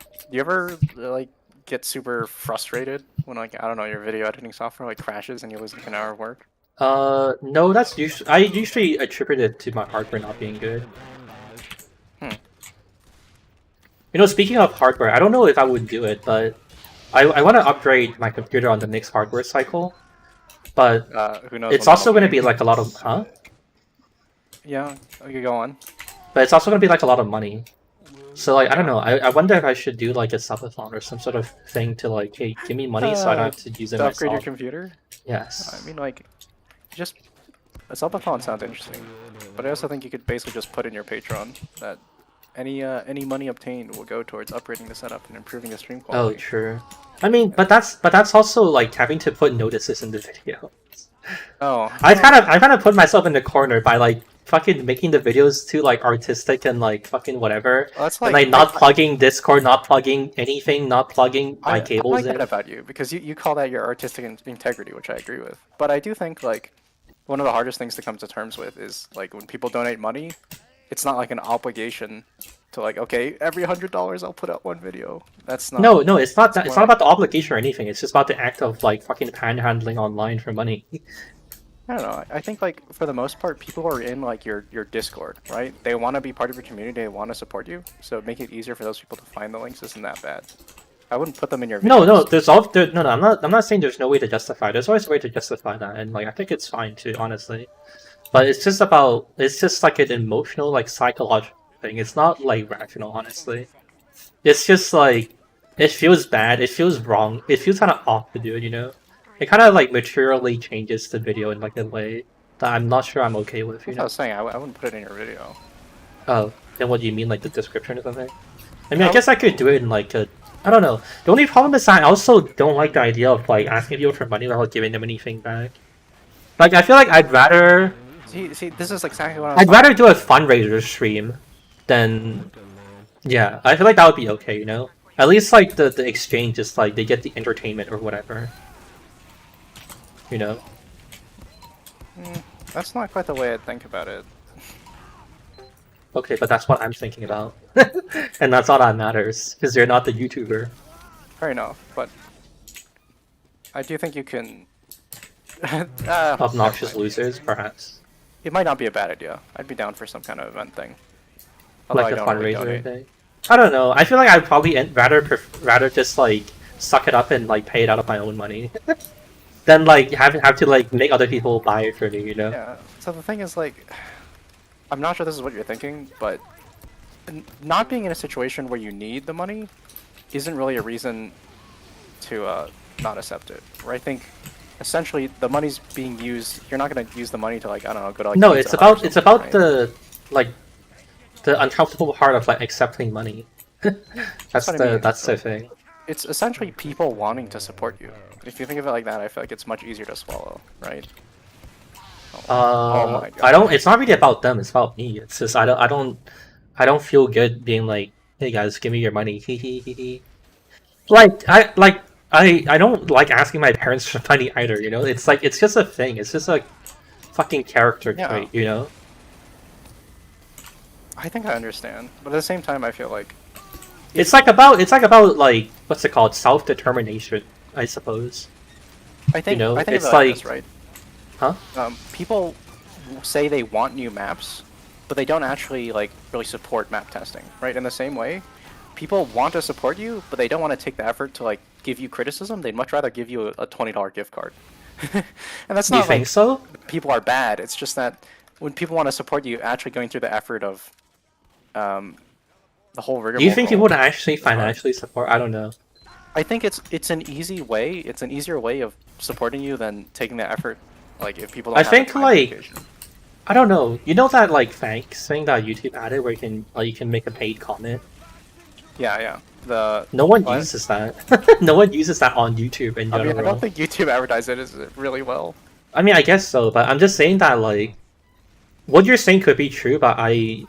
Do you ever like get super frustrated when like I don't know your video editing software like crashes and you lose like an hour of work? No, that's usually I usually attribute it to my hardware not being good. You know, speaking of hardware, I don't know if I would do it, but I want to upgrade my computer on the next hardware cycle. But Who knows? it's when also that'll going to be. be like a lot of Yeah, you go on. but it's also going to be like a lot of money. So like I don't know. I wonder if I should do like a subathon or some sort of thing to like, hey, give me money so I don't have to use it To upgrade your myself. computer? Yes. I mean, like, just a subathon sounds interesting, but I also think you could basically just put in your Patreon that any money obtained will go towards upgrading the setup and improving the stream Oh, quality. true. I mean, but that's also like having to put notices in the video. Oh, I've kind of put myself in the corner by like fucking making the videos too like artistic and like fucking whatever, that's and like like not plugging Discord, not plugging anything, not plugging my I cables like in. that about you because you call that your artistic integrity, which I agree with. But I do think like one of the hardest things to come to terms with is like when people donate money, it's not like an obligation to like okay every $100 I'll put out one video. That's not. No, it's not that. It's more not about the obligation or anything. It's just about the act of like fucking panhandling online for money. I don't know. I think like for the most part, people are in like your Discord, right? They want to be part of your community. They want to support you. So make it easier for those people to find the links isn't that bad. I wouldn't put them in your videos. No, there's all there, no. I'm not saying there's no way to justify. There's always a way to justify that, and like I think it's fine too, honestly. But it's just about it's just like an emotional, like psychological thing. It's not like rational, honestly. It's just like it feels bad. It feels wrong. It feels kind of off to do it. You know, it kind of like materially changes the video in like a way that I'm not sure I'm okay with. You That's what I know. was saying. I wouldn't put it in your video. Oh, then what do you mean, like the description or something? I mean, I guess I could do it in like a. I don't know. The only problem is I also don't like the idea of like asking people for money without giving them anything back. Like I feel like I'd rather See, this is exactly what I was I'd rather do a fundraiser stream than yeah. I feel like that would be okay, you know. At least like the exchange is like they get the entertainment or whatever. You know. That's not quite the way I think about it. Okay, but that's what I'm thinking about, and that's all that matters because you're not the YouTuber. Fair enough, but I do think you can. Obnoxious losers, perhaps. It might not be a bad idea. I'd be down for some kind of event thing. Although Like I a don't really fundraiser donate. thing. I don't know. I feel like I'd probably rather just like suck it up and like pay it out of my own money, than like have to like make other people buy it for me. You know. Yeah. So the thing is, like, I'm not sure this is what you're thinking, but not being in a situation where you need the money isn't really a reason to not accept it. Or I think essentially the money's being used. You're not going to use the money to like I don't know go to like. No, Pizza it's Hut or about something, right? the like the uncomfortable part of like accepting money. that's what I mean. that's the thing. It's essentially people wanting to support you. If you think of it like that, I feel like it's much easier to swallow, right? Oh my God. I don't. It's not really about them. It's about me. It's just I don't feel good being like, hey guys, give me your money. Hee hee hee hee. I don't like asking my parents for money either. You know, it's like it's just a thing. It's just a fucking character Yeah. trait. You know. I think I understand, but at the same time, I feel like It's like about like what's it called, self determination, I suppose. I think know, I think it's of it like like- this, right? Huh? People say they want new maps, but they don't actually like really support map testing, right? In the same way, people want to support you, but they don't want to take the effort to like give you criticism. They'd much rather give you a $20 gift card. And that's Do you not think like so? people are bad. It's just that when people want to support you, actually going through the effort of the whole rigmarole. Do you think people would actually financially support? I don't know. I think it's an easy way. It's an easier way of supporting you than taking the effort. Like if people don't I have the think, time like, dedication. I don't know. You know that like thanks thing that YouTube added where you can make a paid comment? Yeah. The No one what? uses that. No one uses that on YouTube in I general. mean, I don't think YouTube advertises it really well. I mean, I guess so, but I'm just saying that like what you're saying could be true, but I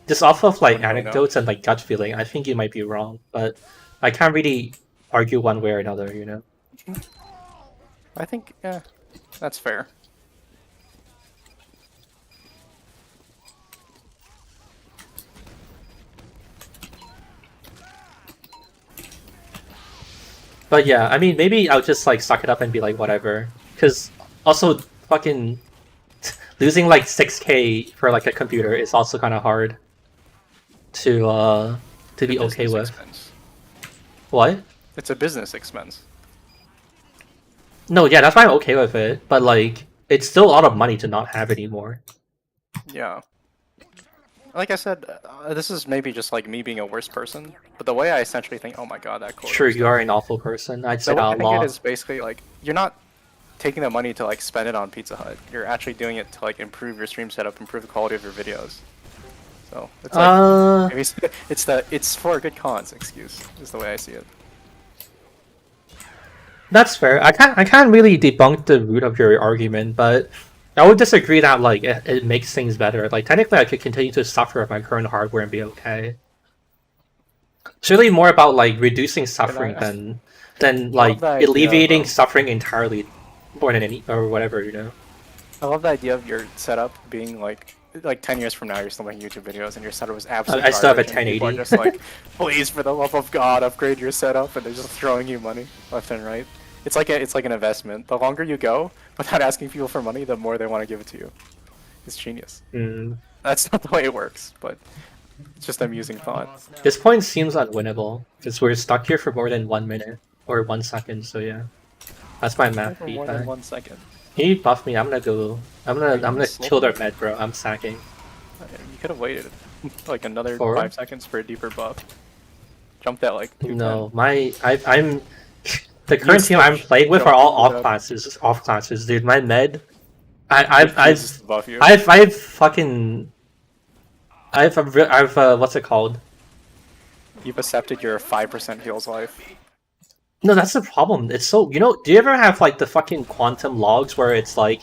just off of like Don't really know. anecdotes and like gut feeling, I think you might be wrong. But I can't really argue one way or another, you know. I think, yeah, that's fair. But yeah, I mean, maybe I'll just like suck it up and be like whatever. Because also fucking losing like 6K for like a computer is also kind of hard to be okay Business with. expense. What? It's a business expense. No, yeah, that's why I'm okay with it. But like, it's still a lot of money to not have anymore. Yeah. Like I said, this is maybe just like me being a worse person, but the way I essentially think, oh my god, that quote. Sure, you are an awful person. I'd say The way I think outlaw. it is basically like you're not taking the money to like spend it on Pizza Hut. You're actually doing it to like improve your stream setup, improve the quality of your videos. So it's like maybe it's for a good cause excuse is the way I see it. That's fair. I can't really debunk the root of your argument, but I would disagree that like it makes things better. Like technically, I could continue to suffer with my current hardware and be okay. It's really more about like reducing suffering than like the idea alleviating of- suffering entirely, more than any or whatever, you know. I love the idea of your setup being like 10 years from now you're still making YouTube videos and your setup was absolutely I still have a garbage and people are 1080. just like, please for the love of God upgrade your setup, and they're just throwing you money left and right. It's like an investment. The longer you go without asking people for money, the more they want to give it to you. It's genius. That's not the way it works, but it's just an amusing thought. This point seems unwinnable because we're stuck here for more than 1 minute or 1 second. So yeah, that's my map For more than feedback. 1 second. Can you buff me? I'm gonna kill their med, bro. I'm sacking. You could have waited like another For? 5 seconds for a deeper buff. Jumped at like 210. No, I'm the current team I'm playing with are all off classes, dude. My med, I've buff you. what's it called? You've accepted your 5% heals life. No, that's the problem. It's so, you know, do you ever have like the fucking quantum logs where it's like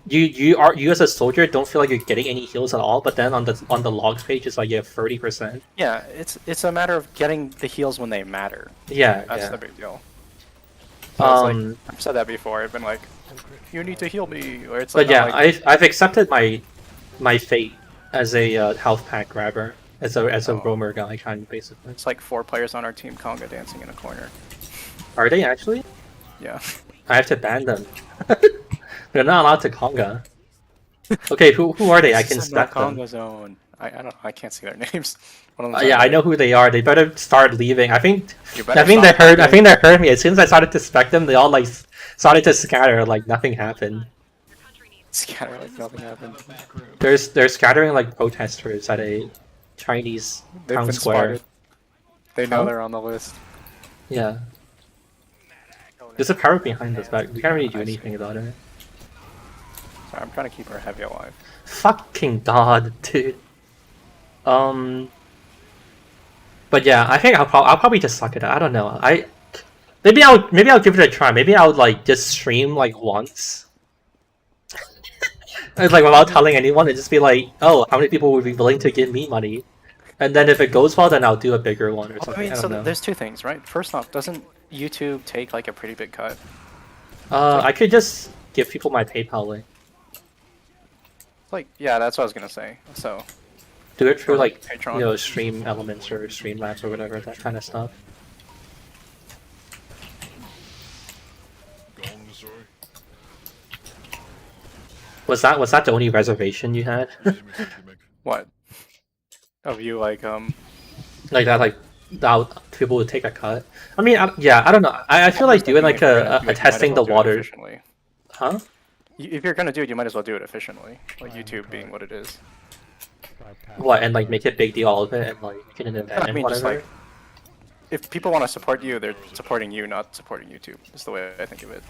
you as a soldier don't feel like you're getting any heals at all, but then on the logs page it's like you have 30%. Yeah, it's a matter of getting the heals when they matter. Yeah, That's yeah. the big deal. So it's like, I've said that before. I've been like, you need to heal me, or it's like. But yeah, like, I've accepted my fate as a health pack grabber, as a roamer guy kind of basically. it's like 4 players on our team conga dancing in a corner. Are they actually? Yeah. I have to ban them. They're not allowed to conga. Okay, who are they? I can It's a no spec them. conga zone. I don't. I can't see their names. One of them's Yeah, on I know who they are. They better start leaving. I think You better they stop heard. I leaving. think they heard me. As soon as I started to spec them, they all like started to scatter. Like nothing happened. Scatter like nothing happened. They're scattering like protesters at a Chinese They've town been square. spotted. They know Huh? they're on the list. Yeah. There's a power behind us, but we can't really do anything about it. Sorry, I'm trying to keep our heavy alive. Fucking god, dude. But yeah, I think I'll probably just suck it out. I don't know. Maybe I'll give it a try. Maybe I'll like just stream like once. It's like without telling anyone, and just be like, oh, how many people would be willing to give me money? And then if it goes well, then I'll do a bigger one or something. I mean, I so don't know. there's 2 things, right? First off, doesn't YouTube take like a pretty big cut? I could just give people my PayPal link. Like, yeah, that's what I was gonna say. So, Do it through Or like Patreon. you know, Stream Elements or Streamlabs or whatever, that kind of stuff. Go on, sorry. Was that the only reservation you had? what? Of you like Like that people would take a cut. I mean, I don't know. I feel like doing like a testing the water. Efficiently. Huh? If you're gonna do it, you might as well do it efficiently. Like YouTube being what it is. What, and like make a big deal out of it and like make it an event I and mean, just whatever? like, if people want to support you, they're supporting you, not supporting YouTube. Is the way I think of it.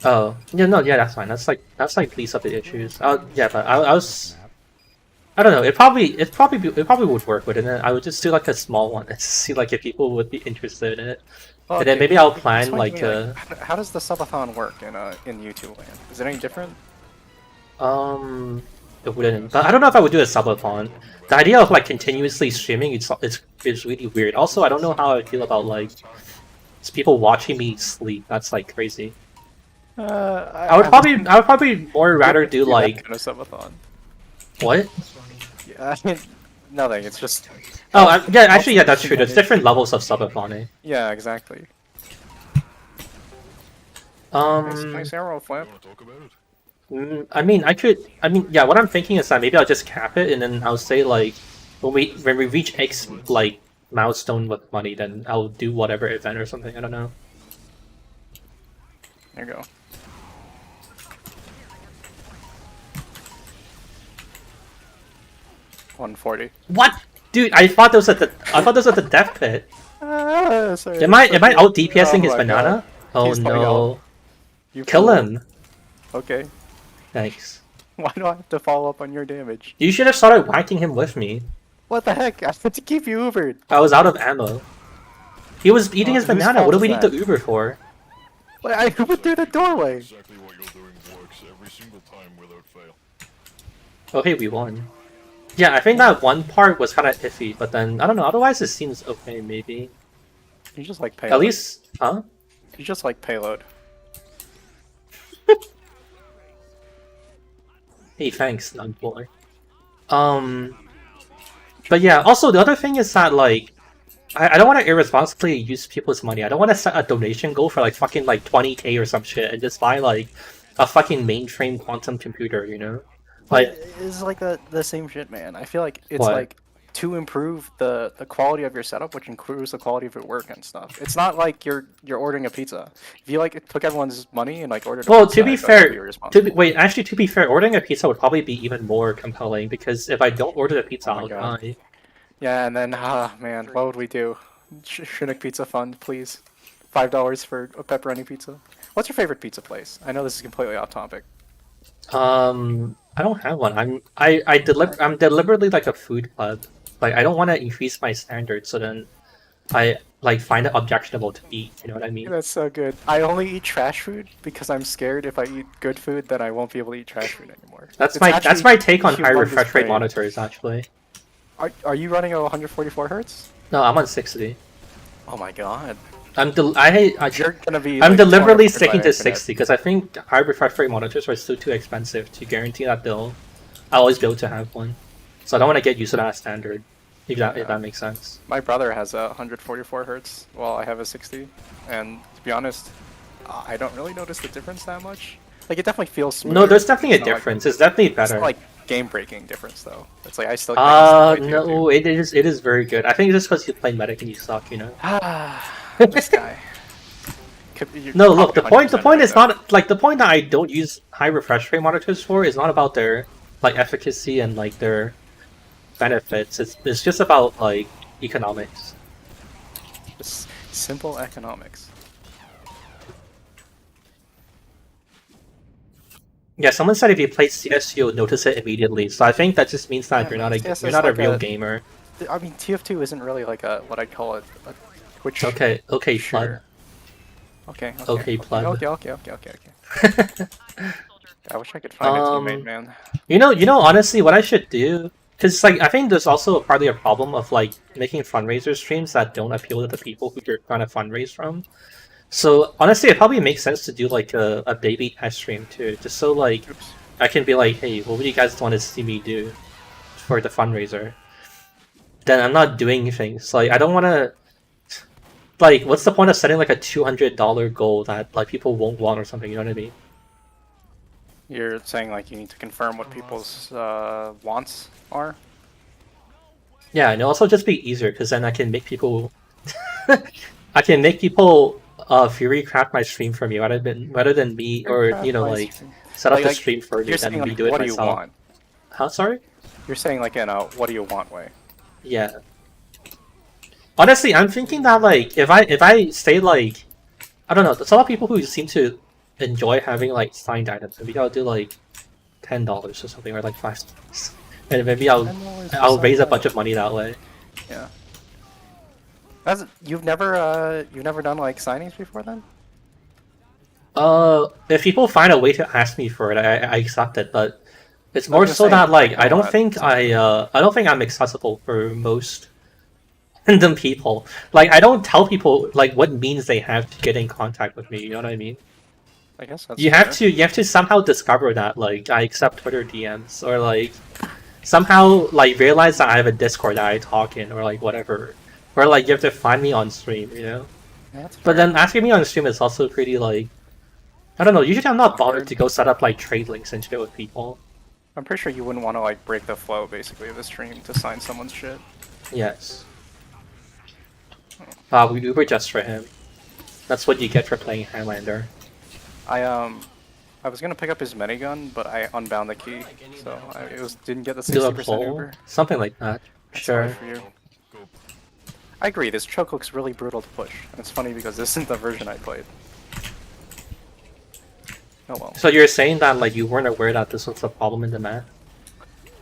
Oh, yeah, no, yeah, that's fine. That's like least of the issues. Yeah, but I was, I don't know. It probably would work, wouldn't it? I would just do like a small one and see like if people would be interested in it. Well, And then okay, maybe I'll explain plan to like me, how does the subathon work in YouTube land? Is it any different? it wouldn't. But I don't know if I would do a subathon. The idea of like continuously streaming it's really weird. Also, I don't know how I feel about like It's people watching me sleep. That's like crazy. I I would probably more rather do like kind of subathon. what? Yeah, I mean, nothing. It's just Oh, yeah. Actually, yeah, that's true. There's different levels of subathon. yeah, exactly. Nice arrow flip. You wanna talk about it? I mean, I mean, yeah. What I'm thinking is that maybe I'll just cap it, and then I'll say like, when we reach X like milestone with money, then I'll do whatever event or something. I don't know. There you go. $140. What, dude? I thought those at the death pit. Sorry. Am I out DPSing his my banana? God. Oh He's coming no! out. You Kill fool. him. Okay. Thanks. Why do I have to follow up on your damage? You should have started whacking him with me. What the heck? I had to keep you Ubered. I was out of ammo. He was eating his whose banana. fault What do is we need that? the Uber for? Wait, I Ubered through the doorway. Exactly what you're doing works every single time without fail. Okay, we won. Yeah, I think that one part was kind of iffy, but then I don't know. Otherwise, it seems okay. Maybe You just like payload. at least, huh? You just like payload. Hey, thanks, Nugboy. But yeah. Also, the other thing is that like, I don't want to irresponsibly use people's money. I don't want to set a donation goal for like fucking like 20K or some shit and just buy like a fucking mainframe quantum computer. You know, like. It's like the same shit, man. I feel like it's What? like to improve the quality of your setup, which improves the quality of your work and stuff. It's not like you're ordering a pizza. If you like took everyone's money and like ordered a Well, pizza, to be I feel like fair, you'd be irresponsible. wait, actually, to be fair, ordering a pizza would probably be even more compelling because if I don't order the pizza, Oh my I'll God. die. Yeah, and then man, what would we do? Shounic Pizza Fund, please. $5 for a pepperoni pizza. What's your favorite pizza place? I know this is completely off topic. I don't have one. I'm deliberately like a food pleb. Like I don't want to increase my standards, so then I like find it objectionable to eat. You know what I mean? That's so good. I only eat trash food because I'm scared if I eat good food that I won't be able to eat trash food anymore. That's It's my actually take on high humongous refresh rate brain. monitors. Actually, Are you running a 144 hertz? no, I'm on 60. Oh my god. I'm You're gonna be. I'm like, deliberately 200 by sticking to internet. 60 because I think high refresh rate monitors are still too expensive to guarantee that I'll always be able to have one. So I don't want to get used to that standard. If that makes sense. My brother has a 144 hertz while I have a 60, and to be honest, I don't really notice the difference that much. Like it definitely feels smoother. No, there's definitely a It's not difference. It's definitely It's better. not like game-breaking difference though. It's like I still. I can still play No, it is very good. I think it's just because you play medic and you suck, you know. this guy. You're No, look, the probably point 100% is right, not like the point that I don't use high refresh rate monitors for is not about their like efficacy and like their benefits. It's just about like economics. though. Just simple economics. Yeah, someone said if you play CS, you'll notice it immediately. So I think that just means that Yeah, you're not CS you're is not a like real a- gamer. I mean, TF2 isn't really like a what I'd call it a Twitch. Okay, Sure. flood. Okay. Okay, pleb. Okay. I wish I could find a teammate, man. You know, honestly, what I should do, because like I think there's also partly a problem of like making fundraiser streams that don't appeal to the people who you're trying to fundraise from. So honestly, it probably makes sense to do like a baby test stream too, just so like Oops. I can be like, hey, what would you guys want to see me do for the fundraiser? Then I'm not doing things like I don't want to. Like, what's the point of setting like a $200 goal that like people won't want or something? You know what I mean? You're saying like you need to confirm what people's wants are. Yeah, and it'll also just be easier because then I can make people, I can make people Fury craft my stream for me rather than me or you know like set up the stream for me You're then saying me like, do it what do you myself. want? Huh? Sorry? You're saying like in a what do you want way. Yeah. Honestly, I'm thinking that like if I stay like, I don't know. There's a lot of people who seem to enjoy having like signed items. Maybe I'll do like $10 or something, or like $5, and maybe I'll raise a bunch of money that way. Yeah. You've never done like signings before then? If people find a way to ask me for it, I accept it. But it's more just so saying, that like like, I don't not think I don't think I'm accessible for most random people. Like, I don't tell people like what means they have to get in contact with me. You know what I mean? I guess that's You fair. have to somehow discover that like I accept Twitter DMs, or like somehow like realize that I have a Discord that I talk in, or like whatever. Or like you have to find me on stream, you know. Yeah, that's But fair. then asking me on stream is also pretty like, I don't know. Usually I'm not bothered Awkward. to go set up like trade links and shit with people. I'm pretty sure you wouldn't want to like break the flow basically of the stream to sign someone's shit. Yes. We Uber just for him. That's what you get for playing Highlander. I was gonna pick up his minigun, but I unbound the key, so didn't get the Do a 60% poll, Uber. something like that. That's Sure. fine for you. I agree. This choke looks really brutal to push, and it's funny because this isn't the version I played. Oh well. So you're saying that like you weren't aware that this was a problem in the map?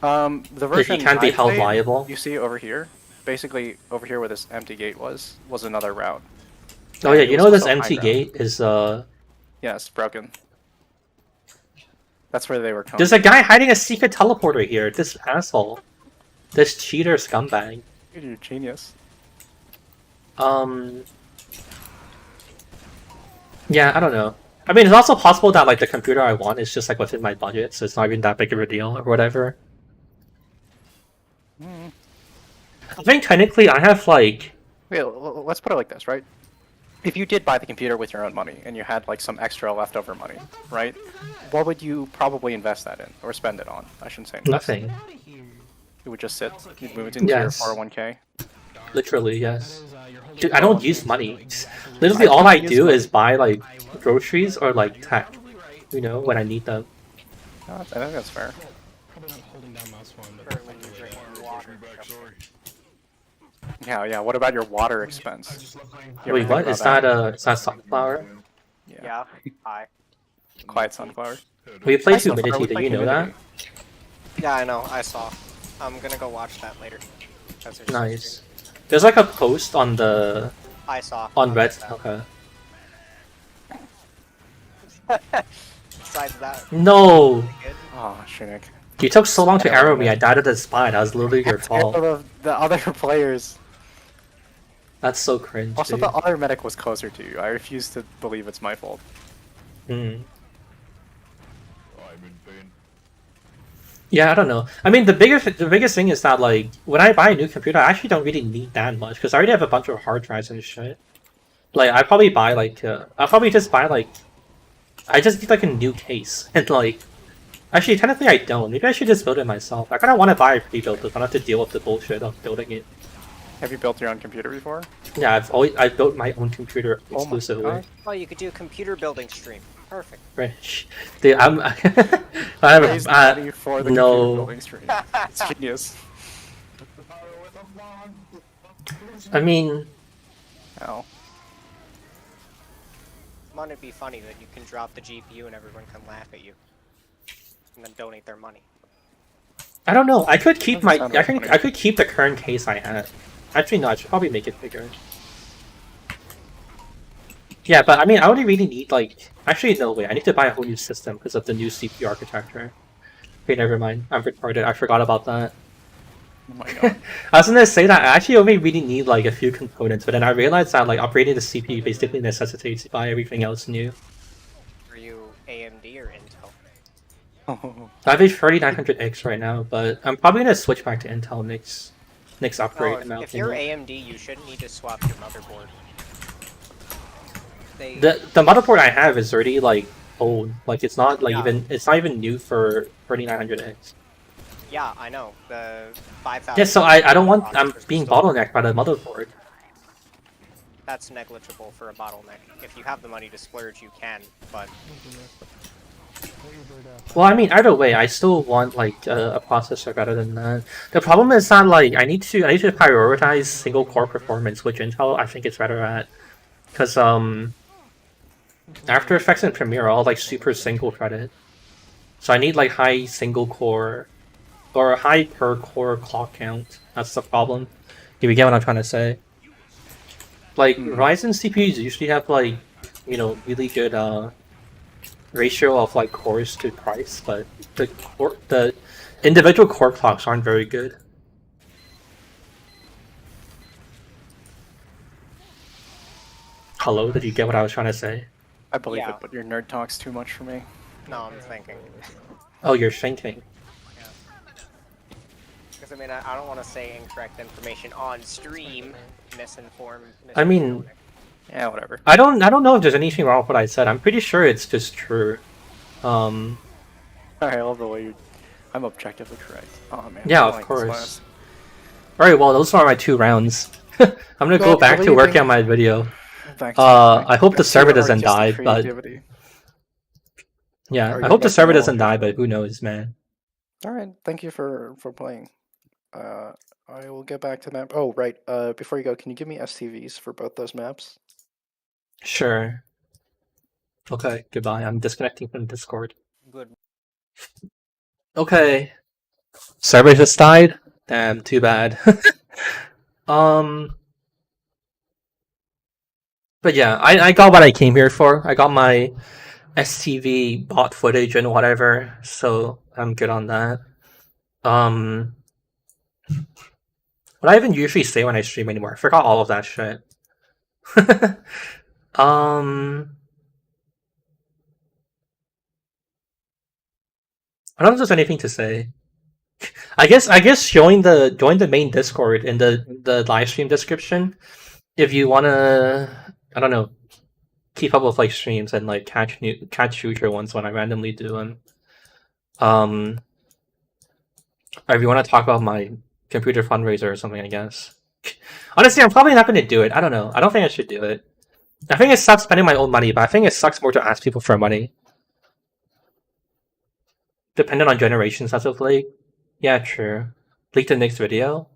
The version can't be I held played, liable? You see over here, basically over here where this empty gate was another route. Oh And yeah, it you was know this also high empty ground. gate is Yeah, it's broken. That's where they were coming. There's a guy hiding a secret teleporter here. This asshole. This cheater scumbag. Dude, you're a genius. Yeah, I don't know. I mean, it's also possible that like the computer I want is just like within my budget, so it's not even that big of a deal or whatever. I think technically I have like Wait, let's put it like this, right? If you did buy the computer with your own money and you had like some extra leftover money, right? What would you probably invest that in or spend it on? I shouldn't say invest. nothing. It would just sit. You'd move it into Yes. your 401k. Literally, yes. Dude, I don't use money. Literally, all I do is buy like groceries or like tech. You know, when I need them. Oh, I think that's fair. Probably not holding down mouse one, but Push me back, sorry. Yeah. What about your water expense? You ever Wait, think what? about Is that sunflower? Yeah. Hi. Quiet sunflower. We played Nice sunflower, humidity. we Do play you know that? humidity. Yeah, I know. I saw. I'm gonna go watch that later. That's their Nice. There's like a post on the I saw. on Red. that. Okay. Besides that, No, good. Oh, shounic. you took so long to arrow me. I died at the spine. That was literally your All fault. of the other players. That's so cringe. Also, dude. the other medic was closer to you. I refuse to believe it's my fault. Hmm. I'm in pain. Yeah, I don't know. I mean, the biggest thing is that like when I buy a new computer, I actually don't really need that much because I already have a bunch of hard drives and shit. Like I probably buy like I'll probably just buy like I just need like a new case and like actually technically I don't. Maybe I should just build it myself. I kind of want to buy a pre-built, but I don't have to deal with the bullshit of building it. Have you built your own computer before? Yeah, I've built my own computer Oh my exclusively. God. Oh, you could do a computer building stream. Perfect. Rich. Dude, I'm I have Raise money for the no. computer building stream. It's genius. I mean, Ow. Wouldn't it be funny that you can drop the GPU and everyone can laugh at you, and then donate their money? I don't know. I could keep my. Doesn't sound very I could keep the current case I have. Actually, no. I should probably make it bigger. Yeah, but I mean, I only really need like. Actually, no way. I need to buy a whole new system because of the new CPU architecture. Okay, never mind. I'm retarded. I forgot about that. Oh my god. I was gonna say that I actually only really need like a few components, but then I realized that like upgrading the CPU basically necessitates buy everything else new. Are you AMD or Intel? I have a 3900X right now, but I'm probably gonna switch back to Intel next upgrade. in my If you're opinion. AMD, you shouldn't need to swap your motherboard. They, The motherboard I have is already like old. Like it's not like Yeah. it's not even new for 3900X. yeah, I know. The 5000. Yeah, so I don't want I'm processors being still- bottlenecked by the motherboard. That's negligible for a bottleneck. If you have the money to splurge, you can. But Well, I mean, either way, I still want like a processor better than that. The problem is that like I need to prioritize single core performance, which Intel I think is better at, because After Effects and Premiere are all like super single threaded, so I need like high single core or high per core clock count. That's the problem. Do you get what I'm trying to say? Like Ryzen CPUs usually have like really good ratio of like cores to price, but the individual core clocks aren't very good. Hello, did you get what I was trying to say? I believe Yeah. it, but your nerd talk's too much for me. No, I'm thinking. Oh, you're thinking. Because I mean, I don't want to say incorrect information on stream, misinformed. I mean, Yeah, whatever. I don't know if there's anything wrong with what I said. I'm pretty sure it's just true. I love the way you. I'm objectively correct. Oh man. Yeah, I of like this course. class. Alright, well, those are my 2 rounds. I'm gonna go Well, back to believe working in- on my video. Back to, I hope the back to server your doesn't die, artistic but creativity. yeah, Or I your hope the server doesn't technology. die, but who knows, man. All right, thank you for playing. I will get back to the map. Oh, right. Before you go, can you give me STVs for both those maps? Sure. Okay, goodbye. I'm disconnecting from Discord. Good. Okay. Server just died? Damn, too bad. But yeah, I got what I came here for. I got my STV bot footage and whatever, so I'm good on that. What I even usually say when I stream anymore? I forgot all of that shit. I don't know if there's anything to say. I guess join the main Discord in the live stream description if you wanna, I don't know, keep up with like streams and like catch future ones when I randomly do them. Or if you want to talk about my computer fundraiser or something, I guess. Honestly, I'm probably not going to do it. I don't know. I don't think I should do it. I think it sucks spending my own money, but I think it sucks more to ask people for money. Dependent on generations as of late. Yeah, true. Leak the next video.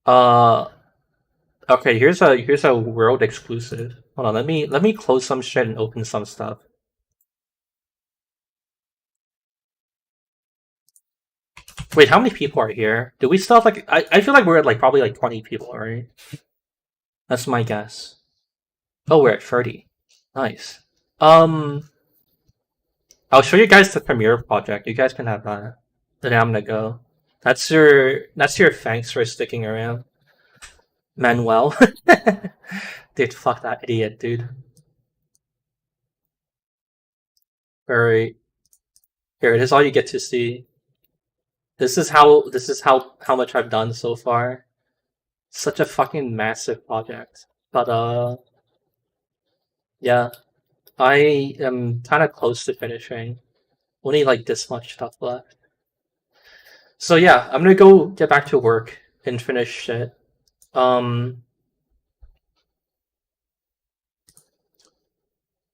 Okay, here's a world exclusive. Hold on, let me close some shit and open some stuff. Wait, how many people are here? Do we still have like I feel like we're at like probably like 20 people, right? That's my guess. Oh, we're at 30. Nice. I'll show you guys the Premiere project. You guys can have that. Then I'm gonna go. That's your thanks for sticking around. Manuel. Dude, fuck that idiot, dude. Alright. Here, it is all you get to see. This is how much I've done so far. Such a fucking massive project. But yeah. I am kinda close to finishing. Only like this much stuff left. So yeah, I'm gonna go get back to work and finish shit.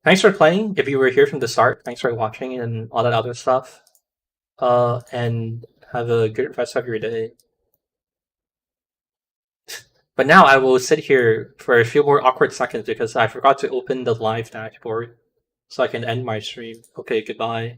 Thanks for playing. If you were here from the start, thanks for watching and all that other stuff. And have a good rest of your day. But now I will sit here for a few more awkward seconds because I forgot to open the live dashboard so I can end my stream. Okay, goodbye.